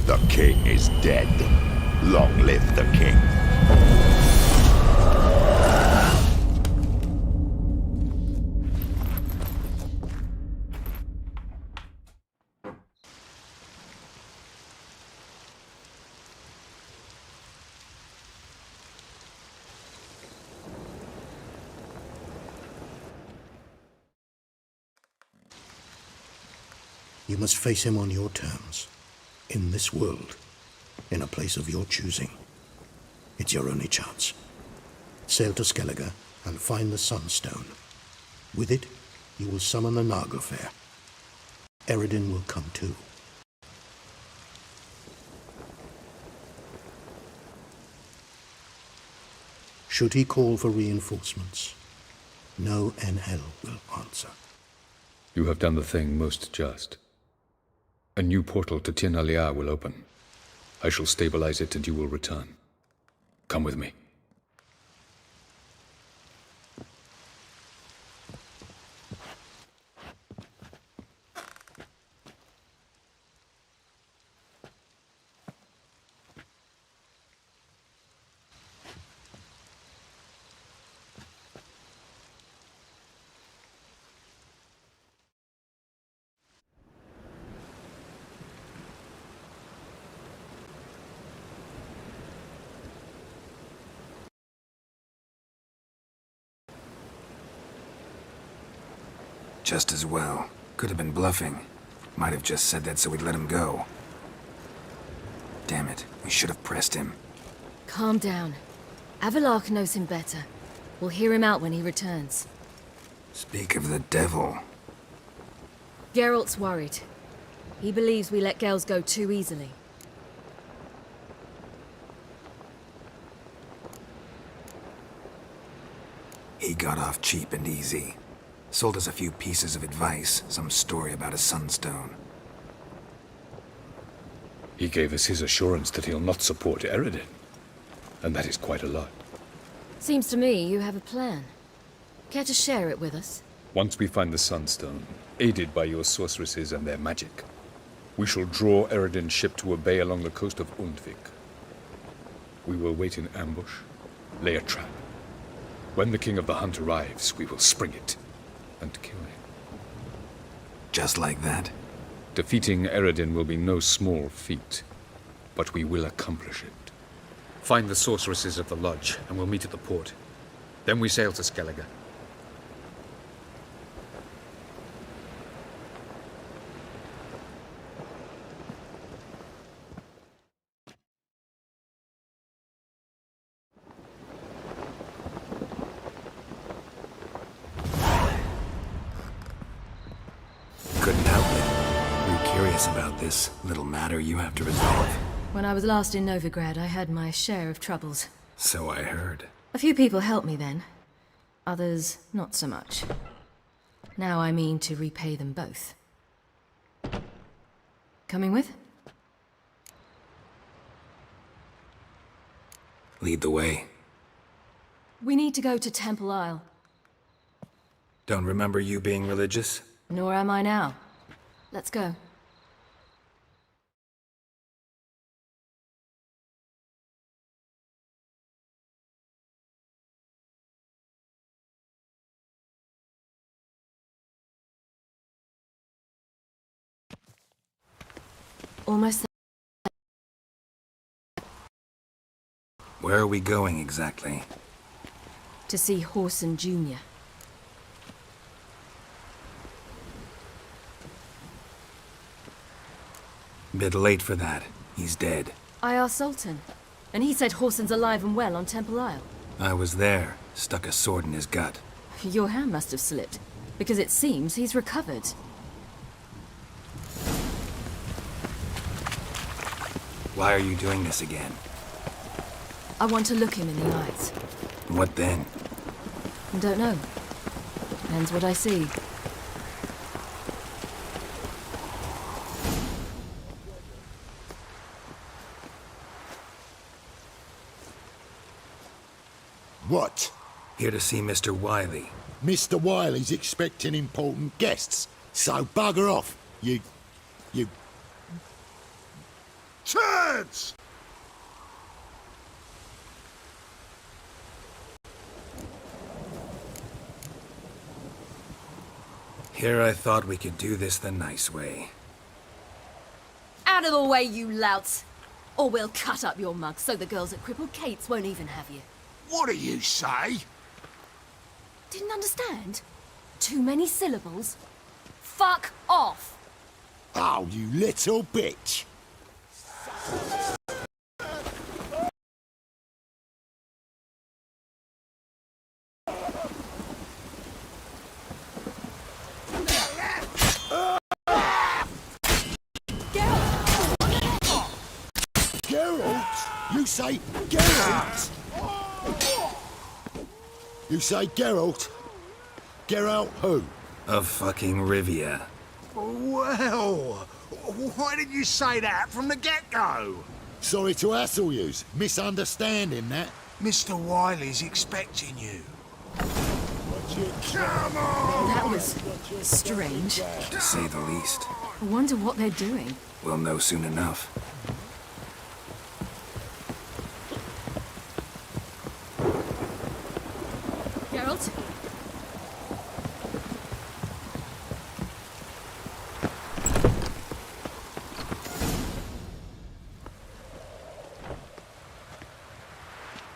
The king is dead. Long live the king. You must face him on your terms. In this world, in a place of your choosing. It's your only chance. Sail to Skellige and find the Sunstone. With it, you will summon the Nagelfair. Eredin will come too. Should he call for reinforcements, no NL will answer. You have done the thing most just. A new portal to Tir na Liar will open. I shall stabilize it and you will return. Come with me. Just as well. Could have been bluffing. Might have just said that so we'd let him go. Damn it, we should have pressed him. Calm down. Avalach knows him better. We'll hear him out when he returns. Speak of the devil. Geralt's worried. He believes we let girls go too easily. He got off cheap and easy. Sold us a few pieces of advice, some story about a sunstone. He gave us his assurance that he'll not support Eredin. And that is quite a lot. Seems to me you have a plan. Care to share it with us? Once we find the Sunstone, aided by your sorceresses and their magic, we shall draw Eredin's ship to a bay along the coast of Undvik. We will wait in ambush, lay a trap. When the King of the Hunt arrives, we will spring it and kill him. Just like that? Defeating Eredin will be no small feat, but we will accomplish it. Find the sorceresses of the lodge, and we'll meet at the port. Then we sail to Skellige. curious about this little matter you have to resolve. When I was last in Novigrad, I had my share of troubles. So I heard. A few people helped me then. Others, not so much. Now I mean to repay them both. Coming with? Lead the way. We need to go to Temple Isle. Don't remember you being religious? Nor am I now. Let's go. Almost there. Where are we going exactly? To see Horson Jr. Bit late for that. He's dead. I asked Sultan, and he said Horson's alive and well on Temple Isle. I was there. Stuck a sword in his gut. Your hand must have slipped, because it seems he's recovered. Why are you doing this again? I want to look him in the eyes. What then? Don't know. Depends what I see. What? Here to see Mr. Wiley. Mr. Wiley's expecting important guests, so bugger off, you... Turds! Here I thought we could do this the nice way. Out of the way, you louts! Or we'll cut up your mug so the girls at Crippled Kate's won't even have you. What do you say? Didn't understand? Too many syllables? Fuck off! Oh, you little bitch! Geralt? You say Geralt? You say Geralt? Geralt who? Of fucking Rivia. Well, why didn't you say that from the get-go? Sorry to hassle yous. Misunderstanding that. Mr. Wiley's expecting you. Come on! That was strange. To say the least. I wonder what they're doing. We'll know soon enough. Geralt?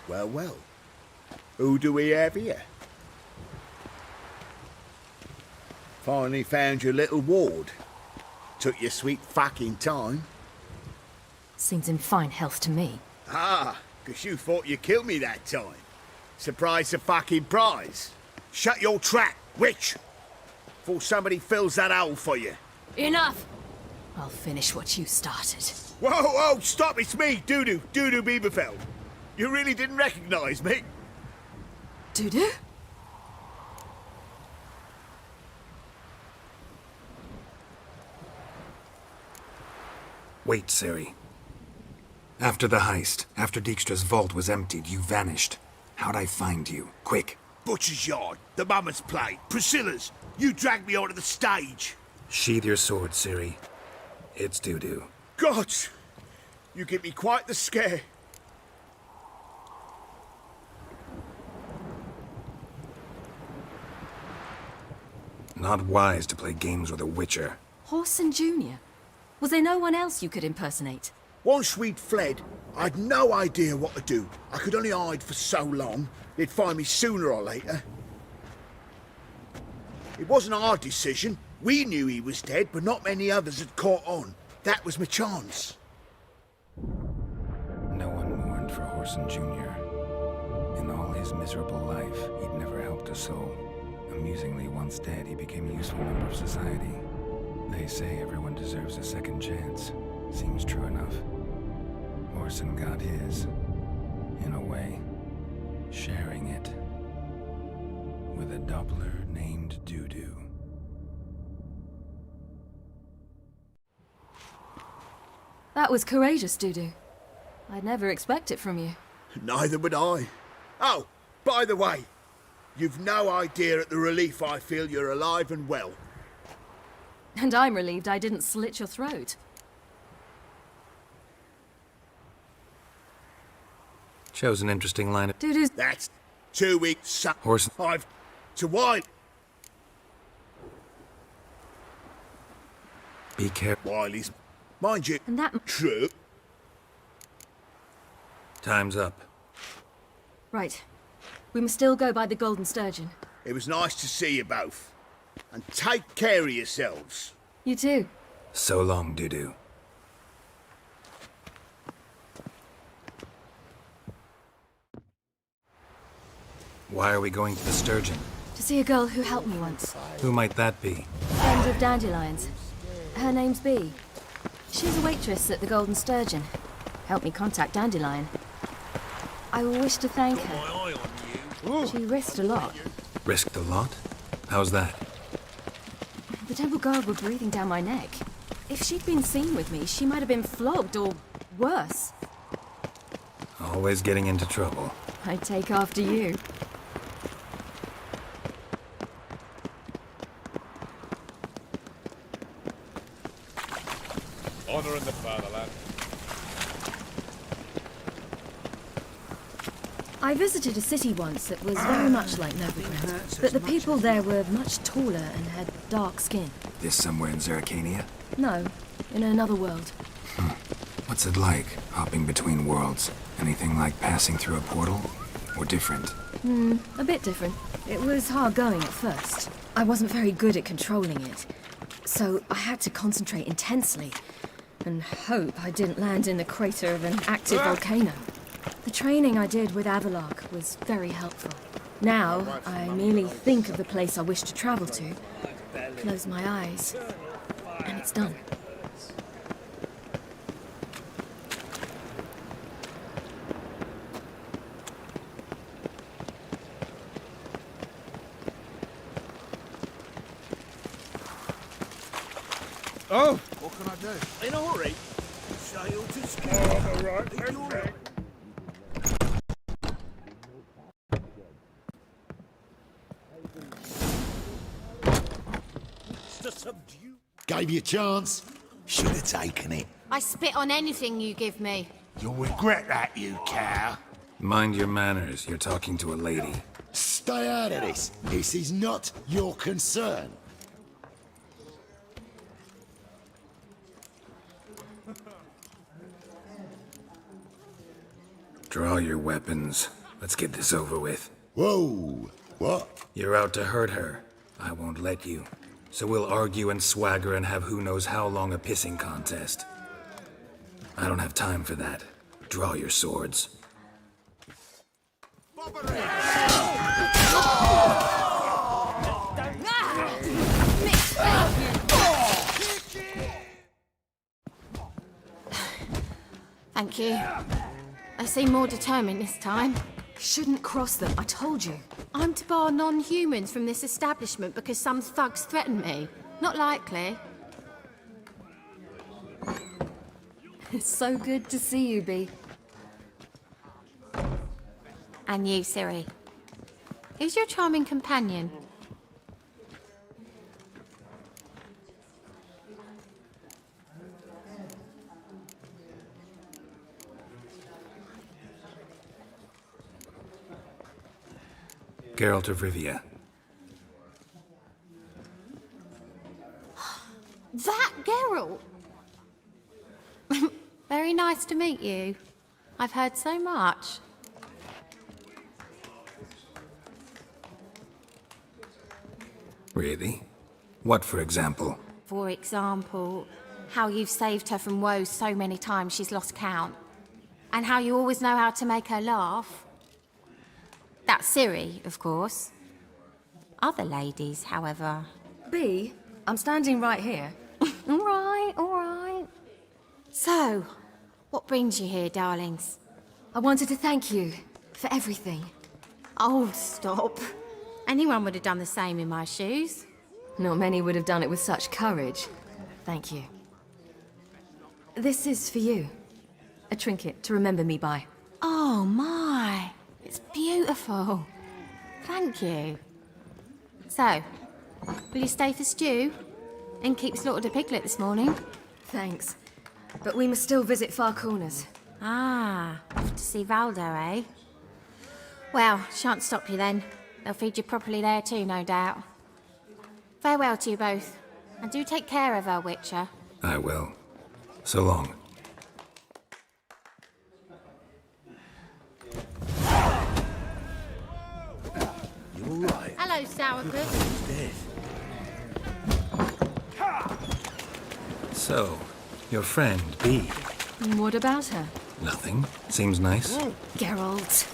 Well, well. Who do we have here? Finally found your little ward. Took your sweet fucking time. Seems in fine health to me. Ah, 'cause you thought you killed me that time. Surprise the fucking prize. Shut your trap, witch! Before somebody fills that hole for you. Enough! I'll finish what you started. Whoa, whoa, stop, it's me, Dudu Bieberfeld. You really didn't recognize me? Dudu? Wait, Ciri. After the heist, after Dijkstra's vault was emptied, you vanished. How'd I find you? Quick. Butcher's Yard, the Mama's Plate, Priscilla's. You dragged me onto the stage. Sheathe your sword, Ciri. It's Dudu. God, you give me quite the scare. Not wise to play games with a witcher. Horson Jr.? Was there no one else you could impersonate? Once we'd fled, I'd no idea what to do. I could only hide for so long. They'd find me sooner or later. It wasn't our decision. We knew he was dead, but not many others had caught on. That was my chance. No one mourned for Horson Jr. In all his miserable life, he'd never helped a soul. Amusingly, once dead, he became a useful member of society. They say everyone deserves a second chance. Seems true enough. Orson got his, in a way, sharing it with a Doppler named Dudu. That was courageous, Dudu. I'd never expect it from you. Neither would I. Oh, by the way, you've no idea at the relief I feel you're alive and well. And I'm relieved I didn't slit your throat. Chose an interesting line of... Dudu's... That's 2 weeks... Horse... I've... to Wiley... Be careful. Wiley's... Mind you... And that... True. Time's up. Right. We must still go by the Golden Sturgeon. It was nice to see you both. And take care of yourselves. You too. So long, Dudu. Why are we going to the Sturgeon? To see a girl who helped me once. Who might that be? Friend of Dandelion's. Her name's Bee. She's a waitress at the Golden Sturgeon. Helped me contact Dandelion. I wish to thank her. She risked a lot. Risked a lot? How's that? The temple guard were breathing down my neck. If she'd been seen with me, she might have been flogged or worse. Always getting into trouble. I'd take after you. Honor in the fatherland. I visited a city once that was very much like Novigrad, but the people there were much taller and had dark skin. This somewhere in Zeracania? No, in another world. What's it like, hopping between worlds? Anything like passing through a portal? Or different? A bit different. It was hard going at first. I wasn't very good at controlling it, so I had to concentrate intensely and hope I didn't land in the crater of an active volcano. The training I did with Avalark was very helpful. Now, I merely think of the place I wish to travel to, close my eyes, and it's done. Oh! What can I do? In a hurry? Sail to scale. All right, Gave you a chance. Should have taken it. I spit on anything you give me. You'll regret that, you cow. Mind your manners. You're talking to a lady. Stay out of this. This is not your concern. Draw your weapons. Let's get this over with. Whoa! What? You're out to hurt her. I won't let you. So we'll argue and swagger and have who knows how long a pissing contest. I don't have time for that. Draw your swords. Thank you. I seem more determined this time. Shouldn't cross them, I told you. I'm to bar non-humans from this establishment because some thugs threaten me. Not likely. It's so good to see you, Bee. And you, Siri. Who's your charming companion? Geralt of Rivia. That Geralt! Very nice to meet you. I've heard so much. Really? What, for example? For example, how you've saved her from woes so many times she's lost count. And how you always know how to make her laugh. That's Ciri, of course. Other ladies, however... Bee, I'm standing right here. All right, all right. So, what brings you here, darlings? I wanted to thank you for everything. Oh, stop. Anyone would have done the same in my shoes. Not many would have done it with such courage. Thank you. This is for you. A trinket to remember me by. Oh, my. It's beautiful. Thank you. So, will you stay for stew? And keep slaughtered a piglet this morning? Thanks. But we must still visit Far Corners. Ah, off to see Valdo, eh? Well, shan't stop you then. They'll feed you properly there too, no doubt. Farewell to you both. And do take care of her, Witcher. I will. So long. You all right? Hello, Sourcrook. So, your friend, B. What about her? Nothing. Seems nice. Geralt,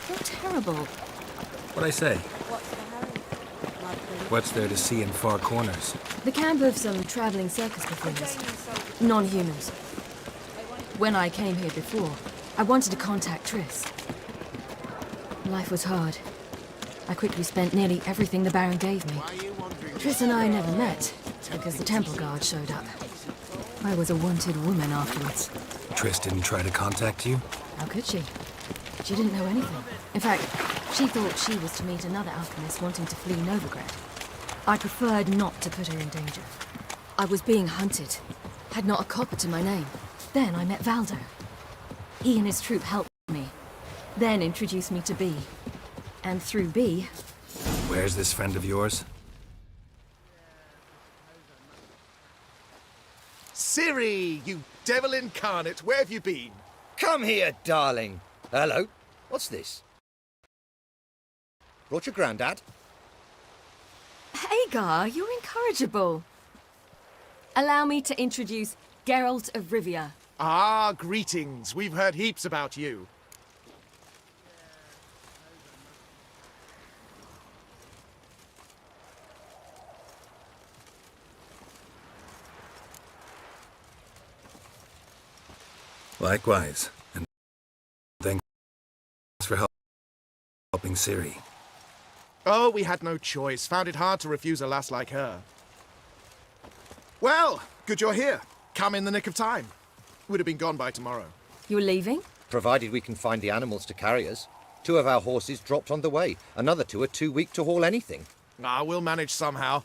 you're terrible. What'd I say? What's there to see in Far Corners? The camp of some traveling circus performers. Non-humans. When I came here before, I wanted to contact Triss. Life was hard. I quickly spent nearly everything the Baron gave me. Triss and I never met, because the temple guard showed up. I was a wanted woman afterwards. Triss didn't try to contact you? How could she? She didn't know anything. In fact, she thought she was to meet another alchemist wanting to flee Novigrad. I preferred not to put her in danger. I was being hunted. Had not a copper to my name. Then I met Valdo. He and his troop helped me. Then introduced me to B. And through B... Where's this friend of yours? Ciri, you devil incarnate, where have you been? Come here, darling. Hello. What's this? Brought your granddad? Hagar, you're incorrigible. Allow me to introduce Geralt of Rivia. Ah, greetings. We've heard heaps about you. Likewise. And thanks for helping Ciri. Oh, we had no choice. Found it hard to refuse a lass like her. Well, good you're here. Come in the nick of time. Would have been gone by tomorrow. You're leaving? Provided we can find the animals to carry us. 2 of our horses dropped on the way. Another 2 are too weak to haul anything. Ah, we'll manage somehow.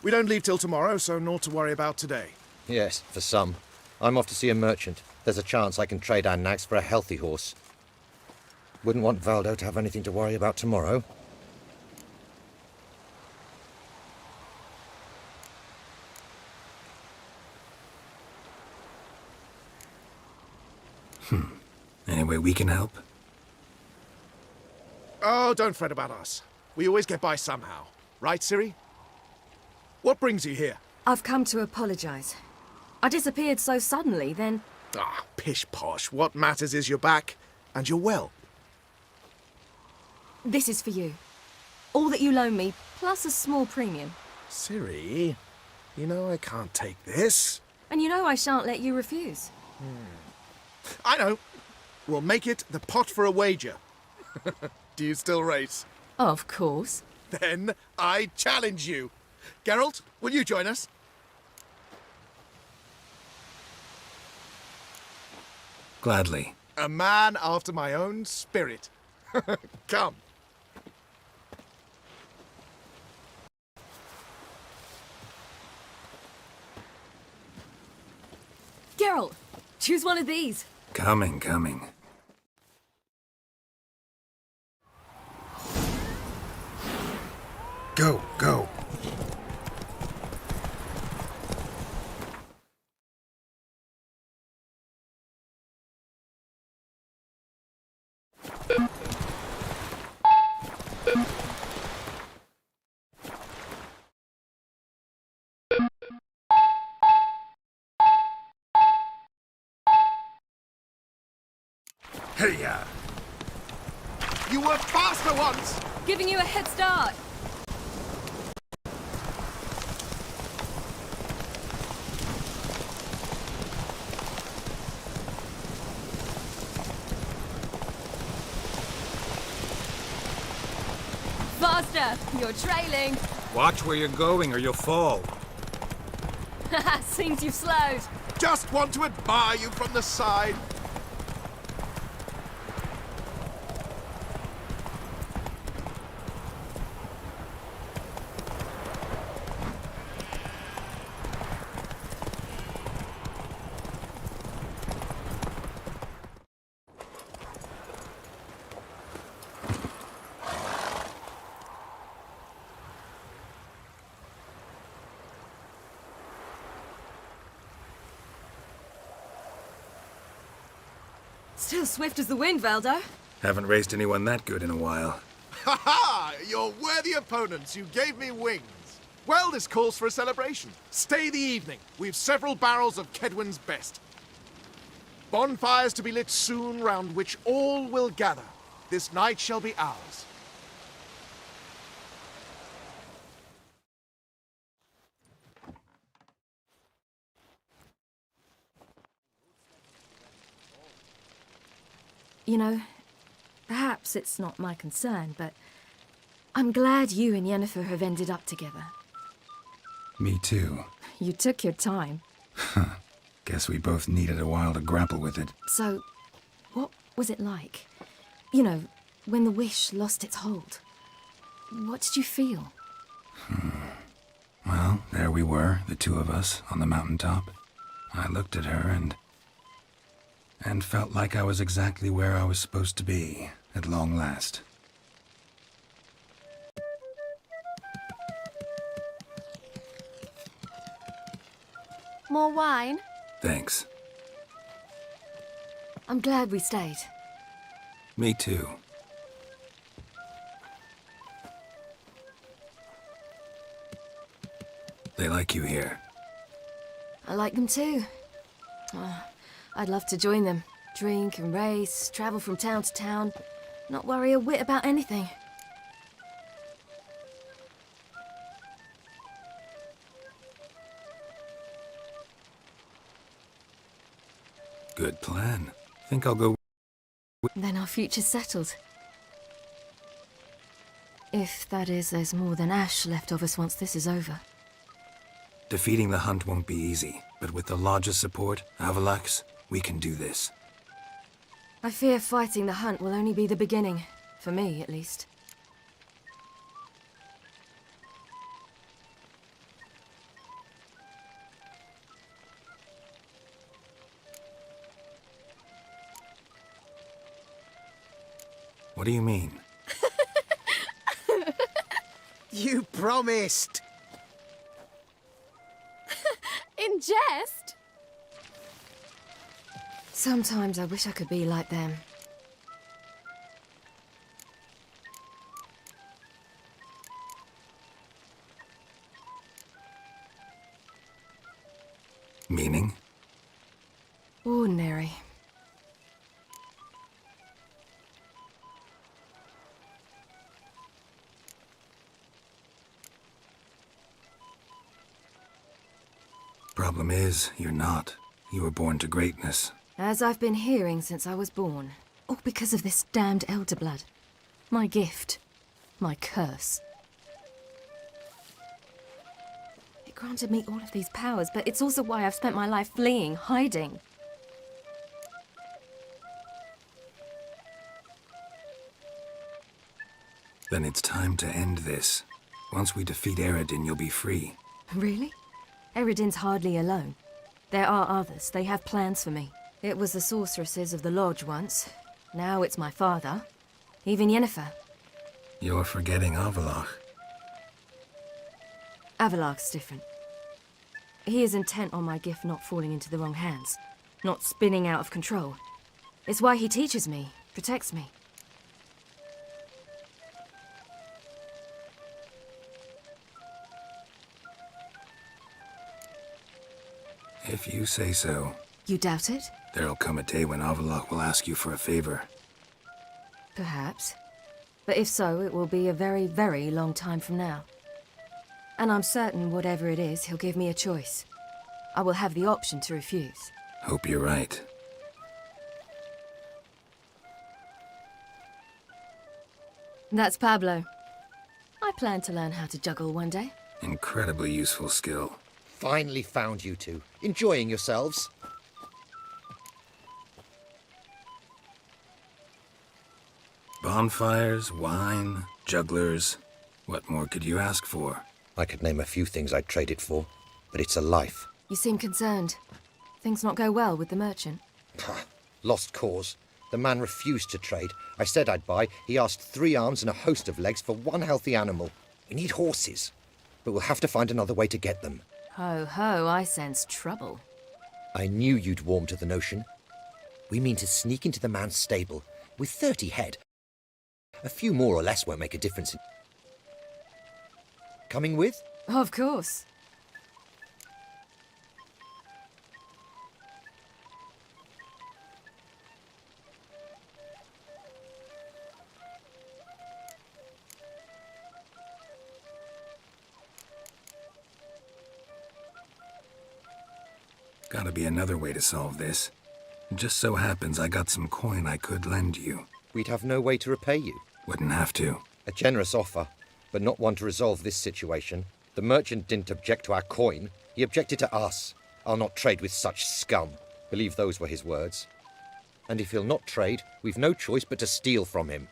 We don't leave till tomorrow, so naught to worry about today. Yes, for some. I'm off to see a merchant. There's a chance I can trade our nags for a healthy horse. Wouldn't want Valdo to have anything to worry about tomorrow. Any way we can help? Oh, don't fret about us. We always get by somehow. Right, Ciri? What brings you here? I've come to apologize. I disappeared so suddenly, then... Ah, pish-posh. What matters is you're back, and you're well. This is for you. All that you loan me, plus a small premium. Ciri, you know I can't take this. And you know I shan't let you refuse. I know. We'll make it the pot for a wager. Do you still race? Of course. Then I challenge you. Geralt, will you join us? Gladly. A man after my own spirit. Come. Geralt, choose one of these. Coming. Go. Hey-ya! You were faster once! Giving you a head start. faster! You're trailing! Watch where you're going or you'll fall. Seems you've slowed. Just want to admire you from the side. Still swift as the wind, Valdo. Haven't raced anyone that good in a while. Ha ha! You're worthy opponents. You gave me wings. Well, this calls for a celebration. Stay the evening. We've several barrels of Kedwin's best. Bonfires to be lit soon, round which all will gather. This night shall be ours. You know, perhaps it's not my concern, but I'm glad you and Yennefer have ended up together. Me too. You took your time. Guess we both needed a while to grapple with it. So, what was it like? You know, when the wish lost its hold. What did you feel? Well, there we were, the two of us, on the mountaintop. I looked at her and felt like I was exactly where I was supposed to be, at long last. More wine? Thanks. I'm glad we stayed. Me too. They like you here. I like them too. Oh, I'd love to join them. Drink and race, travel from town to town, not worry a whit about anything. Good plan. Think I'll go... Then our future's settled. If, that is, there's more than ash left of us once this is over. Defeating the hunt won't be easy, but with the Lodge's support, Avalax, we can do this. I fear fighting the hunt will only be the beginning. For me, at least. What do you mean? You promised! In jest? Sometimes I wish I could be like them. Meaning? Ordinary. Problem is, you're not. You were born to greatness. As I've been hearing since I was born. All because of this damned elder blood. My gift. My curse. It granted me all of these powers, but it's also why I've spent my life fleeing, hiding. Then it's time to end this. Once we defeat Eredin, you'll be free. Really? Eredin's hardly alone. There are others. They have plans for me. It was the sorceresses of the Lodge once. Now it's my father. Even Yennefer. You're forgetting Avalach. Avalach's different. He is intent on my gift not falling into the wrong hands. Not spinning out of control. It's why he teaches me, protects me. If you say so. You doubt it? There'll come a day when Avalach will ask you for a favor. Perhaps. But if so, it will be a very, very long time from now. And I'm certain whatever it is, he'll give me a choice. I will have the option to refuse. Hope you're right. That's Pablo. plan to learn how to juggle one day. Incredibly useful skill. Finally found you two. Enjoying yourselves? Bonfires, wine, jugglers. What more could you ask for? I could name a few things I'd trade it for, but it's a life. You seem concerned. Things not go well with the merchant? Lost cause. The man refused to trade. I said I'd buy. He asked 3 arms and a host of legs for 1 healthy animal. We need horses, but we'll have to find another way to get them. Ho ho, I sense trouble. I knew you'd warm to the notion. We mean to sneak into the man's stable with 30 head. A few more or less won't make a difference. Coming with? Of course. Gotta be another way to solve this. It just so happens I got some coin I could lend you. We'd have no way to repay you. Wouldn't have to. A generous offer, but not one to resolve this situation. The merchant didn't object to our coin. He objected to us. I'll not trade with such scum. Believe those were his words. And if he'll not trade, we've no choice but to steal from him.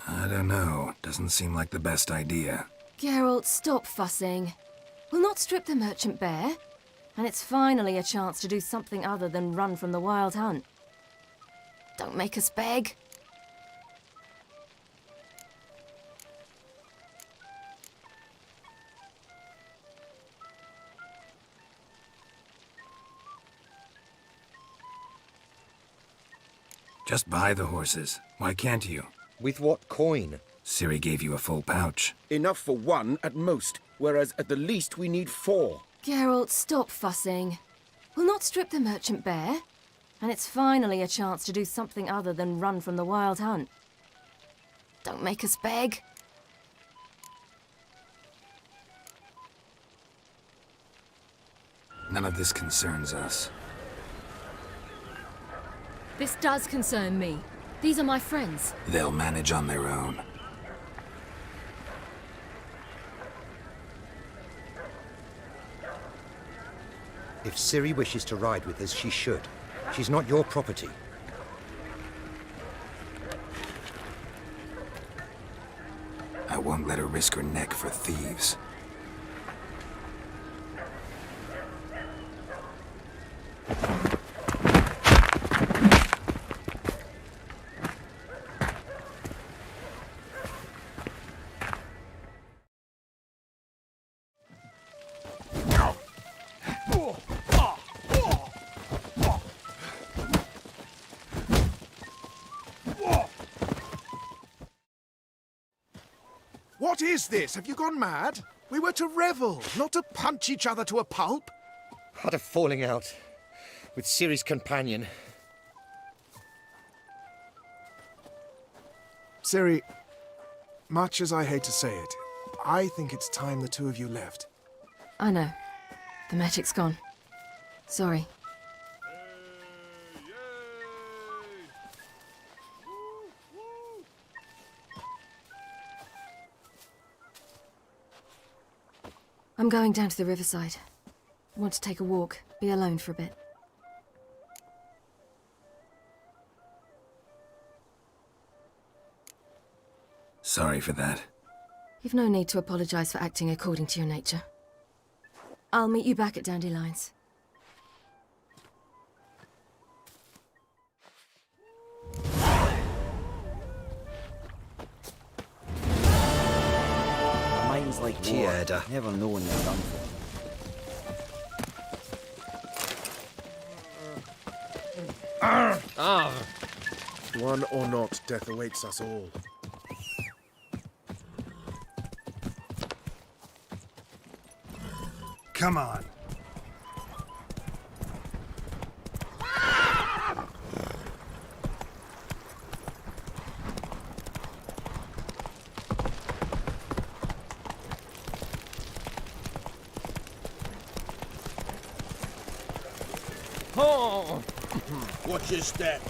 I don't know. Doesn't seem like the best idea. Geralt, stop fussing. We'll not strip the merchant bare. And it's finally a chance to do something other than run from the wild hunt. Don't make us beg. Just buy the horses. Why can't you? With what coin? Ciri gave you a full pouch. Enough for 1 at most, whereas at the least we need 4. Geralt, stop fussing. We'll not strip the merchant bare. And it's finally a chance to do something other than run from the wild hunt. Don't make us beg. None of this concerns us. This does concern me. These are my friends. They'll manage on their own. If Ciri wishes to ride with us, she should. She's not your property. I won't let her risk her neck for thieves. What is this? Have you gone mad? We were to revel, not to punch each other to a pulp. Had a falling out with Ciri's companion. Ciri, much as I hate to say it, I think it's time the two of you left. I know. The magic's gone. Sorry. I'm going down to the riverside. I want to take a walk, be alone for a bit. Sorry for that. You've no need to apologize for acting according to your nature. I'll meet you back at Dandelions. Mine's like Tierda. Never know when you're done for. One or not, death awaits us all. Come on. Watch your step.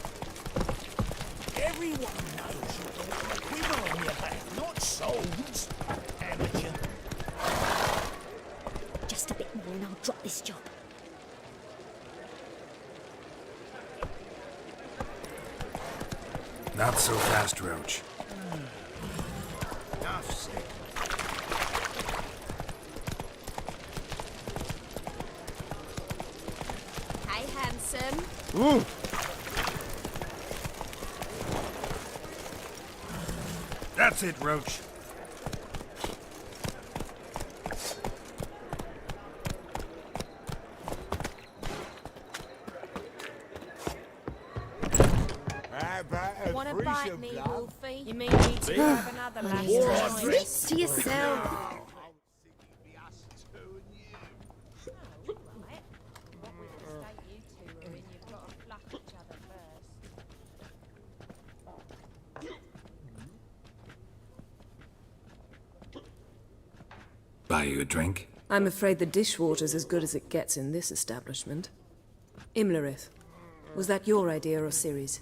Everyone knows you've got a quiver on your back, not swords. Amateur. Just a bit more and I'll drop this job. Not so fast, Roach. Enough said. Hey, handsome. Ooh. That's it, Roach. Want to bite me, Wolfie? You mean me to have another last Keep to yourself. Buy you a drink? I'm afraid the dishwater's as good as it gets in this establishment. Imlerith, was that your idea or Ciri's?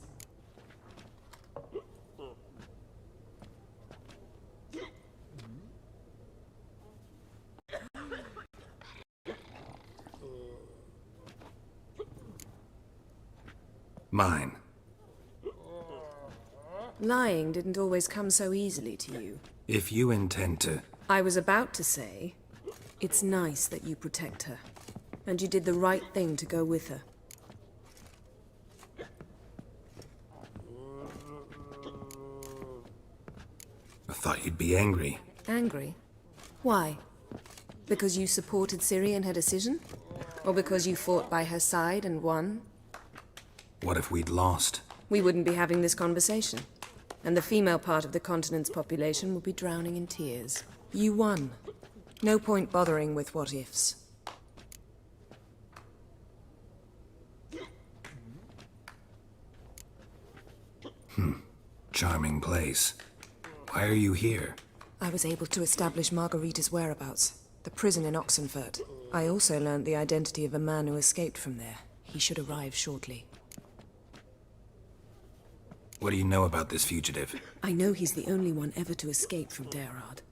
Mine. Lying didn't always come so easily to you. If you intend to... I was about to say, it's nice that you protect her. And you did the right thing to go with her. I thought you'd be angry. Angry? Why? Because you supported Ciri in her decision? Or because you fought by her side and won? What if we'd lost? We wouldn't be having this conversation. And the female part of the continent's population would be drowning in tears. You won. No point bothering with what-ifs. Charming place. Why are you here? I was able to establish Margarita's whereabouts. The prison in Oxenfurt. I also learned the identity of a man who escaped from there. He should arrive shortly. What do you know about this fugitive? I know he's the only one ever to escape from Derard.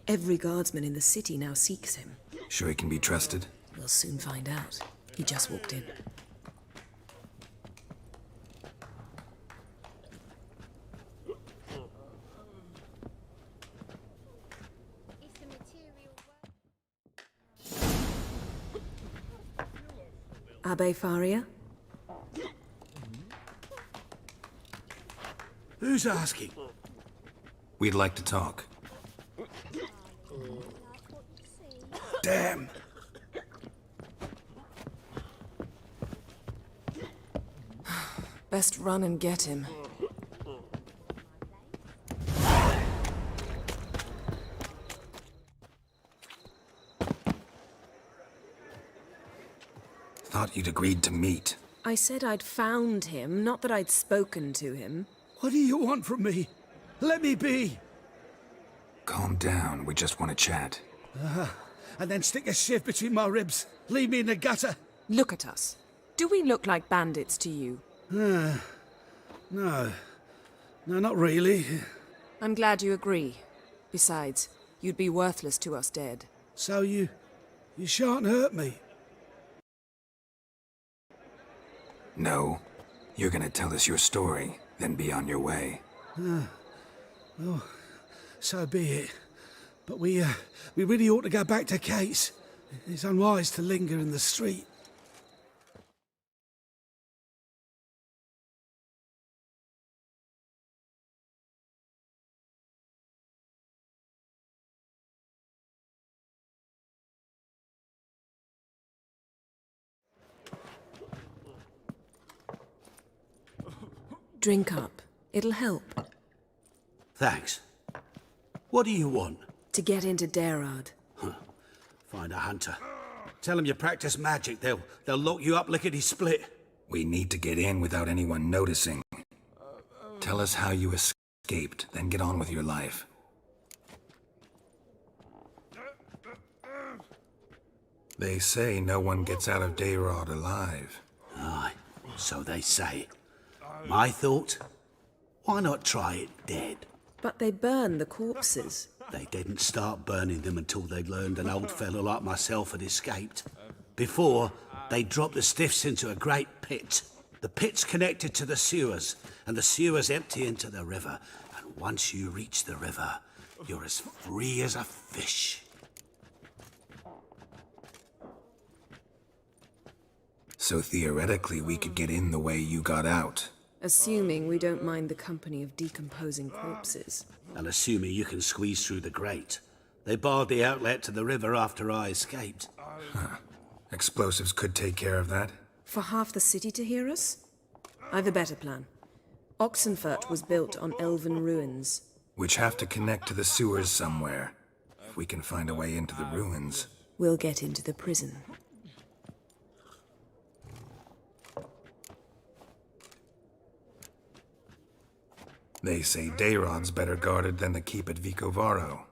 Every guardsman in the city now seeks him. Sure he can be trusted? We'll soon find out. He just walked in. Abbe Faria? Who's asking? We'd like to talk. Damn. Best run and get him. Thought you'd agreed to meet. I said I'd found him, not that I'd spoken to him. What do you want from me? Let me be. Calm down, we just want to chat. And then stick a sieve between my ribs. Leave me in the gutter. Look at us. Do we look like bandits to you? No. No, not really. I'm glad you agree. Besides, you'd be worthless to us dead. So you shan't hurt me. No. You're gonna tell us your story, then be on your way. Well, so be it. But we really ought to go back to Kate's. It's unwise to linger in the street. Drink up. It'll help. Thanks. What do you want? To get into Derard. Find a hunter. Tell them you practice magic. They'll lock you up lickety-split. We need to get in without anyone noticing. Tell us how you escaped, then get on with your life. They say no one gets out of Dayrod alive. Aye. So they say. My thought? Why not try it dead? But they burn the corpses. They didn't start burning them until they'd learned an old fellow like myself had escaped. Before, they dropped the stiffs into a great pit. The pit's connected to the sewers, and the sewers empty into the river. And once you reach the river, you're as free as a fish. So theoretically, we could get in the way you got out. Assuming we don't mind the company of decomposing corpses. And assuming you can squeeze through the grate. They barred the outlet to the river after I escaped. Huh. Explosives could take care of that? For half the city to hear us? I've a better plan. Oxenfurt was built on elven ruins. Which have to connect to the sewers somewhere. If we can find a way into the ruins. We'll get into the prison. They say Dayrod's better guarded than the keep at Vicovaro.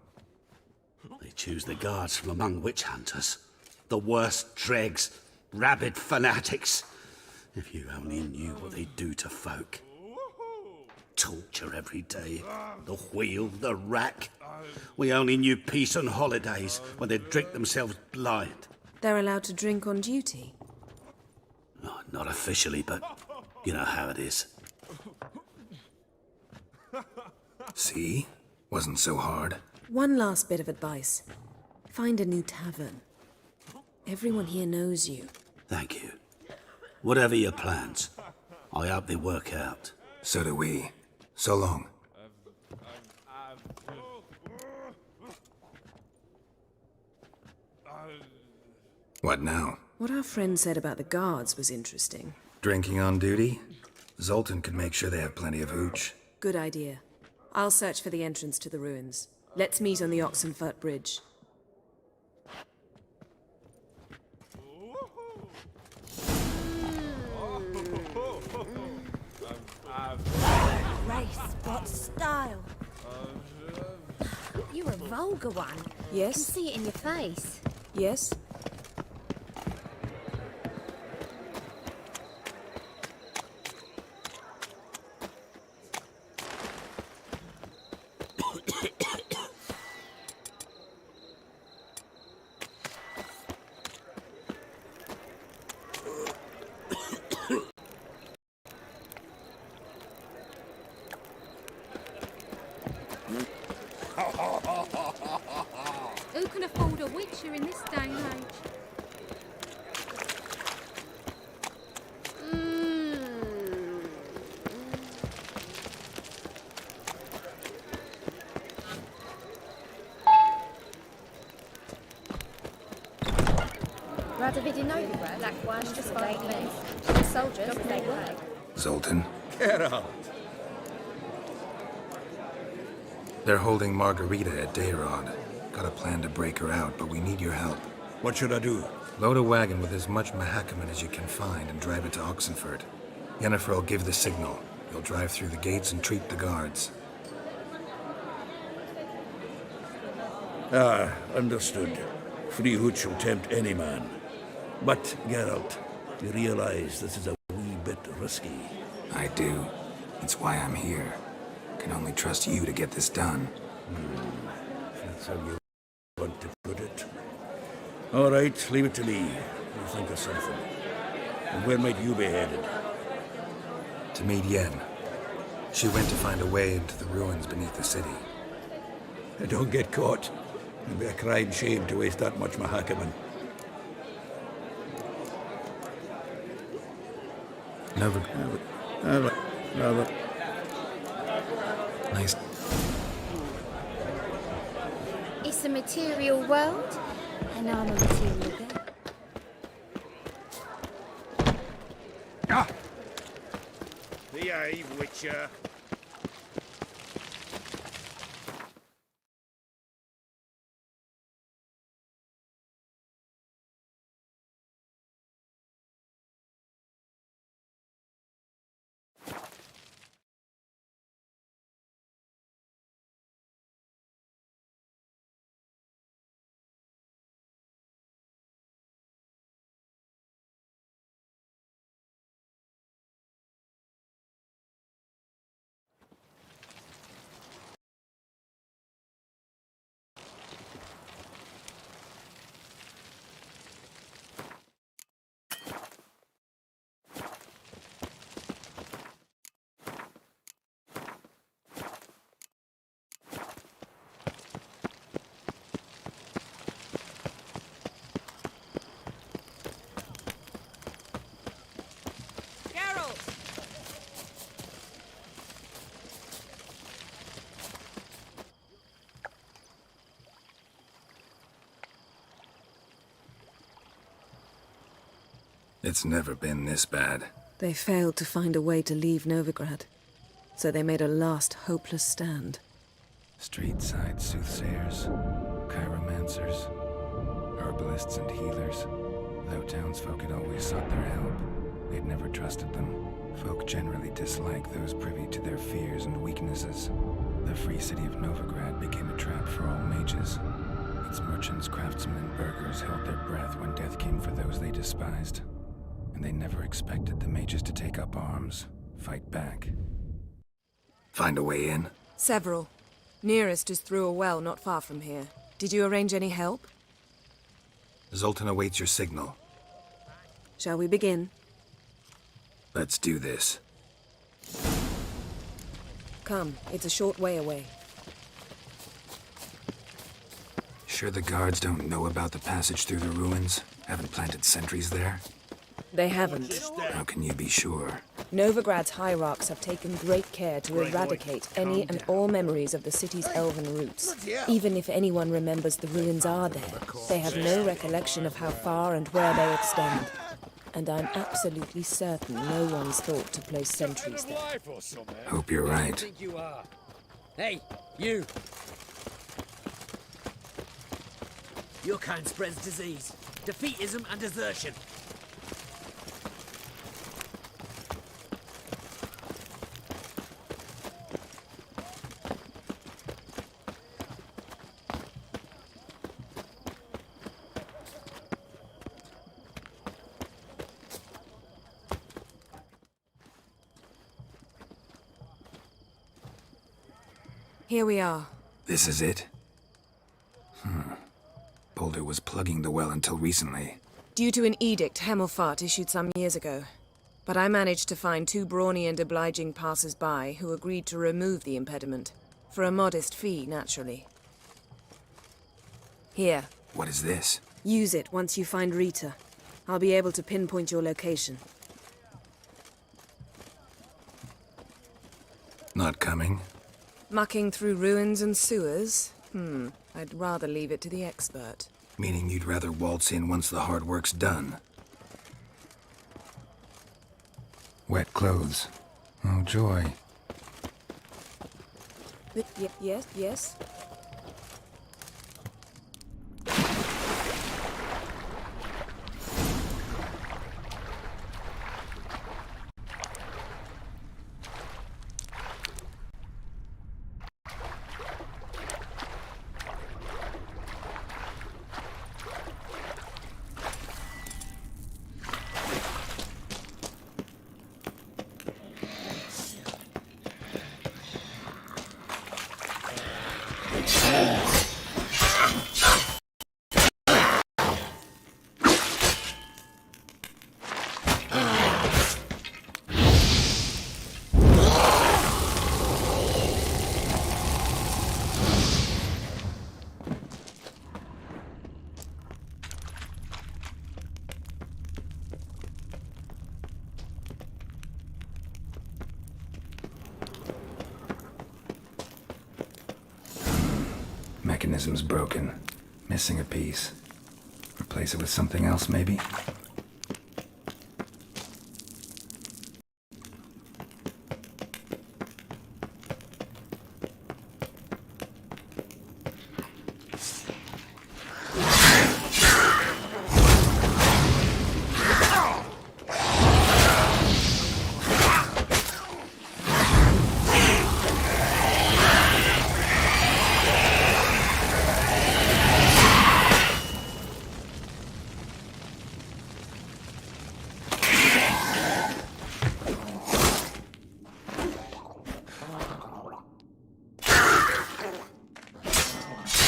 They choose the guards from among witch hunters. The worst dregs, rabid fanatics. If you only knew what they do to folk. Torture every day. The wheel, the rack. We only knew peace on holidays when they'd drink themselves blind. They're allowed to drink on duty? Oh, not officially, but you know how it is. See? Wasn't so hard. One last bit of advice. Find a new tavern. Everyone here knows you. Thank you. Whatever your plans, I hope they work out. So do we. So long. What now? What our friend said about the guards was interesting. Drinking on duty? Zoltan could make sure they have plenty of hooch. Good idea. I'll search for the entrance to the ruins. Let's meet on the Oxenfurt Bridge. Grace, what style? You're a vulgar one. Yes? I can see it in your face. Yes? Who can afford a witcher in this day and age? Radavidinovi, black one, just for ladies. Soldiers, they were. Zoltan? Get out. They're holding Margarita at Dayrod. Got a plan to break her out, but we need your help. What should I do? Load a wagon with as much Mahakaman as you can find and drive it to Oxenfurt. Yennefer will give the signal. You'll drive through the gates and treat the guards. Ah, understood. Free hooch will tempt any man. But, Geralt, you realize this is a wee bit risky. I do. It's why I'm here. Can only trust you to get this done. That's how you want to put it. All right, leave it to me. We'll think of something. And where might you be headed? To meet Yen. She went to find a way into the ruins beneath the city. Don't get caught. It'd be a crime shame to waste that much Mahakaman. Never. Nice. It's a material world, and I'm a material girl. Ah! Behave, Witcher. It's never been this bad. They failed to find a way to leave Novigrad, so they made a last hopeless stand. Street-side soothsayers, chiromancers, herbalists and healers. Though townsfolk had always sought their help, they'd never trusted them. Folk generally disliked those privy to their fears and weaknesses. The free city of Novigrad became a trap for all mages. Its merchants, craftsmen, and burghers held their breath when death came for those they despised. And they never expected the mages to take up arms, fight back. Find a way in? Several. Nearest is through a well not far from here. Did you arrange any help? Zoltan awaits your signal. Shall we begin? Let's do this. Come, it's a short way away. Sure the guards don't know about the passage through the ruins? Haven't planted sentries there? They haven't. How can you be sure? Novigrad's hierarchs have taken great care to eradicate any and all memories of the city's elven roots. Even if anyone remembers the ruins are there, they have no recollection of how far and where they extend. And I'm absolutely certain no one's thought to place sentries there. Hope you're right. Hey, you! Your kind spreads disease, defeatism and desertion. Here we are. This is it? Boulder was plugging the well until recently. Due to an edict Hemmelfart issued some years ago. But I managed to find two brawny and obliging passers-by who agreed to remove the impediment. For a modest fee, naturally. Here. What is this? Use it once you find Rita. I'll be able to pinpoint your location. Not coming? Mucking through ruins and sewers? I'd rather leave it to the expert. Meaning you'd rather waltz in once the hard work's done? Wet clothes. Oh, joy. Yes? Mechanism's broken. Missing a piece. Replace it with something else, maybe?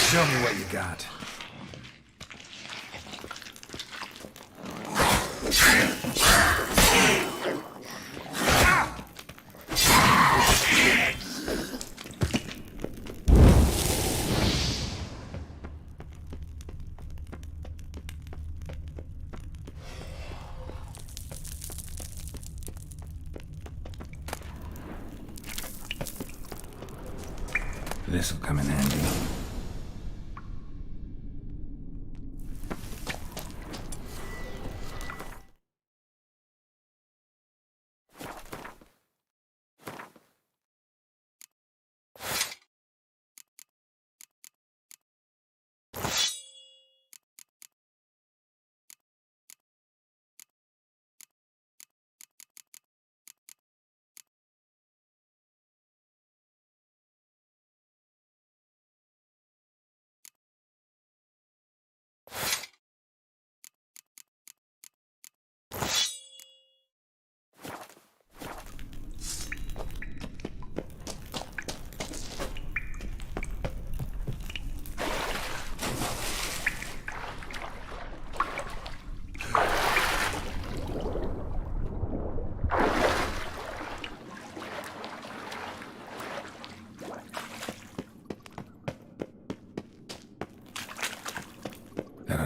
Show me what you got. This'll come in handy.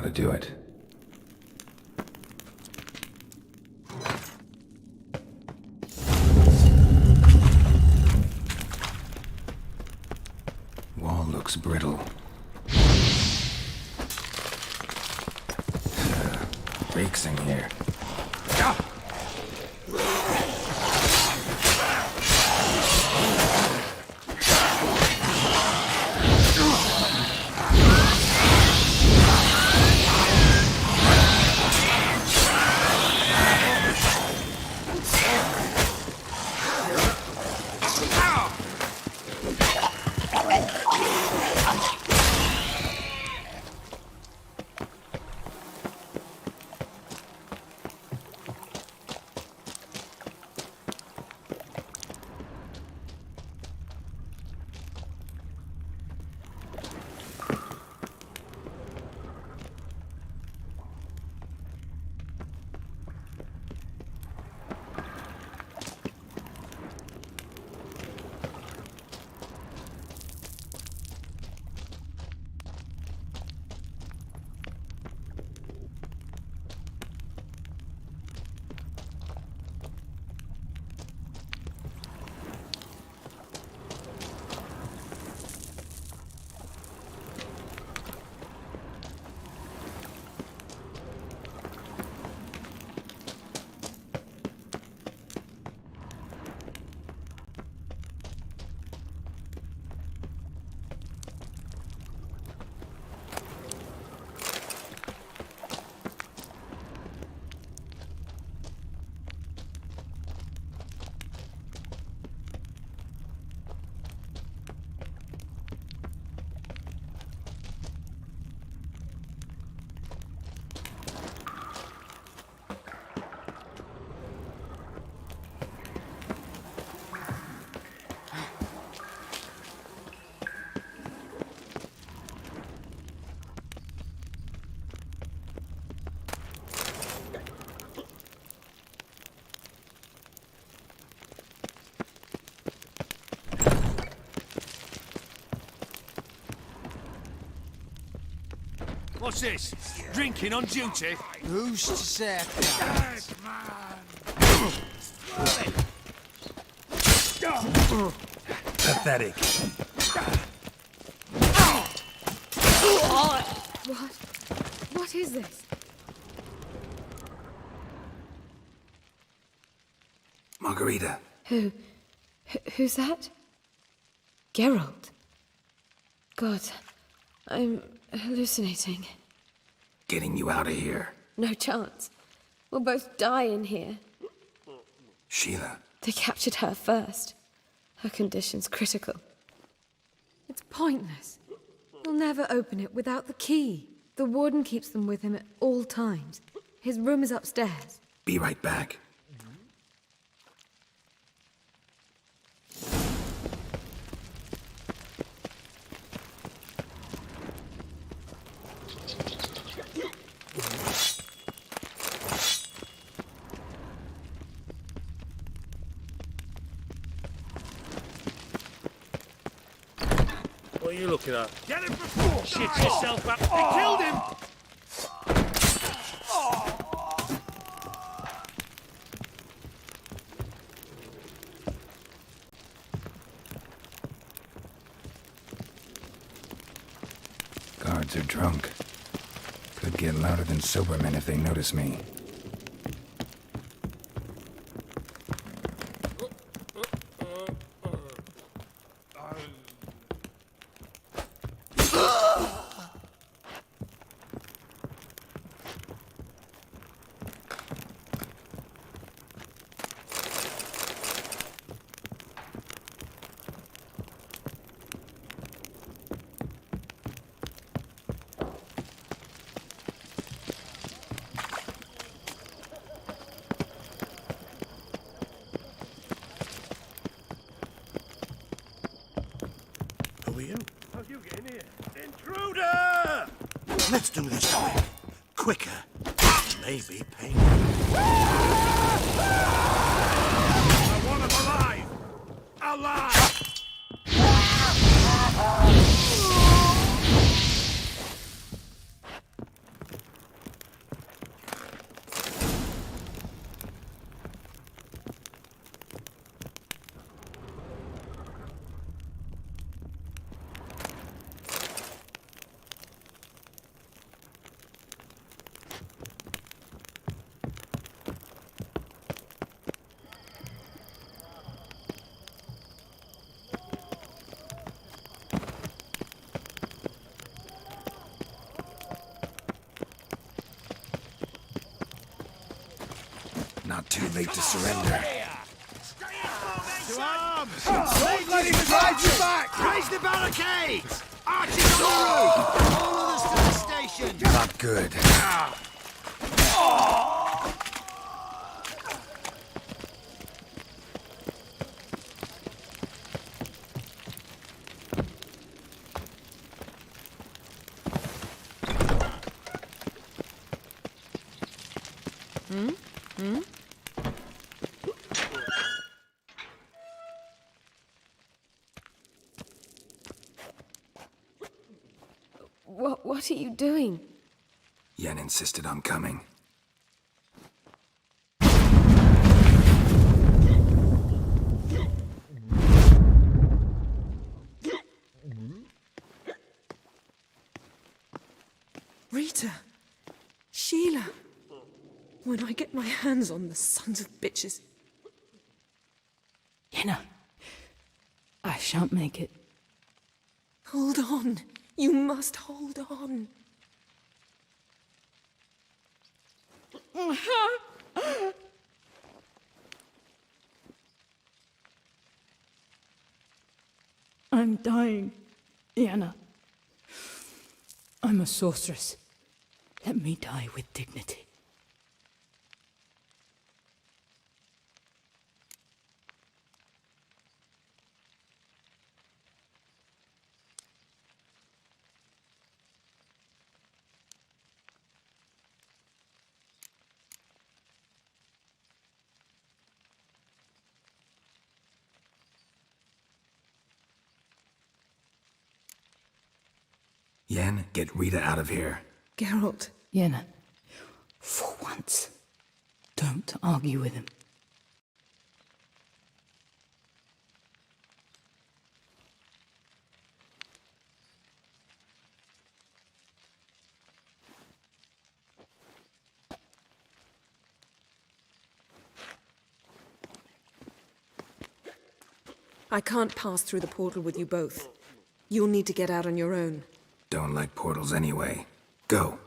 to do it. Wall looks brittle. Reeks in here. What's this? Drinking on duty? Who's to say I can't? Pathetic. What is this? Margarita. Who's that? Geralt. God, I'm hallucinating. Getting you out of here. No chance. We'll both die in here. Sheila. They captured her first. Her condition's critical. It's pointless. We'll never open it without the key. The warden keeps them with him at all times. His room is upstairs. Be right back. What are you looking at? Get him before! Shit yourself up! They killed him! Guards are drunk. Could get louder than sober men if they notice me. How'd you get in here? Intruder! Let's do this quick. Quicker. Maybe painful. I want him alive! Alive! Not too late to surrender. To arms! Don't let him drive you back! Raise the barricades! Archers on the roof! All of us to the station! Not good. What are you doing? Yen insisted on coming. Rita! Sheila! When I get my hands on the sons of bitches. Yenna, I shan't make it. Hold on. You must hold on. I'm dying, Yenna. I'm a sorceress. Let me die with dignity. Yen, get Rita out of here. Geralt. Yenna, for once, don't argue with him. I can't pass through the portal with you both. You'll need to get out on your own. Don't like portals anyway. Go.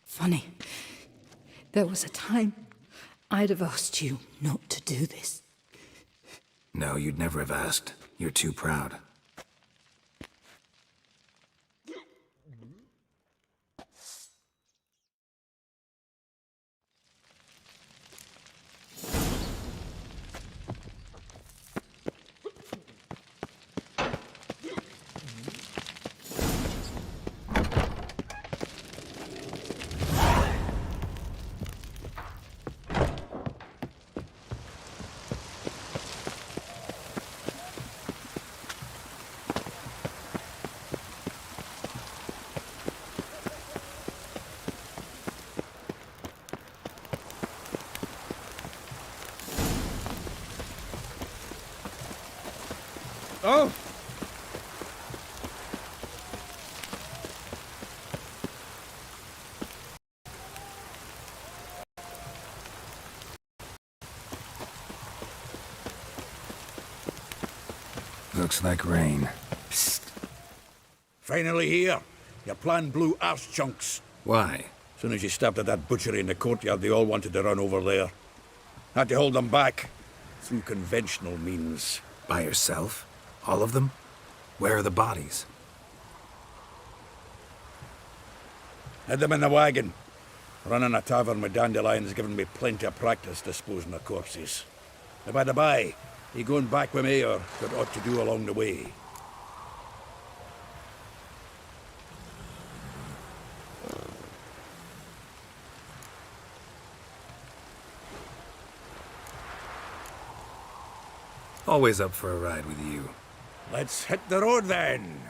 Funny. There was a time I'd have asked you not to do this. No, you'd never have asked. You're too proud. Oh! Looks like rain. Psst. Finally here. Your plan blew arse chunks. Why? As soon as you stopped at that butchery in the courtyard, they all wanted to run over there. Had to hold them back. Through conventional means. By yourself? All of them? Where are the bodies? Had them in the wagon. Running a tavern with dandelions given me plenty of practice disposing of corpses. And by the by, you going back with me or got aught to do along the way? Always up for a ride with you. Let's hit the road then.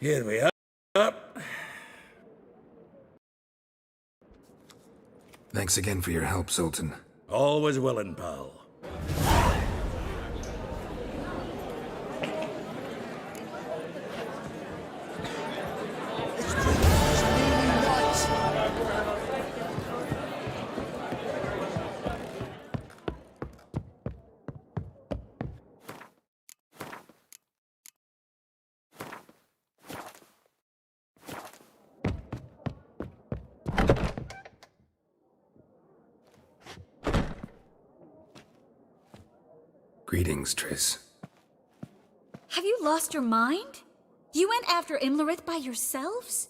Here we are. Thanks again for your help, Zoltan. Always willing, pal. Greetings, Triss. Have you lost your mind? You went after Imlerith by yourselves?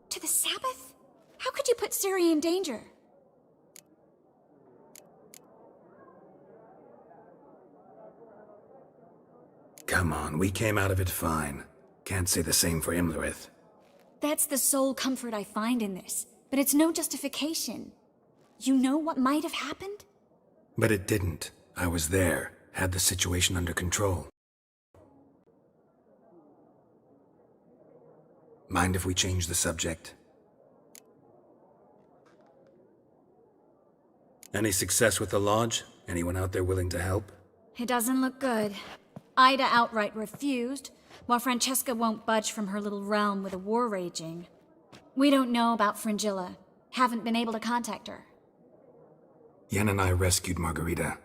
To the Sabbath? How could you put Ciri in danger? Come on, we came out of it fine. Can't say the same for Imlerith. That's the sole comfort I find in this, but it's no justification. You know what might have happened? But it didn't. I was there, had the situation under control. Mind if we change the subject? Any success with the lodge? Anyone out there willing to help? It doesn't look good. Ida outright refused, while Francesca won't budge from her little realm with a war raging. We don't know about Fringilla. Haven't been able to contact her. Yen and I rescued Margarita.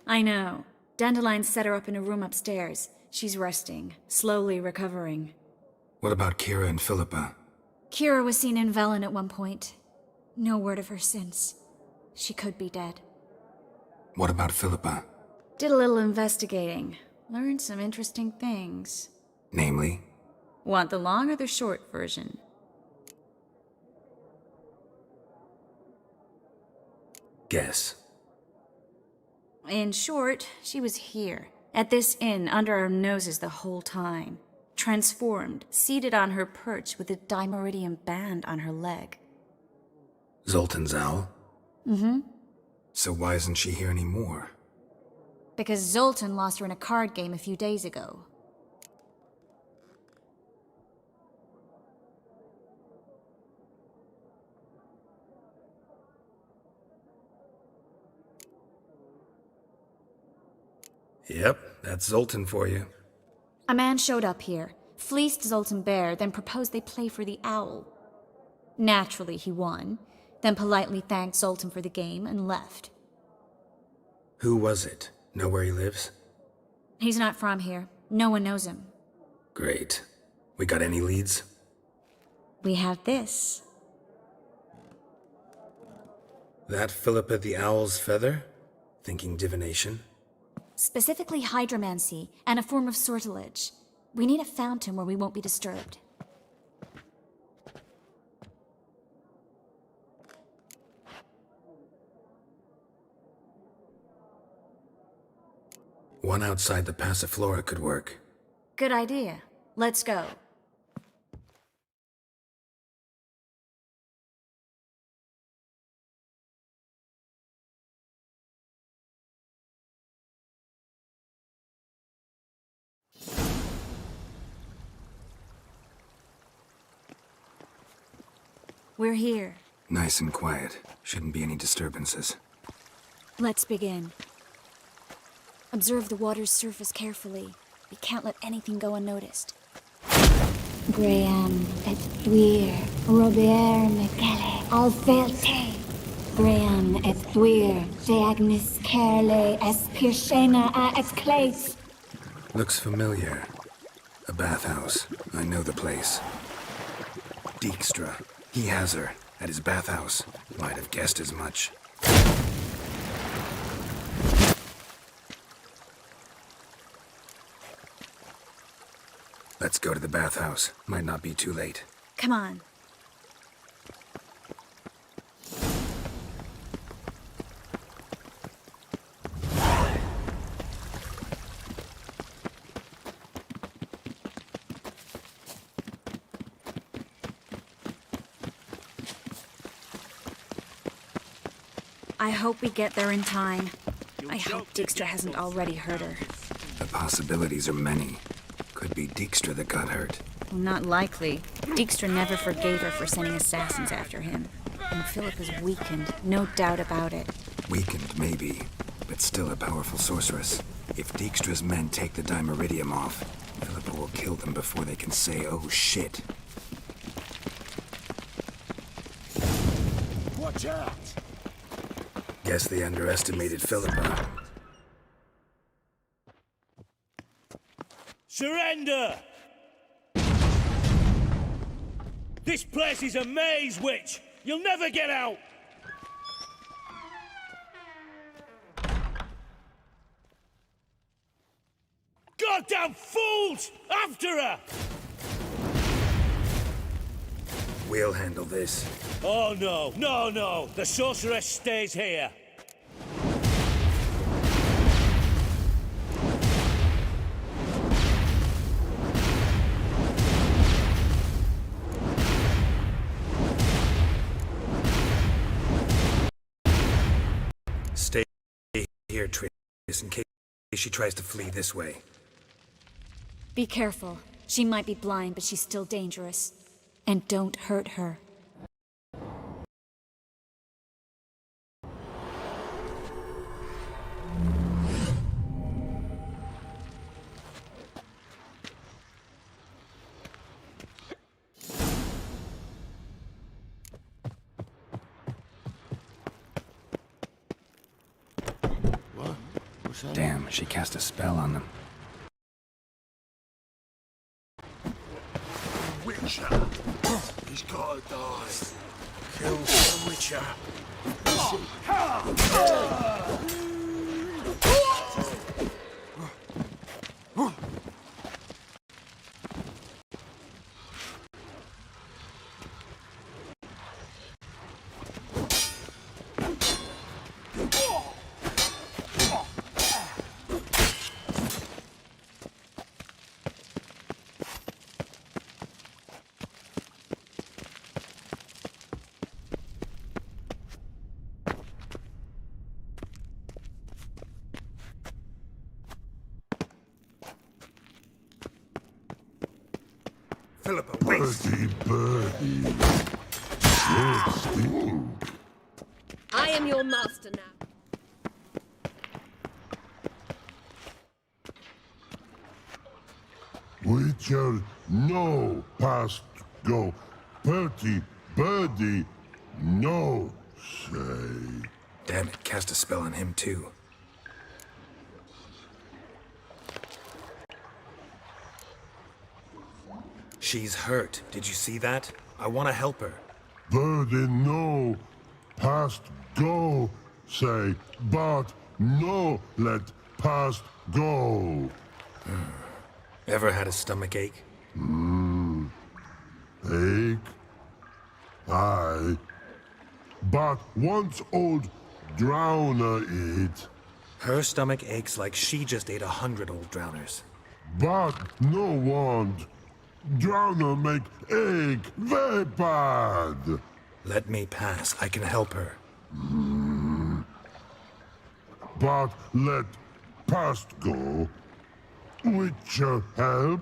I know. Dandelion set her up in a room upstairs. She's resting, slowly recovering. What about Kira and Philippa? Kira was seen in Velen at one point. No word of her since. She could be dead. What about Philippa? Did a little investigating. Learned some interesting things. Namely? Want the long or the short version? Guess. In short, she was here, at this inn, under our noses the whole time. Transformed, seated on her perch with a dimeridium band on her leg. Zoltan's owl? Mm-hmm. So why isn't she here anymore? Because Zoltan lost her in a card game a few days ago. Yep, that's Zoltan for you. A man showed up here, fleeced Zoltan bare, then proposed they play for the owl. Naturally, he won, then politely thanked Zoltan for the game and left. Who was it? Know where he lives? He's not from here. No one knows him. Great. We got any leads? We have this. That Philippa the Owl's feather? Thinking divination? Specifically hydromancy, and a form of sortilege. We need a fountain where we won't be disturbed. One outside the Passiflora could work. Good idea. Let's go. We're here. Nice and quiet. Shouldn't be any disturbances. Let's begin. Observe the water's surface carefully. We can't let anything go unnoticed. Graham et thuir, Robert Mcgelle, Alfelte. Graham et thuir, de agnes kerle, es pirshena a es clays. Looks familiar. A bathhouse. I know the place. Dijkstra. He has her. At his bathhouse. Might have guessed as much. Let's go to the bathhouse. Might not be too late. Come on. I hope we get there in time. You I hope Dijkstra hasn't already hurt her. The possibilities are many. Could be Dijkstra that got hurt. Well, not likely. Dijkstra never forgave her for sending assassins after him. And Philip is weakened, no doubt about it. Weakened, maybe, but still a powerful sorceress. If Dijkstra's men take the Dimeridium off, Philippa will kill them before they can say, oh shit. Watch out! Guess they underestimated Philippa. Surrender! This place is a maze, witch! You'll never get out! Goddamn fools! After her! We'll handle this. Oh no, no, no! The sorceress stays here! Stay here, Tris, in case she tries to flee this way. Be careful. She might be blind, but she's still dangerous. And don't hurt her. Damn, she cast a spell on them. Witcher! He's gotta die. Kill the Witcher. Philippa, wait! Birdie. Good sting. I am your master now. Witcher, no past go. Bertie, birdie, no say. Damn it, cast a spell on him too. She's hurt. Did you see that? I want to help her. Birdie, no past go say, but no let past go. Ever had a stomach ache? Ache? Aye. But once old drowner eat. Her stomach aches like she just ate 100 old drowners. But no want. Drowner make ache very bad. Let me pass. I can help her. But let past go. Witcher help?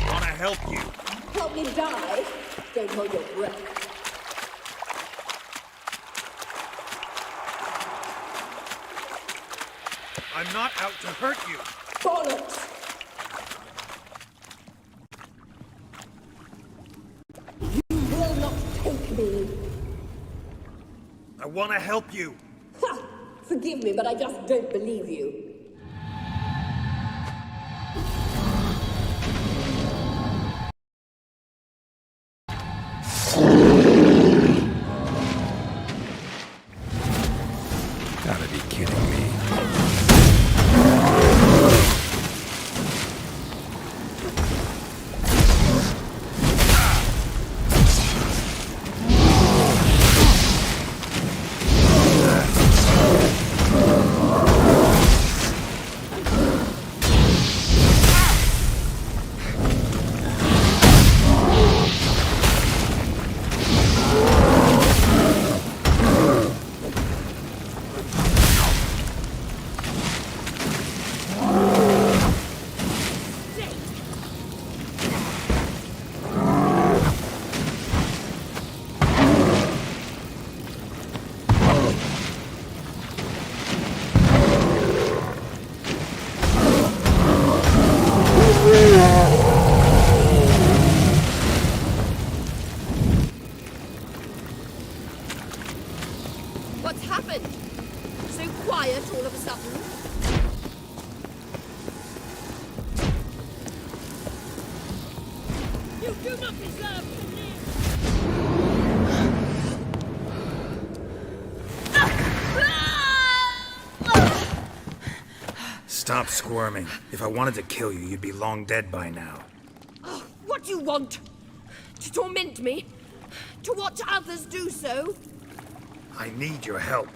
Wanna help you? Help me die? Don't hold your breath. I'm not out to hurt you. Bollocks! You will not take me. I wanna help you. Ha! Forgive me, but I just don't believe you. Gotta be kidding me. do not deserve to live! Stop squirming. If I wanted to kill you, you'd be long dead by now. Oh, what do you want? To torment me? To watch others do so? I need your help.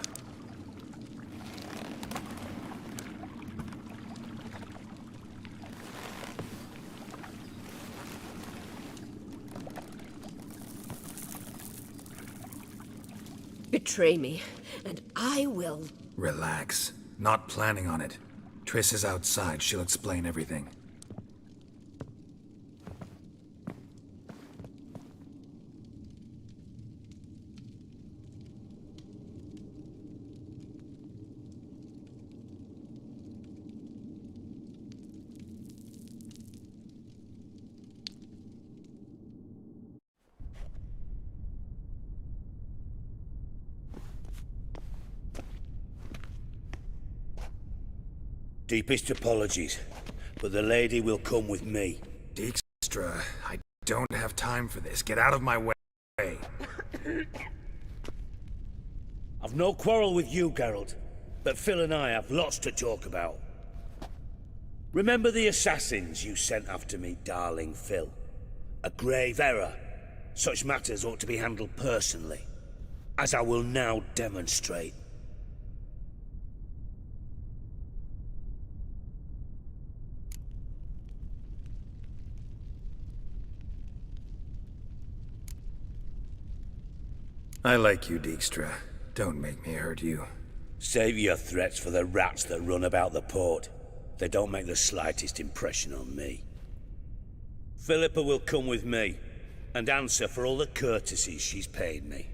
Betray me, and I will. Relax. Not planning on it. Triss is outside. She'll explain everything. Deepest apologies, but the lady will come with me. Dijkstra, I don't have time for this. Get out of my way. I've no quarrel with you, Geralt, but Phil and I have lots to talk about. Remember the assassins you sent after me, darling Phil? A grave error. Such matters ought to be handled personally, as I will now demonstrate. I like you, Dijkstra. Don't make me hurt you. Save your threats for the rats that run about the port. They don't make the slightest impression on me. Philippa will come with me, and answer for all the courtesies she's paid me.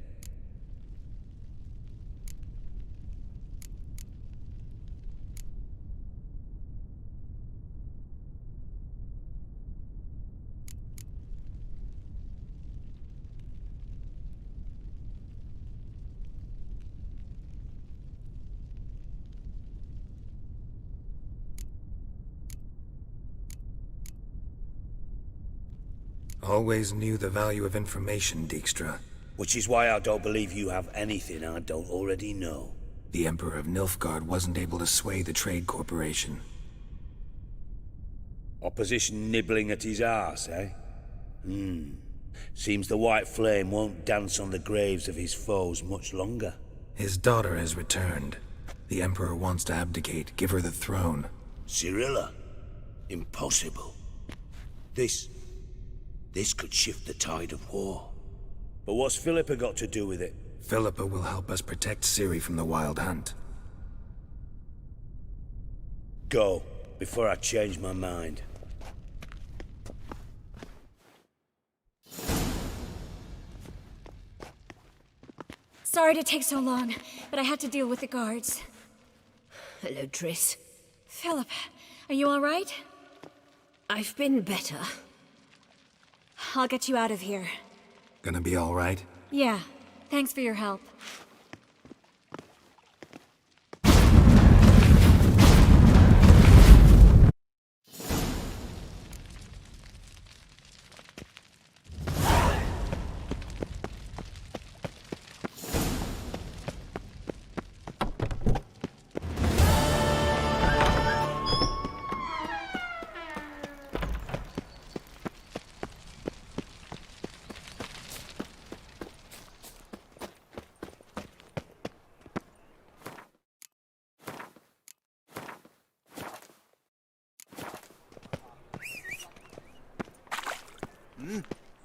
Always knew the value of information, Dijkstra. Which is why I don't believe you have anything I don't already know. The Emperor of Nilfgaard wasn't able to sway the Trade Corporation. Opposition nibbling at his arse, eh? Seems the White Flame won't dance on the graves of his foes much longer. His daughter has returned. The Emperor wants to abdicate, give her the throne. Cyrilla? Impossible. This could shift the tide of war. But what's Philippa got to do with it? Philippa will help us protect Ciri from the Wild Hunt. Go, before I change my mind. Sorry to take so long, but I had to deal with the guards. Hello, Triss. Philip, are you all right? I've been better. I'll get you out of here. Gonna be all right? Yeah, thanks for your help.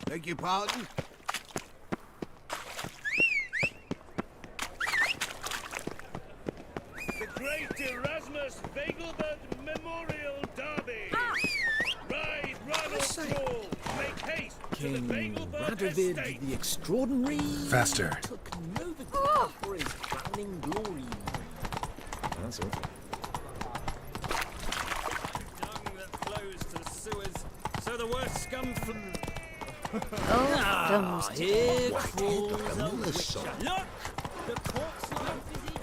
Beg your pardon? The Great Erasmus Vegelbud Memorial Derby! Ride, run, or crawl! Make haste to the Vegelbud Radovid estate! the Extraordinary Faster. took no victory for his crowning glory. That's it. Dung that flows to the sewers, so the worst scum from... Here crawls a witcher. Look! The corpse of a physique...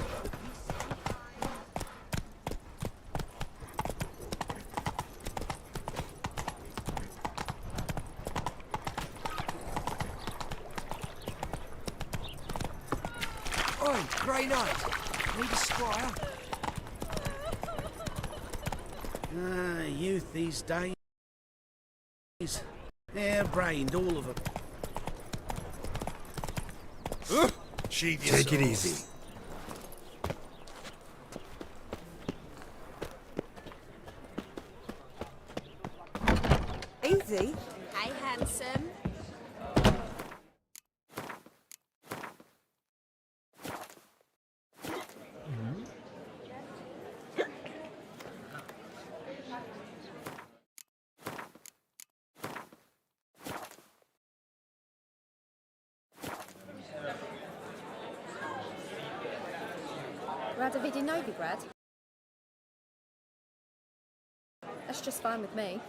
grey knight. Need a squire? Youth these days. Hair-brained, all of them. Take it easy. Easy? Hey, handsome. Radavid in Novigrad? That's just fine with me.